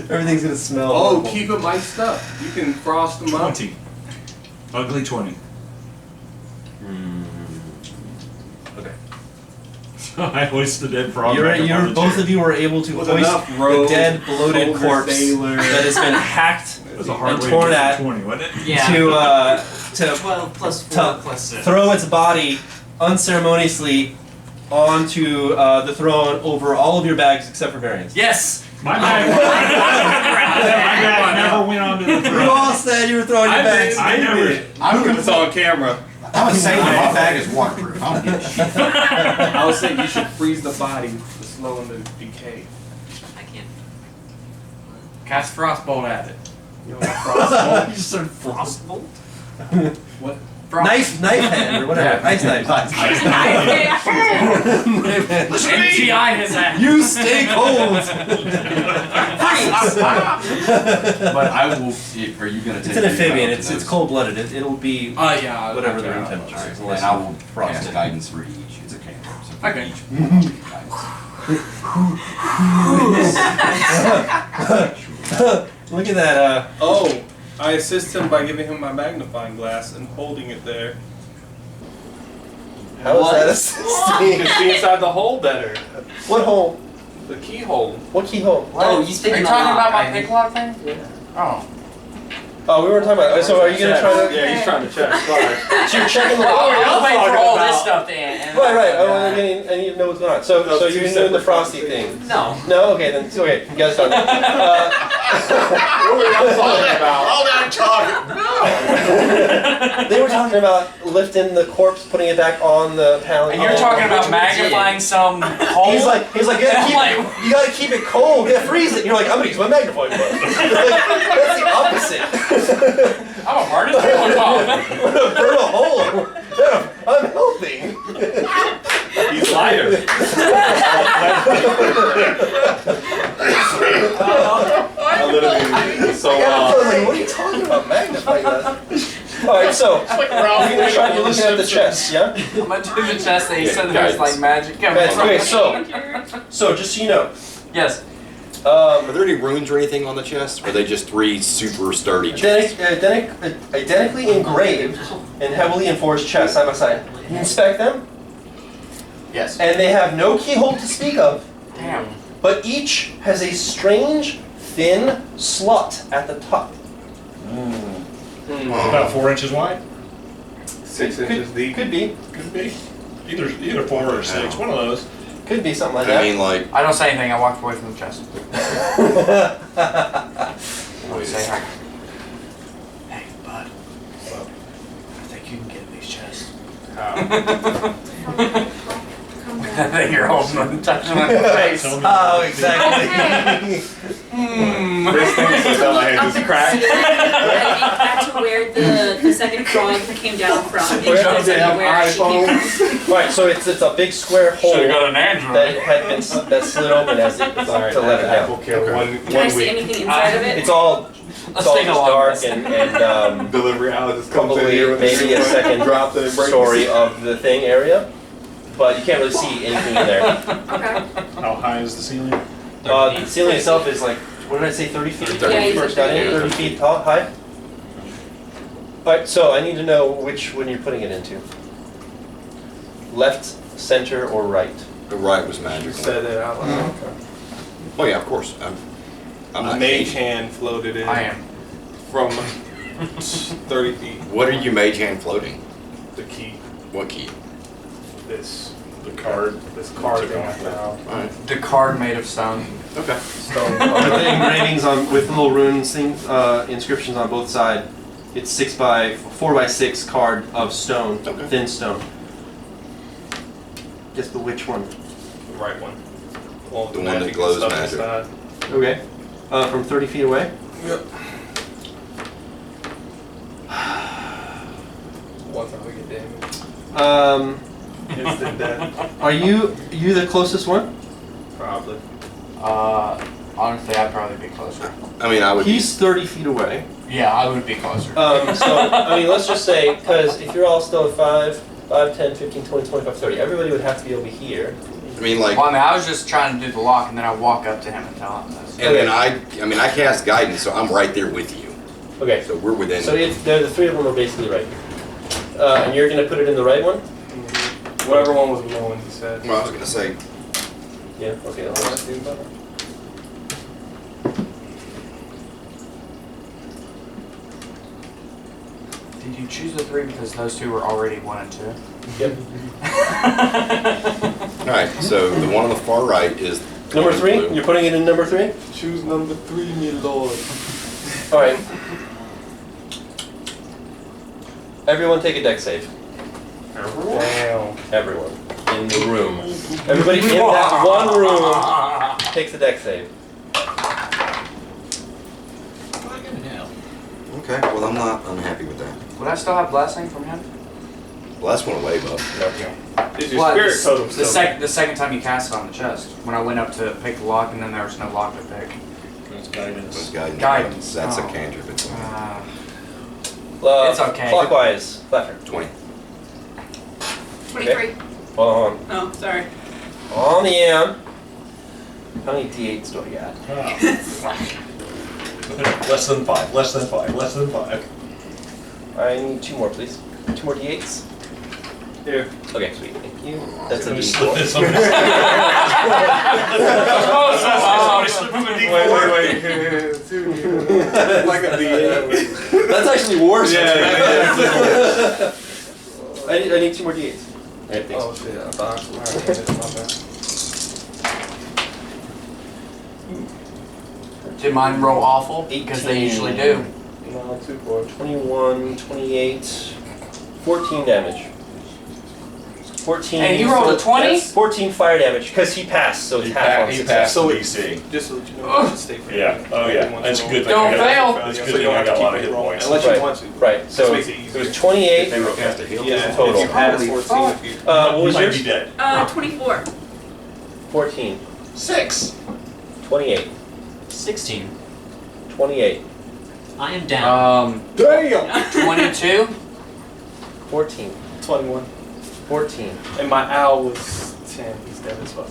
Everything's gonna smell. Oh, horrible. keep them iced up. You can frost them up. 20. Ugly 20. Okay. I hoist the dead frog. You're, back up on the both chair. of you were able to With hoist enough the rope, dead, bloated older corpse sailor. that has been hacked It was a hard and way torn to at get to 20, wasn't it? Yeah. to 12 plus 4 to plus 6. throw its body unceremoniously onto the throne over all of your bags except for Varian's. Yes. My bag, my bag never went onto the You throne. all said you were throwing your bags. I never. It's on camera. I'm a sailor. My bag is waterproof. I don't give a shit. I was saying you should freeze the body to slow the decay. I can't. Cast frostbolt at it. You know, frost You just sort of Frostbolt? What? knife hand or whatever. Ice knife. MTI his ass. You stay cold. But I will. Are you gonna take? It's an amphibian. It's those? cold blooded. It'll be Yeah. whatever the okay, room I'll- temperature is. And Unless I will frost cast it. guidance for each. It's a cantrip. So for Okay. each guidance. Look at that. Oh, I assist him by giving him my magnifying glass and holding it there. How is that You assisting? can see inside the hole better. What hole? The keyhole. What keyhole? Oh, he's Are picking you the talking lock, about my right? pick lock thing? Yeah. Oh. Oh, we weren't talking about. So, are you gonna try to? Yeah, he's trying to check. Sorry. So you're checking the. I'll wait for talking all about- this stuff to end. Right. I need to know what's going on. So Those you're two doing the separate frosty things. thing. No. No. Okay. Then. Okay. You guys done. What were y'all talking about? All that talking. No. They were talking about lifting the corpse, putting it back on the pallet. And you're talking about magnifying some hole? He's like, you gotta keep it cold, yeah, freeze it. And you're like, I'm gonna use my magnifying glass. Like, that's the opposite. I'm a hardest to I'm gonna burn a hole. Yeah, I'm helping. He's lighter. I literally so I was like, what are you talking about, magnifying glass? All right, so you're looking at the chest, yeah? I'm gonna do the chest that you said there's like magic coming Okay, from. so just so you know, Yes. Are there any runes or anything on the chest? Or are they just 3 super sturdy chests? identically engraved and heavily enforced chests side by side. You inspect them, Yes. and they have no keyhole to speak of, Damn. but each has a strange, thin slot at the top. About 4 inches wide? 6 inches deep. Could be. Could be. Either 4 or 6. One of those. Could be something like I that. mean, like, I don't say anything, I walked away from the chest. I say hi. Hey, bud. I think you can get these chests. That thing you're holding and touching my face. Tell me Oh, what to do. exactly. This thing so that my hand just cracked. Back to where the second frog came down from. Where Instead is it? of where she came from. Right, so it's a big square hole Should've got an Android. that had been that slid open as it Sorry, to let it that will down. kill Can I one see week. anything inside of it? It's all Let's just take a long dark rest. and Delivery out just comes in probably here with maybe a second drop the break. story of the thing area, but you can't really see anything in there. Okay. How high is the ceiling? The ceiling itself is like, what did I say, 30 feet? 30 Yeah, you First said got in, 30 feet tall, high? Alright, so I need to know which one you're putting it into. Left, center, or right? the right was You magical. said it out loud. Oh yeah, of course. I'm A not mage kidding. hand floated in I am. from 30 feet. What are you mage hand floating? The key. What key? This The card. card thing I found. Alright. The card made of stone. Okay. Stone With the card. engravings on, with little runes, inscriptions on both sides. It's 4x6 card of stone, Okay. thin stone. Guess the which one? The right one. All The one that magic glows and magic. stuff inside. Okay. From 30 feet away? Yep. One time we get damaged. Instant death. Are you the closest one? Probably. Honestly, I'd probably be closer. I mean, I would. He's 30 feet away. Yeah, I would be closer. So, I mean, let's just say, because if you're all still at 5, 10, 15, 20, 25, 30, everybody would have to be over here. I mean, like, Well, I mean, I was just trying to do the lock, and then I walk up to him and tell him this. and then I cast guidance, so I'm right there with you. Okay, So we're within. so the 3 of them are basically right. And you're going to put it in the right one? Whatever one was blowing, he said. Well, I was gonna say, Yeah, okay. What I do about it? Did you choose the 3 because those 2 were already 1 and 2? Yep. all right. So the one on the far right is Number blue. 3? You're putting it in number 3? Choose number 3, me lord. Alright. Everyone take a deck save. Damn. Everyone. In the room. Everybody in that one room takes a deck save. Okay. Well, I'm not unhappy with that. Would I still have blessing from him? Well, that's one away, bub. Is your Well, spirit totem the, still? the second time you cast it on the chest, when I went up to pick the lock, and then there was no lock to pick. That's guidance. That's guidance. Guidance. That's Oh. a cantrip. It's It's okay. Clockwise. Left. 20. 23. Hold on. Oh, sorry. On the end. How many d8s do I got? Oh. Less than 5, less than 5, less than 5. I need 2 more, please. 2 more d8s. Here. Okay, sweet. Thank you. That's a Somebody slip d4. it, somebody slip it. Wait. Like a D8. That's actually worse. Yeah. I need 2 more d8s. Alright, thanks. Oh shit, I thought I was my bad. Did mine roll awful? Because they usually do. No, 2 for 21, 28, 14 damage. 14. And you rolled a 20? 14 fire damage because he passed, so it's half on He success. passed the So DC. Just so that you know, you should stay for Yeah. Oh yeah. That's a good thing. Don't I got- fail. That's a good So you thing. don't I have got to a lot of keep hit rolling, points. unless Right. you want to. Right, so This makes it it easier. was 28. They wrote cast a heal. Yeah, total. if you pass Holy 14, fuck. if you... What You was might yours? be dead. 24. 14. 6. 28. 16. 28. I am down. Damn! 22? 14. 21. 14. And my owl was 10. He's dead as fuck.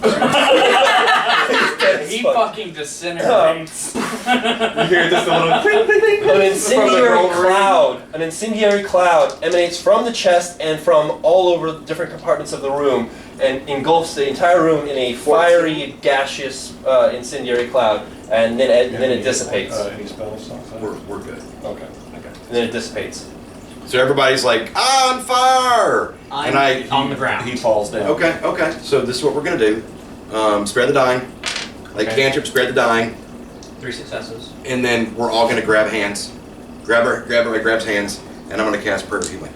He fucking disintegrates. You hear just a little cling, cling, cling. An incendiary cloud. An incendiary cloud emanates from the chest and from all over the different compartments of the room and engulfs the entire room in a fiery, gaseous, incendiary cloud, and then it dissipates. Any spells? We're good. Okay. And then it dissipates. So everybody's like, on fire! I'm And on the ground. He falls down. Okay. So this is what we're gonna do. Spare the dying. Like Okay. cantrip, spare the dying. 3 successes. And then we're all gonna grab hands. Everybody grabs hands, and I'm gonna cast prayer of healing.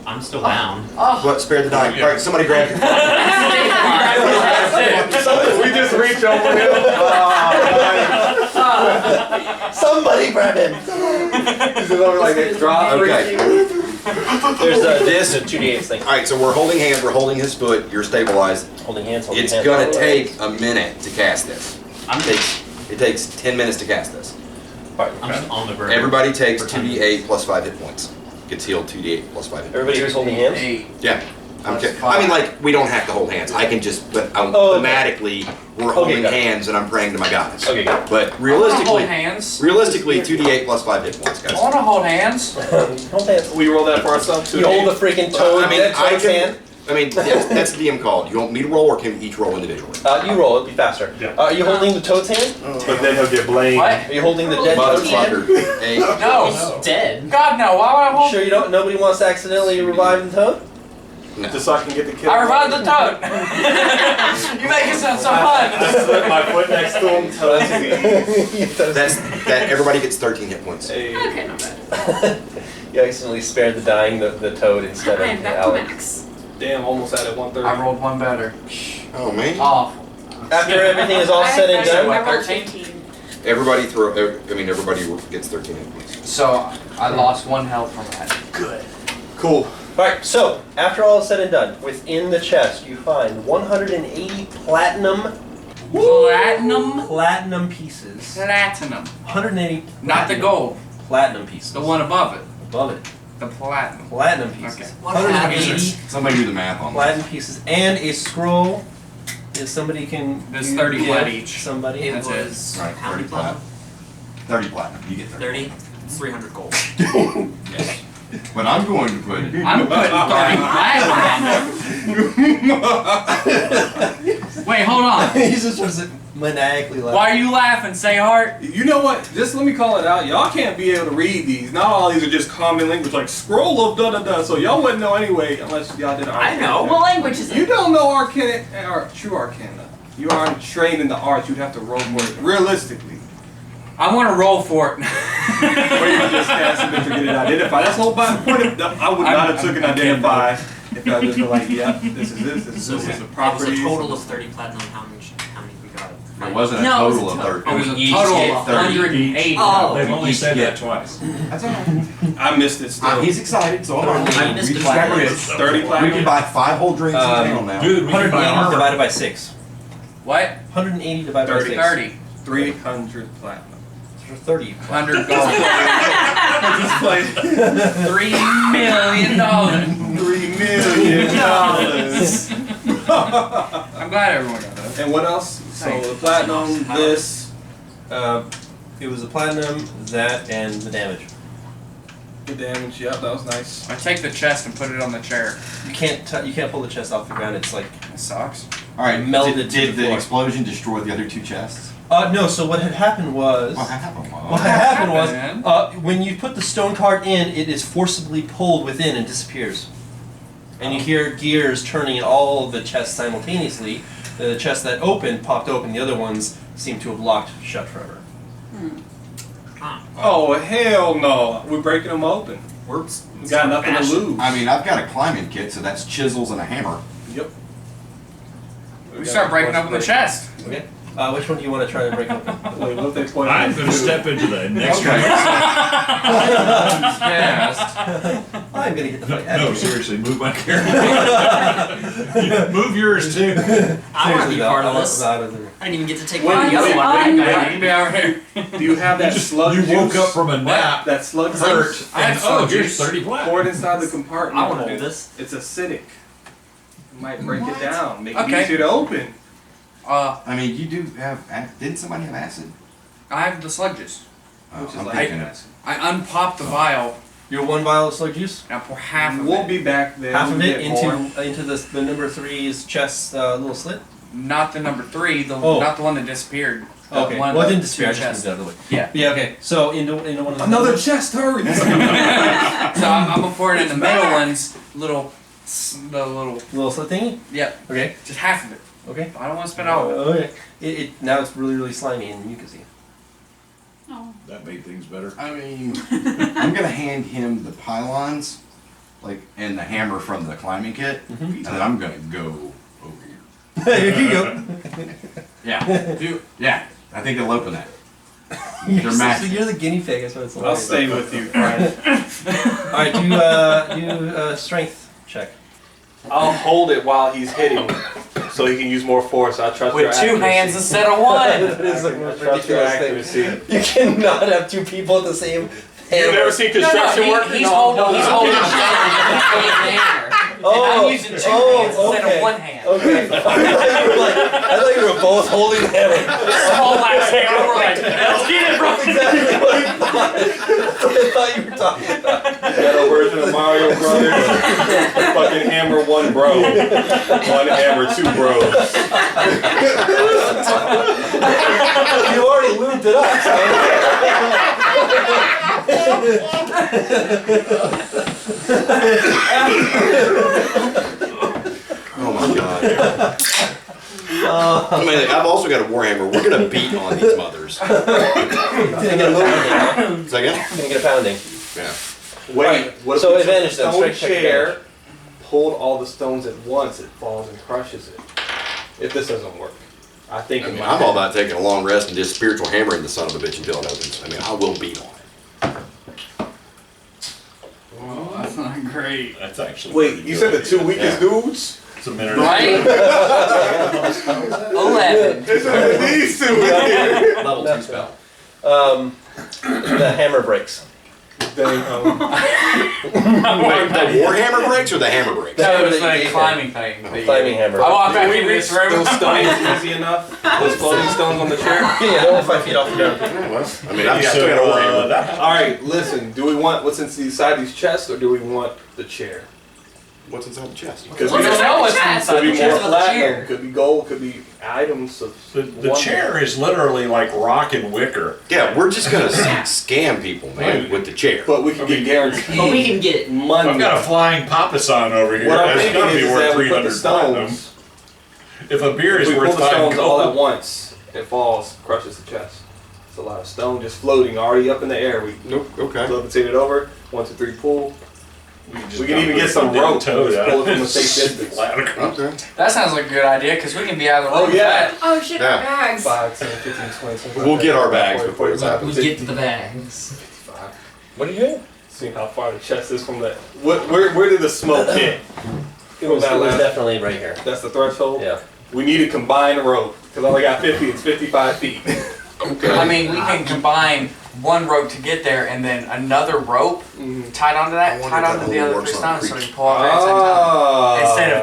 I'm still down. But spare the dying. Yeah. Alright, somebody grab We just reach over him. Somebody grab him! He's over like a drop. Okay. There's this and 2d8 thing. Alright, so we're holding hands, we're holding his foot, you're stabilized. Holding hands, holding It's hands. gonna take a minute to cast this. I'm It takes 10 minutes to cast this. I'm just on the ground. Everybody takes For 10 2d8 plus 5 hit points. Gets healed 2d8 plus 5 hit points. Everybody who's holding hands? 8. Yeah. I'm Plus kidding. 5. I mean, like, we don't have to hold hands. I can just, but Oh, okay. thematically, we're holding got it. hands and I'm praying to my goddess. Okay, good. But I wanna hold realistically, hands. 2d8 plus 5 hit points, I guys. wanna hold hands. Hold hands. We roll that for ourselves too. You hold the freaking toad, I mean, dead toad's hand. that's the DM called. You want me to roll or can we each roll individually? You roll, it'll be faster. Yeah. Are you holding the toad's hand? But then he'll get blamed. What? Are you holding the dead toad's hand? Motherfucker. Hey, No. He's dead. God, no. Why would I hold? Sure you don't? Nobody wants to accidentally revive the toad? Just so I can get the kill. I revived the toad. You make it sound so fun. I slip my foot next to him. that everybody gets 13 hit points. Hey. Okay, not bad. You accidentally spared the dying the toad instead I of am the back to Alex. max. Damn, almost at it 130. I rolled one better. Oh man. Off. After everything is all said and I done, What, rolled 13? 15. Everybody everybody gets 13 hit points. So I lost 1 health from that. Good. Cool. Alright, so after all is said and done, within the chest you find 180 platinum Platinum pieces. Platinum. 180 Not the gold. platinum pieces. The one above it. above it. The platinum. Platinum pieces. Okay. 180 Somebody do the math on that. platinum pieces and a scroll that somebody can There's give 30 plat each. Somebody. It That's was Right, how 30 many platinum. 30 platinum. You get 30. 30, 300 gold. Yes. But I'm going to put it. I'm putting 30 platinum on there. Wait, hold on. He's just maniacally laughing. Why are you laughing? Say heart. You know what? Just let me call it out. Y'all can't be able to read these. Not all these are just common language like scroll of da da da. So y'all wouldn't know anyway unless y'all did I know. What language is You it? don't know arcana or true arcana. You aren't trained in the arts. You'd have to roll for it. Realistically. I want to roll for it. Or you can just cast it and forget it identify. That's the whole point of I would not have took an identify if I just were like, yeah, this is this, So this is the it was properties. a total of 30 platinum. How many we got? It wasn't a No, it was total of 30. It was a We each total get of 30 180. Oh. They've only said Yeah. that twice. That's all right. I missed it still. He's excited, so I'm I on. missed We it just got by rich. 30 We platinum. can buy 5 whole drinks in town now. Dude, we can buy 180 armor. divided by 6. What? 180 divided 30. by 6. 30. 300 platinum. For 30. 100 gold. Just play $3 million. $3 million. I'm glad everyone got that. And what else? So Thanks. the platinum, this, It was the platinum, that, and the damage. The damage, yep, that was nice. I take the chest and put it on the chair. You can't pull the chest off the ground. It's like It sucks. All right, Melded did, to did the the floor. explosion destroy the other two chests? no. So what had happened was What happened? what had happened was happened? when you put the stone card in, it is forcibly pulled within and disappears. And you hear gears turning in all of the chests simultaneously. The chest that opened popped open. The other ones seem to have locked shut forever. Oh, hell no. We're breaking them open. We're We got nothing to lose. I mean, I've got a climbing kit, so that's chisels and a hammer. Yep. We start breaking open the chest. Okay. Which one do you want to try to break open? Wait, what if they point I'm at going to you? step into the next Okay. room. Yes. I'm gonna get the fight. No, seriously, move my character. Move yours too. I want to be part of this. Out of there. I didn't even get to take Wait, one of the other wait, one. wait, didn't Yeah, I? you can be over here. Do you have that slug You woke juice? up from a nap, That slug hurt, juice? I have and slug oh, here's juice. 30 flat. Pour it inside the compartment. I want to do this. It's acidic. It might break What? it down. Make Okay. it easier to open. I mean, you do have. Didn't somebody have acid? I have the slug juice. Which is I'm like thinking acid. I unpop the vial Your one vial of slug juice. and I pour half of We'll it. be back then. Half of We'll it get more. into the number 3's chest little slit. Not the number 3, Oh. not the one that disappeared. The Okay. one Well, it didn't two disappear. I just chests. moved it out of the way. Yeah. Yeah. Okay. So into one of the Another chest, hurry! So I'm gonna pour it in the middle one's the little. little slit thingy. Yep. Okay. Just half of it. Okay. I don't want to spend all of it. Okay. It now it's really slimy and mucousy. Oh. That made things better. I mean, I'm gonna hand him the pylons, like, and the hammer from the climbing kit, and then I'm gonna go over here. Here you go. Yeah. I think they'll open that. You're, magic. you're the guinea pig. That's what it's like. I'll stay with you, Brian. All right. Do strength check. I'll hold it while he's hitting, so he can use more force. I trust your With two accuracy. hands instead of one. That is the I most trust your ridiculous thing. accuracy. You cannot have two people at the same. You've never seen construction work? He's holding the hammer. And I'm using two hands instead of one hand. Okay. I thought you were both holding the hammer. Small ass hammer. We're like, let's get it, bro. Exactly what I thought. I thought you were talking about. That version of Mario Brothers. Fucking hammer one bro. One hammer, two bros. You already lubed it up, Oh my god. I mean, I've also got a warhammer. We're gonna beat on these mothers. Gonna get a pounding. Second? Gonna get a pounding. Yeah. Wait, Right, what if so we advantage took then, a stone strength check chair, advantage. pulled all the stones at once, it falls and crushes it. If this doesn't work. I think I in mean, my I'm all head. about taking a long rest and just spiritual hammering the son of a bitch until it opens. I mean, I will beat on it. Oh, that's not great. That's actually. Wait, pretty you good. said the two weakest dudes? It's a minute. Right? 11. It's only these two in here. Level 2 spell. The hammer breaks. Dang, Wait, the warhammer breaks or the hammer breaks? No, it was that you like gave climbing thing. Climbing hammer. I walked back Can we into reach this room. those stones easy enough? Those floating stones on the chair? Yeah, only 5 feet off the ground. I mean, I've still got a warhammer. Alright, listen, do we want what's inside these chests or do we want the chair? What's inside the chest? Because We we don't don't know what's Could inside be the more chest. platinum, could be gold, could be items of The chair is literally like rock and wicker. Yeah, we're just gonna scam people, man, with the chair. But we can get guaranteed But we can get money. I've got a flying papasan over here. What I'm That's thinking gotta be is worth that we put the 300 platinum. stones, If a beer if is we pull worth the 5 stones all at gold. once, it falls, crushes the chest. It's a lot of stone just floating, already up in the air. We Nope, okay. levitate it over, 1, 2, 3, pull. just We can even dump get some the rope toad and just out. pull it from a safe distance. Flat across. Okay. That sounds like a good idea because we can be out of the room. Oh, yeah. Oh shit, Yeah. our bags. 5, 10, 15, 20, 25. We'll get our bags before this happens. we get to the bags. 55. What are you doing? See how far the chest is from the. Where did the smoke hit? It was definitely right here. That's the threshold? Yeah. We need a combined rope. Because I only got 50, it's 55 feet. I mean, we can combine one rope to get there and then another rope tied onto I that, wonder tied if onto that the only other works 3 on stones so we creatures. can pull off at the same time. Instead of,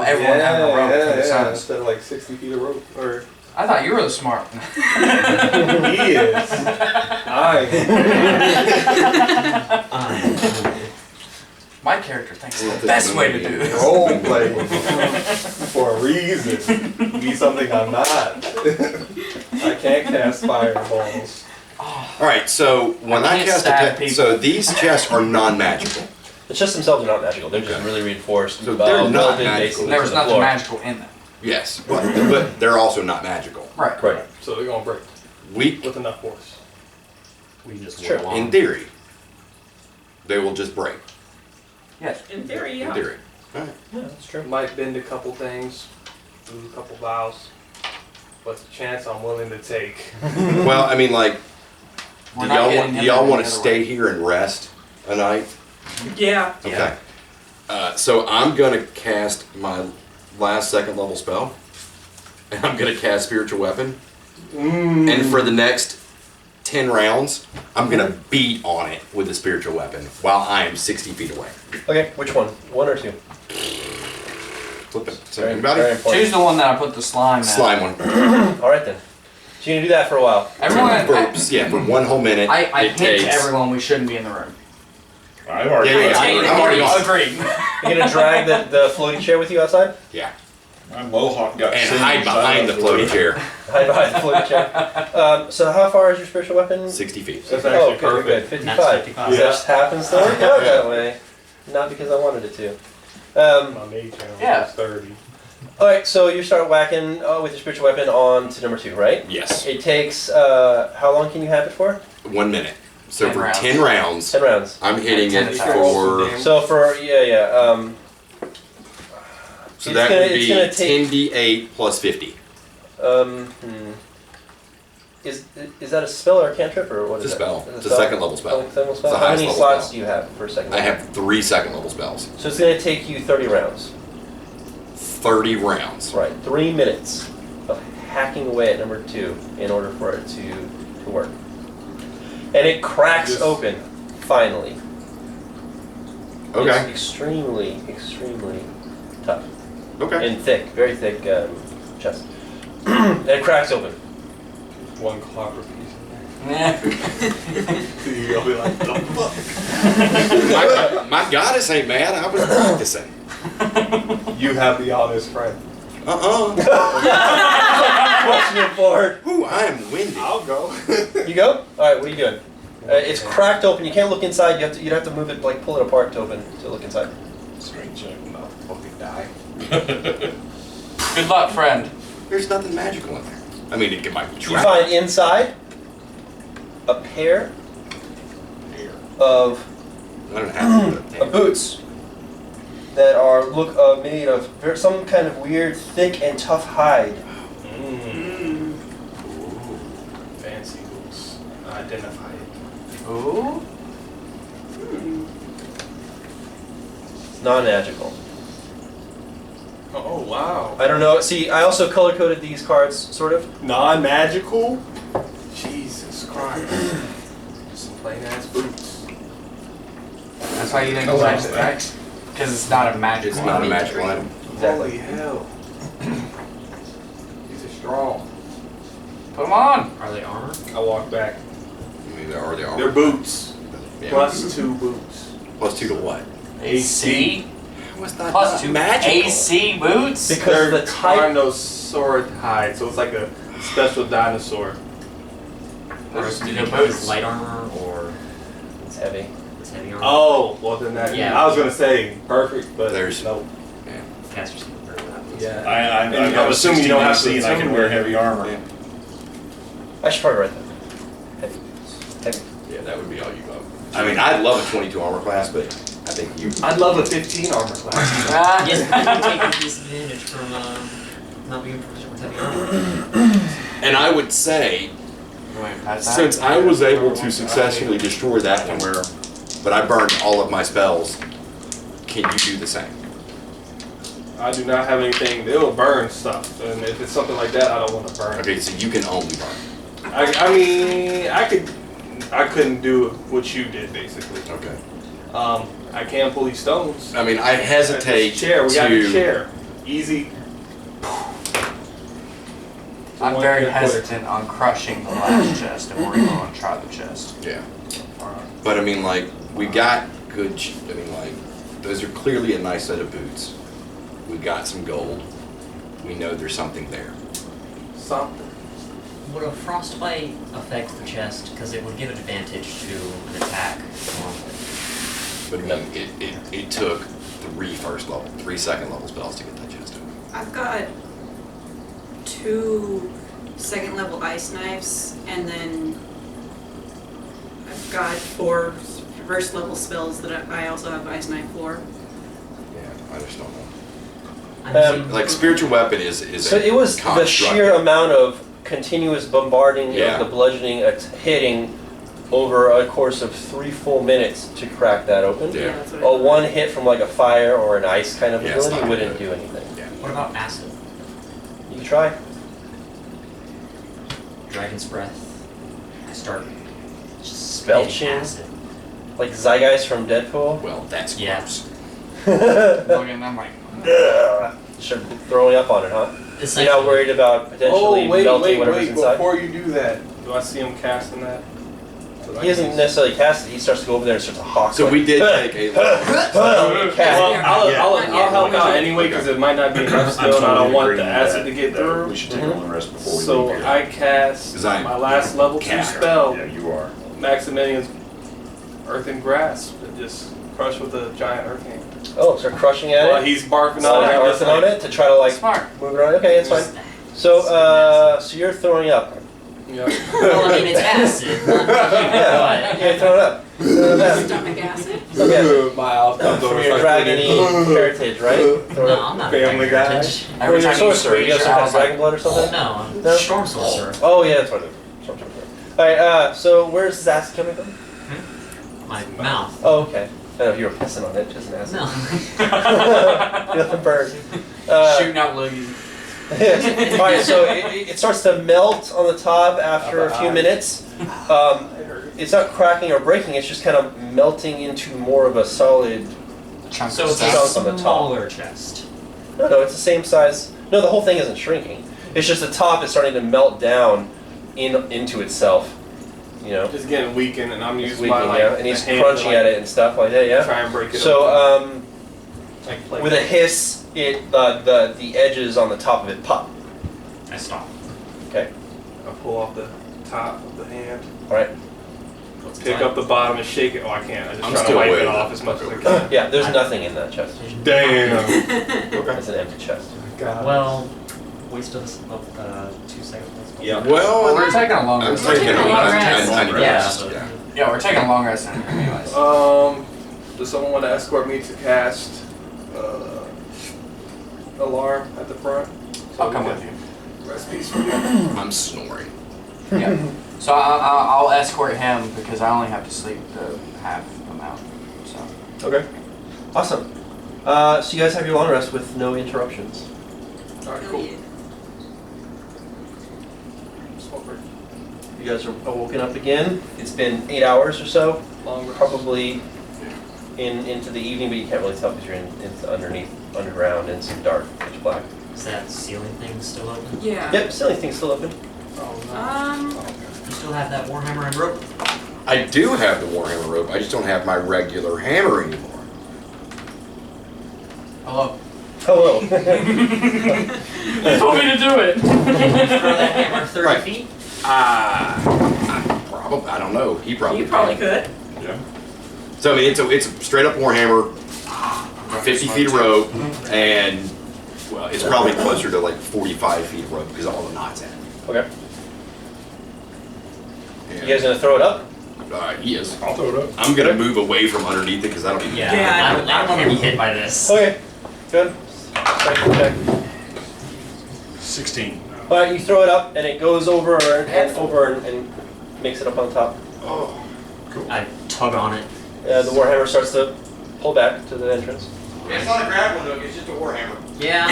everyone having a rope for the yeah, stones. instead of like 60 feet of rope. Or I thought you were the smart one. He is. My character thinks the best way to do this. Role play for a reason. Be something I'm not. I can't cast fireballs. Alright, so when I can't cast stab a people. so these chests are non-magical. The chests themselves are not magical. They're just really reinforced. So they're not welded magical. basically There to was the nothing floor. magical in them. Yes, but they're also not magical. Right. Right. So they're gonna break We, with enough force. We just Sure. work along. in theory, they will just break. Yes. In theory, In yeah. theory. Alright. Yeah, that's true. Might bend a couple things, lose a couple vows. What's the chance I'm willing to take? Well, I mean, like, We're do not y'all getting want, him do y'all any want to other stay way. here and rest a night? Yeah. Okay. So I'm gonna cast my last second level spell, and I'm gonna cast Spiritual Weapon, and for the next 10 rounds, I'm gonna beat on it with the Spiritual Weapon while I am 60 feet away. Okay, which one? One or two? Flip it. So Very, anybody? very important. Choose the one that I put the slime in. Slime one. All right then. So you're gonna do that for a while. Everyone, For 1 whole minute. I it hint takes. to everyone we shouldn't be in the room. I've already. Yeah, I'm already on. Agreed. You're gonna drag the floaty chair with you outside? Yeah. My mohawk got And singed hide behind the floaty chair. Hide behind the floaty chair. So how far is your spiritual weapon? 60 feet. That's Oh, actually good, good, perfect. good. That's 55. 55. It just happens to work out that way. Not because I wanted it to. My mage hand Yeah. was 30. Alright, so you start whacking with your spiritual weapon on to number 2, right? Yes. It takes, how long can you have it for? 1 minute. So 10 for rounds. 10 rounds, 10 rounds. I'm hitting And it 10 for. So for, So it's that gonna- would it's be gonna take- 10d8 plus 50. Is that a spell or a cantrip or what It's is a it? spell. Is It's a second level spell. Second level It's spell? the How highest many level slots spell. do you have for a second I level? have 3 second level spells. So it's going to take you 30 rounds. 30 rounds. Right, 3 minutes of hacking away at number 2 in order for it to work. And it cracks Yes. open, finally. Okay. It's extremely, extremely tough. Okay. And thick, very thick chest. And it cracks open. One copper piece in Yeah. there. You'll be like, the fuck? my goddess ain't mad. I was practicing. You have the honest friend. Pushing it forward. Ooh, I am windy. I'll go. You go? Alright, what are you doing? It's cracked open. You can't look inside. You'd have to move it, like pull it apart to open to look inside. Straight check. No, fucking die. Good luck, friend. There's nothing magical in there. I mean, it might be You trapped. find inside a pair of I don't have to. boots that are made of some kind of weird, thick and tough hide. Fancy boots. Identify it. Ooh. Non-magical. Oh, wow. I don't know. See, I also color-coded these cards, sort of. Non-magical? Jesus Christ. Some plain ass boots. That's why you didn't go magic, right? Because it's not a magic It's one. not a magical item. Holy hell. These are strong. Put them on. Are they armor? I walk back. I mean, are they all? They're boots. Yeah. Plus 2 boots. Plus 2 to what? AC. What's that? Plus 2 magical. AC boots. Because They're the type. Dinosaur hide, so it's like a special dinosaur. Or Just do do they the count as boots. light armor or It's heavy. it's heavy armor? Oh, well then that. Yeah. I was gonna say perfect, but There's- no. Casters can wear that. Yeah. I'm I'm assuming you don't have to and I can wear heavy armor. Yeah. I should probably write that. Heavy boots. Heavy. Yeah, that would be all you love. I mean, I'd love a 22 armor class, but I think you. I'd love a 15 armor class. Ah. Yes, but you take a disadvantage from not being proficient with heavy armor. And I would say, Wait, pass that. since I was able to successfully destroy that one, but I burned all of my spells, can you do the same? I do not have anything. It'll burn stuff, and if it's something like that, I don't want to burn. Okay, so you can only burn. I mean, I couldn't do what you did basically. Okay. I can pull these stones. I mean, I hesitate This chair. We got the to. chair. Easy. I'm One very good quick. hesitant on crushing the last chest, and we're going to try the chest. Yeah. But I mean, like, we got good, I mean, like, those are clearly a nice set of boots. We got some gold. We know there's something there. Something. Would a frostbite affect the chest? Because it would give an advantage to an attack normally. But I mean, it took 3 second level spells to get that chest open. I've got 2 second level ice knives, and then I've got 4 first level spells that I also have ice knife for. Yeah, I just don't know. Um, Like, spiritual weapon is So it was the sheer amount of continuous bombarding Yeah. of the bludgeoning hitting over a course of 3 full minutes to crack that open. Yeah. That's what I thought. One hit from like a fire or an ice kind of Yeah, it's ability not wouldn't good. do anything. Yeah. What about acid? You can try. Dragon's breath. I start just Belching. spitting acid. Like Zeitgeist from Deadpool. Well, that's Yeah. gross. Looking, I'm like, Start throwing up on it, huh? You're Essentially, not worried about potentially melting whatever's inside? Before you do that, do I see him casting that? So He doesn't necessarily cast it, he starts to go over there and starts to hawk So it. we did take a Well, I'll help Yeah. out anyway because it might not be enough still, and I don't want the acid to get through. We should take a long rest before we So leave here. I cast 'Cause I'm my last level 2 cat. spell, Yeah, you are. Maximilian's Earthen Grasp, and just crush with a giant earth hand. Oh, start crushing at While it? he's barking So on it, like just earthing on it to try to like smart. move it around? Okay, it's fine. So, so you're throwing up. Yeah. well, I mean, it's acid. Yeah, you're throwing up. Stomach acid? Okay. My elf comes From over your dragony heritage, right? Throwing No, up. I'm not Family a guy. heritage. Or Every you're a time you sorcerer. You screech, have some I kind of was like, dragon blood or something? No, I'm No? storm sorcerer. Oh yeah, that's what it is. Storm Sorcerer. Alright, so where's this acid coming from? My mouth. Oh, okay. I don't know if you were pissing on it, just an acid. No. Feel the burn. Shooting out loogies. Alright, so it starts to melt on the top after a few minutes. It's not cracking or breaking, it's just kind of melting into more of a solid... Chunk So of it's a Chunk stuff. on the top. smaller chest. No, it's the same size. No, the whole thing isn't shrinking. It's just the top is starting to melt down into itself. You know? Just getting weakened, and I'm It's using my weakening, like, yeah. And he's the hand crunching to, at it and stuff like that, yeah? Try and break it So, open. Like, with a hiss, the edges on the top of it pop. I stop. Okay. I pull off the top of the hand, Alright. What's pick up the bottom and shake it. Oh, I can't. I just I'm try to still wipe waiting. it off as much as I can. Yeah, there's nothing in that chest. Damn. It's an empty chest. God. Well, we still have 2 seconds. Yeah. Well, We're taking a long I'm rest. taking a long rest. tiny Yeah. rest. Yeah. Yeah, we're taking a long rest anyways. Does someone want to escort me to cast alarm at the front? I'll come with you. Rest peacefully. I'm snoring. Yeah. So I'll escort him because I only have to sleep the half amount. So. Okay. Awesome. So you guys have your long rest with no interruptions. Alright, cool. You guys are woken up again. It's been 8 hours or so. Long rest. Probably into the evening, but you can't really tell because you're underground and some dark, pitch black. Is that ceiling thing still open? Yeah. Yep, ceiling thing's still open. You still have that warhammer and rope? I do have the Warhammer rope. I just don't have my regular hammer anymore. Hello. Hello. You told me to do it. Can you throw that hammer 30 Right. feet? Probably. I don't know. He probably. You probably could. Yeah. So I mean, it's a straight up Warhammer, 50 feet of rope, and well, it's probably closer to like 45 feet of rope because of all the knots in it. Okay. And, You guys gonna throw it up? he is. I'll throw it up. I'm gonna move away from underneath it because that'll be. Yeah, Yeah, I don't want to be hit by this. Okay. Good. Strength check. 16. Alright, you throw it up and it goes over and makes it up on top. Oh, cool. I tug on it. The warhammer starts to pull back to the entrance. It's not a grappling hook. It's just a Warhammer. Yeah.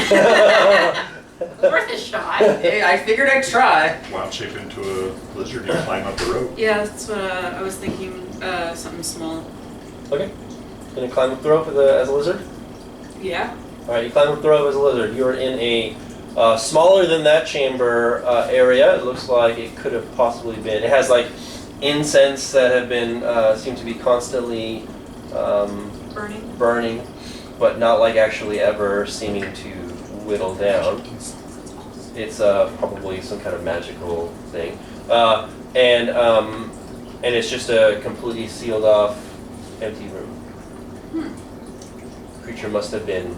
Worth a shot. Hey, I figured I'd try. Wild shape into a lizard and climb up the rope. Yeah, that's what I was thinking. Something small. Okay. Gonna climb up the rope as a lizard? Yeah. Alright, you climb up the rope as a lizard. You are in a Smaller than that chamber area. It looks like it could have possibly been. It has like incense that have been seem to be constantly burning, but not like actually ever seeming to whittle down. It's probably some kind of magical thing, and it's just a completely sealed off, empty room. Creature must have been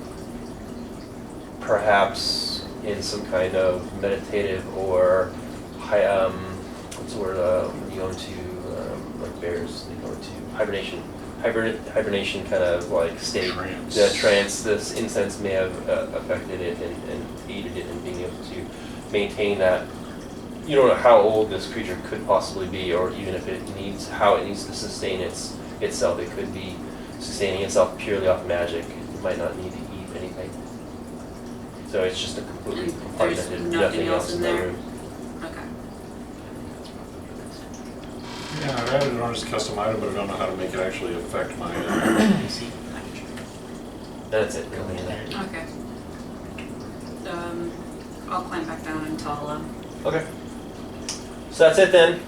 perhaps in some kind of meditative or what's the word when you go into like bears, they go into hibernation kind of like state. Trance. The trance. This incense may have affected it and aided it in being able to maintain that. You don't know how old this creature could possibly be, or even if it needs how it needs to sustain itself. It could be sustaining itself purely off magic. It might not need to eat anything. So it's just a completely There's compartmented, nothing else in the there? room. Okay. Yeah, I added it on as a custom item, but I don't know how to make it actually affect my. That's it. Really. Okay. I'll climb back down and tell Okay. So that's it then.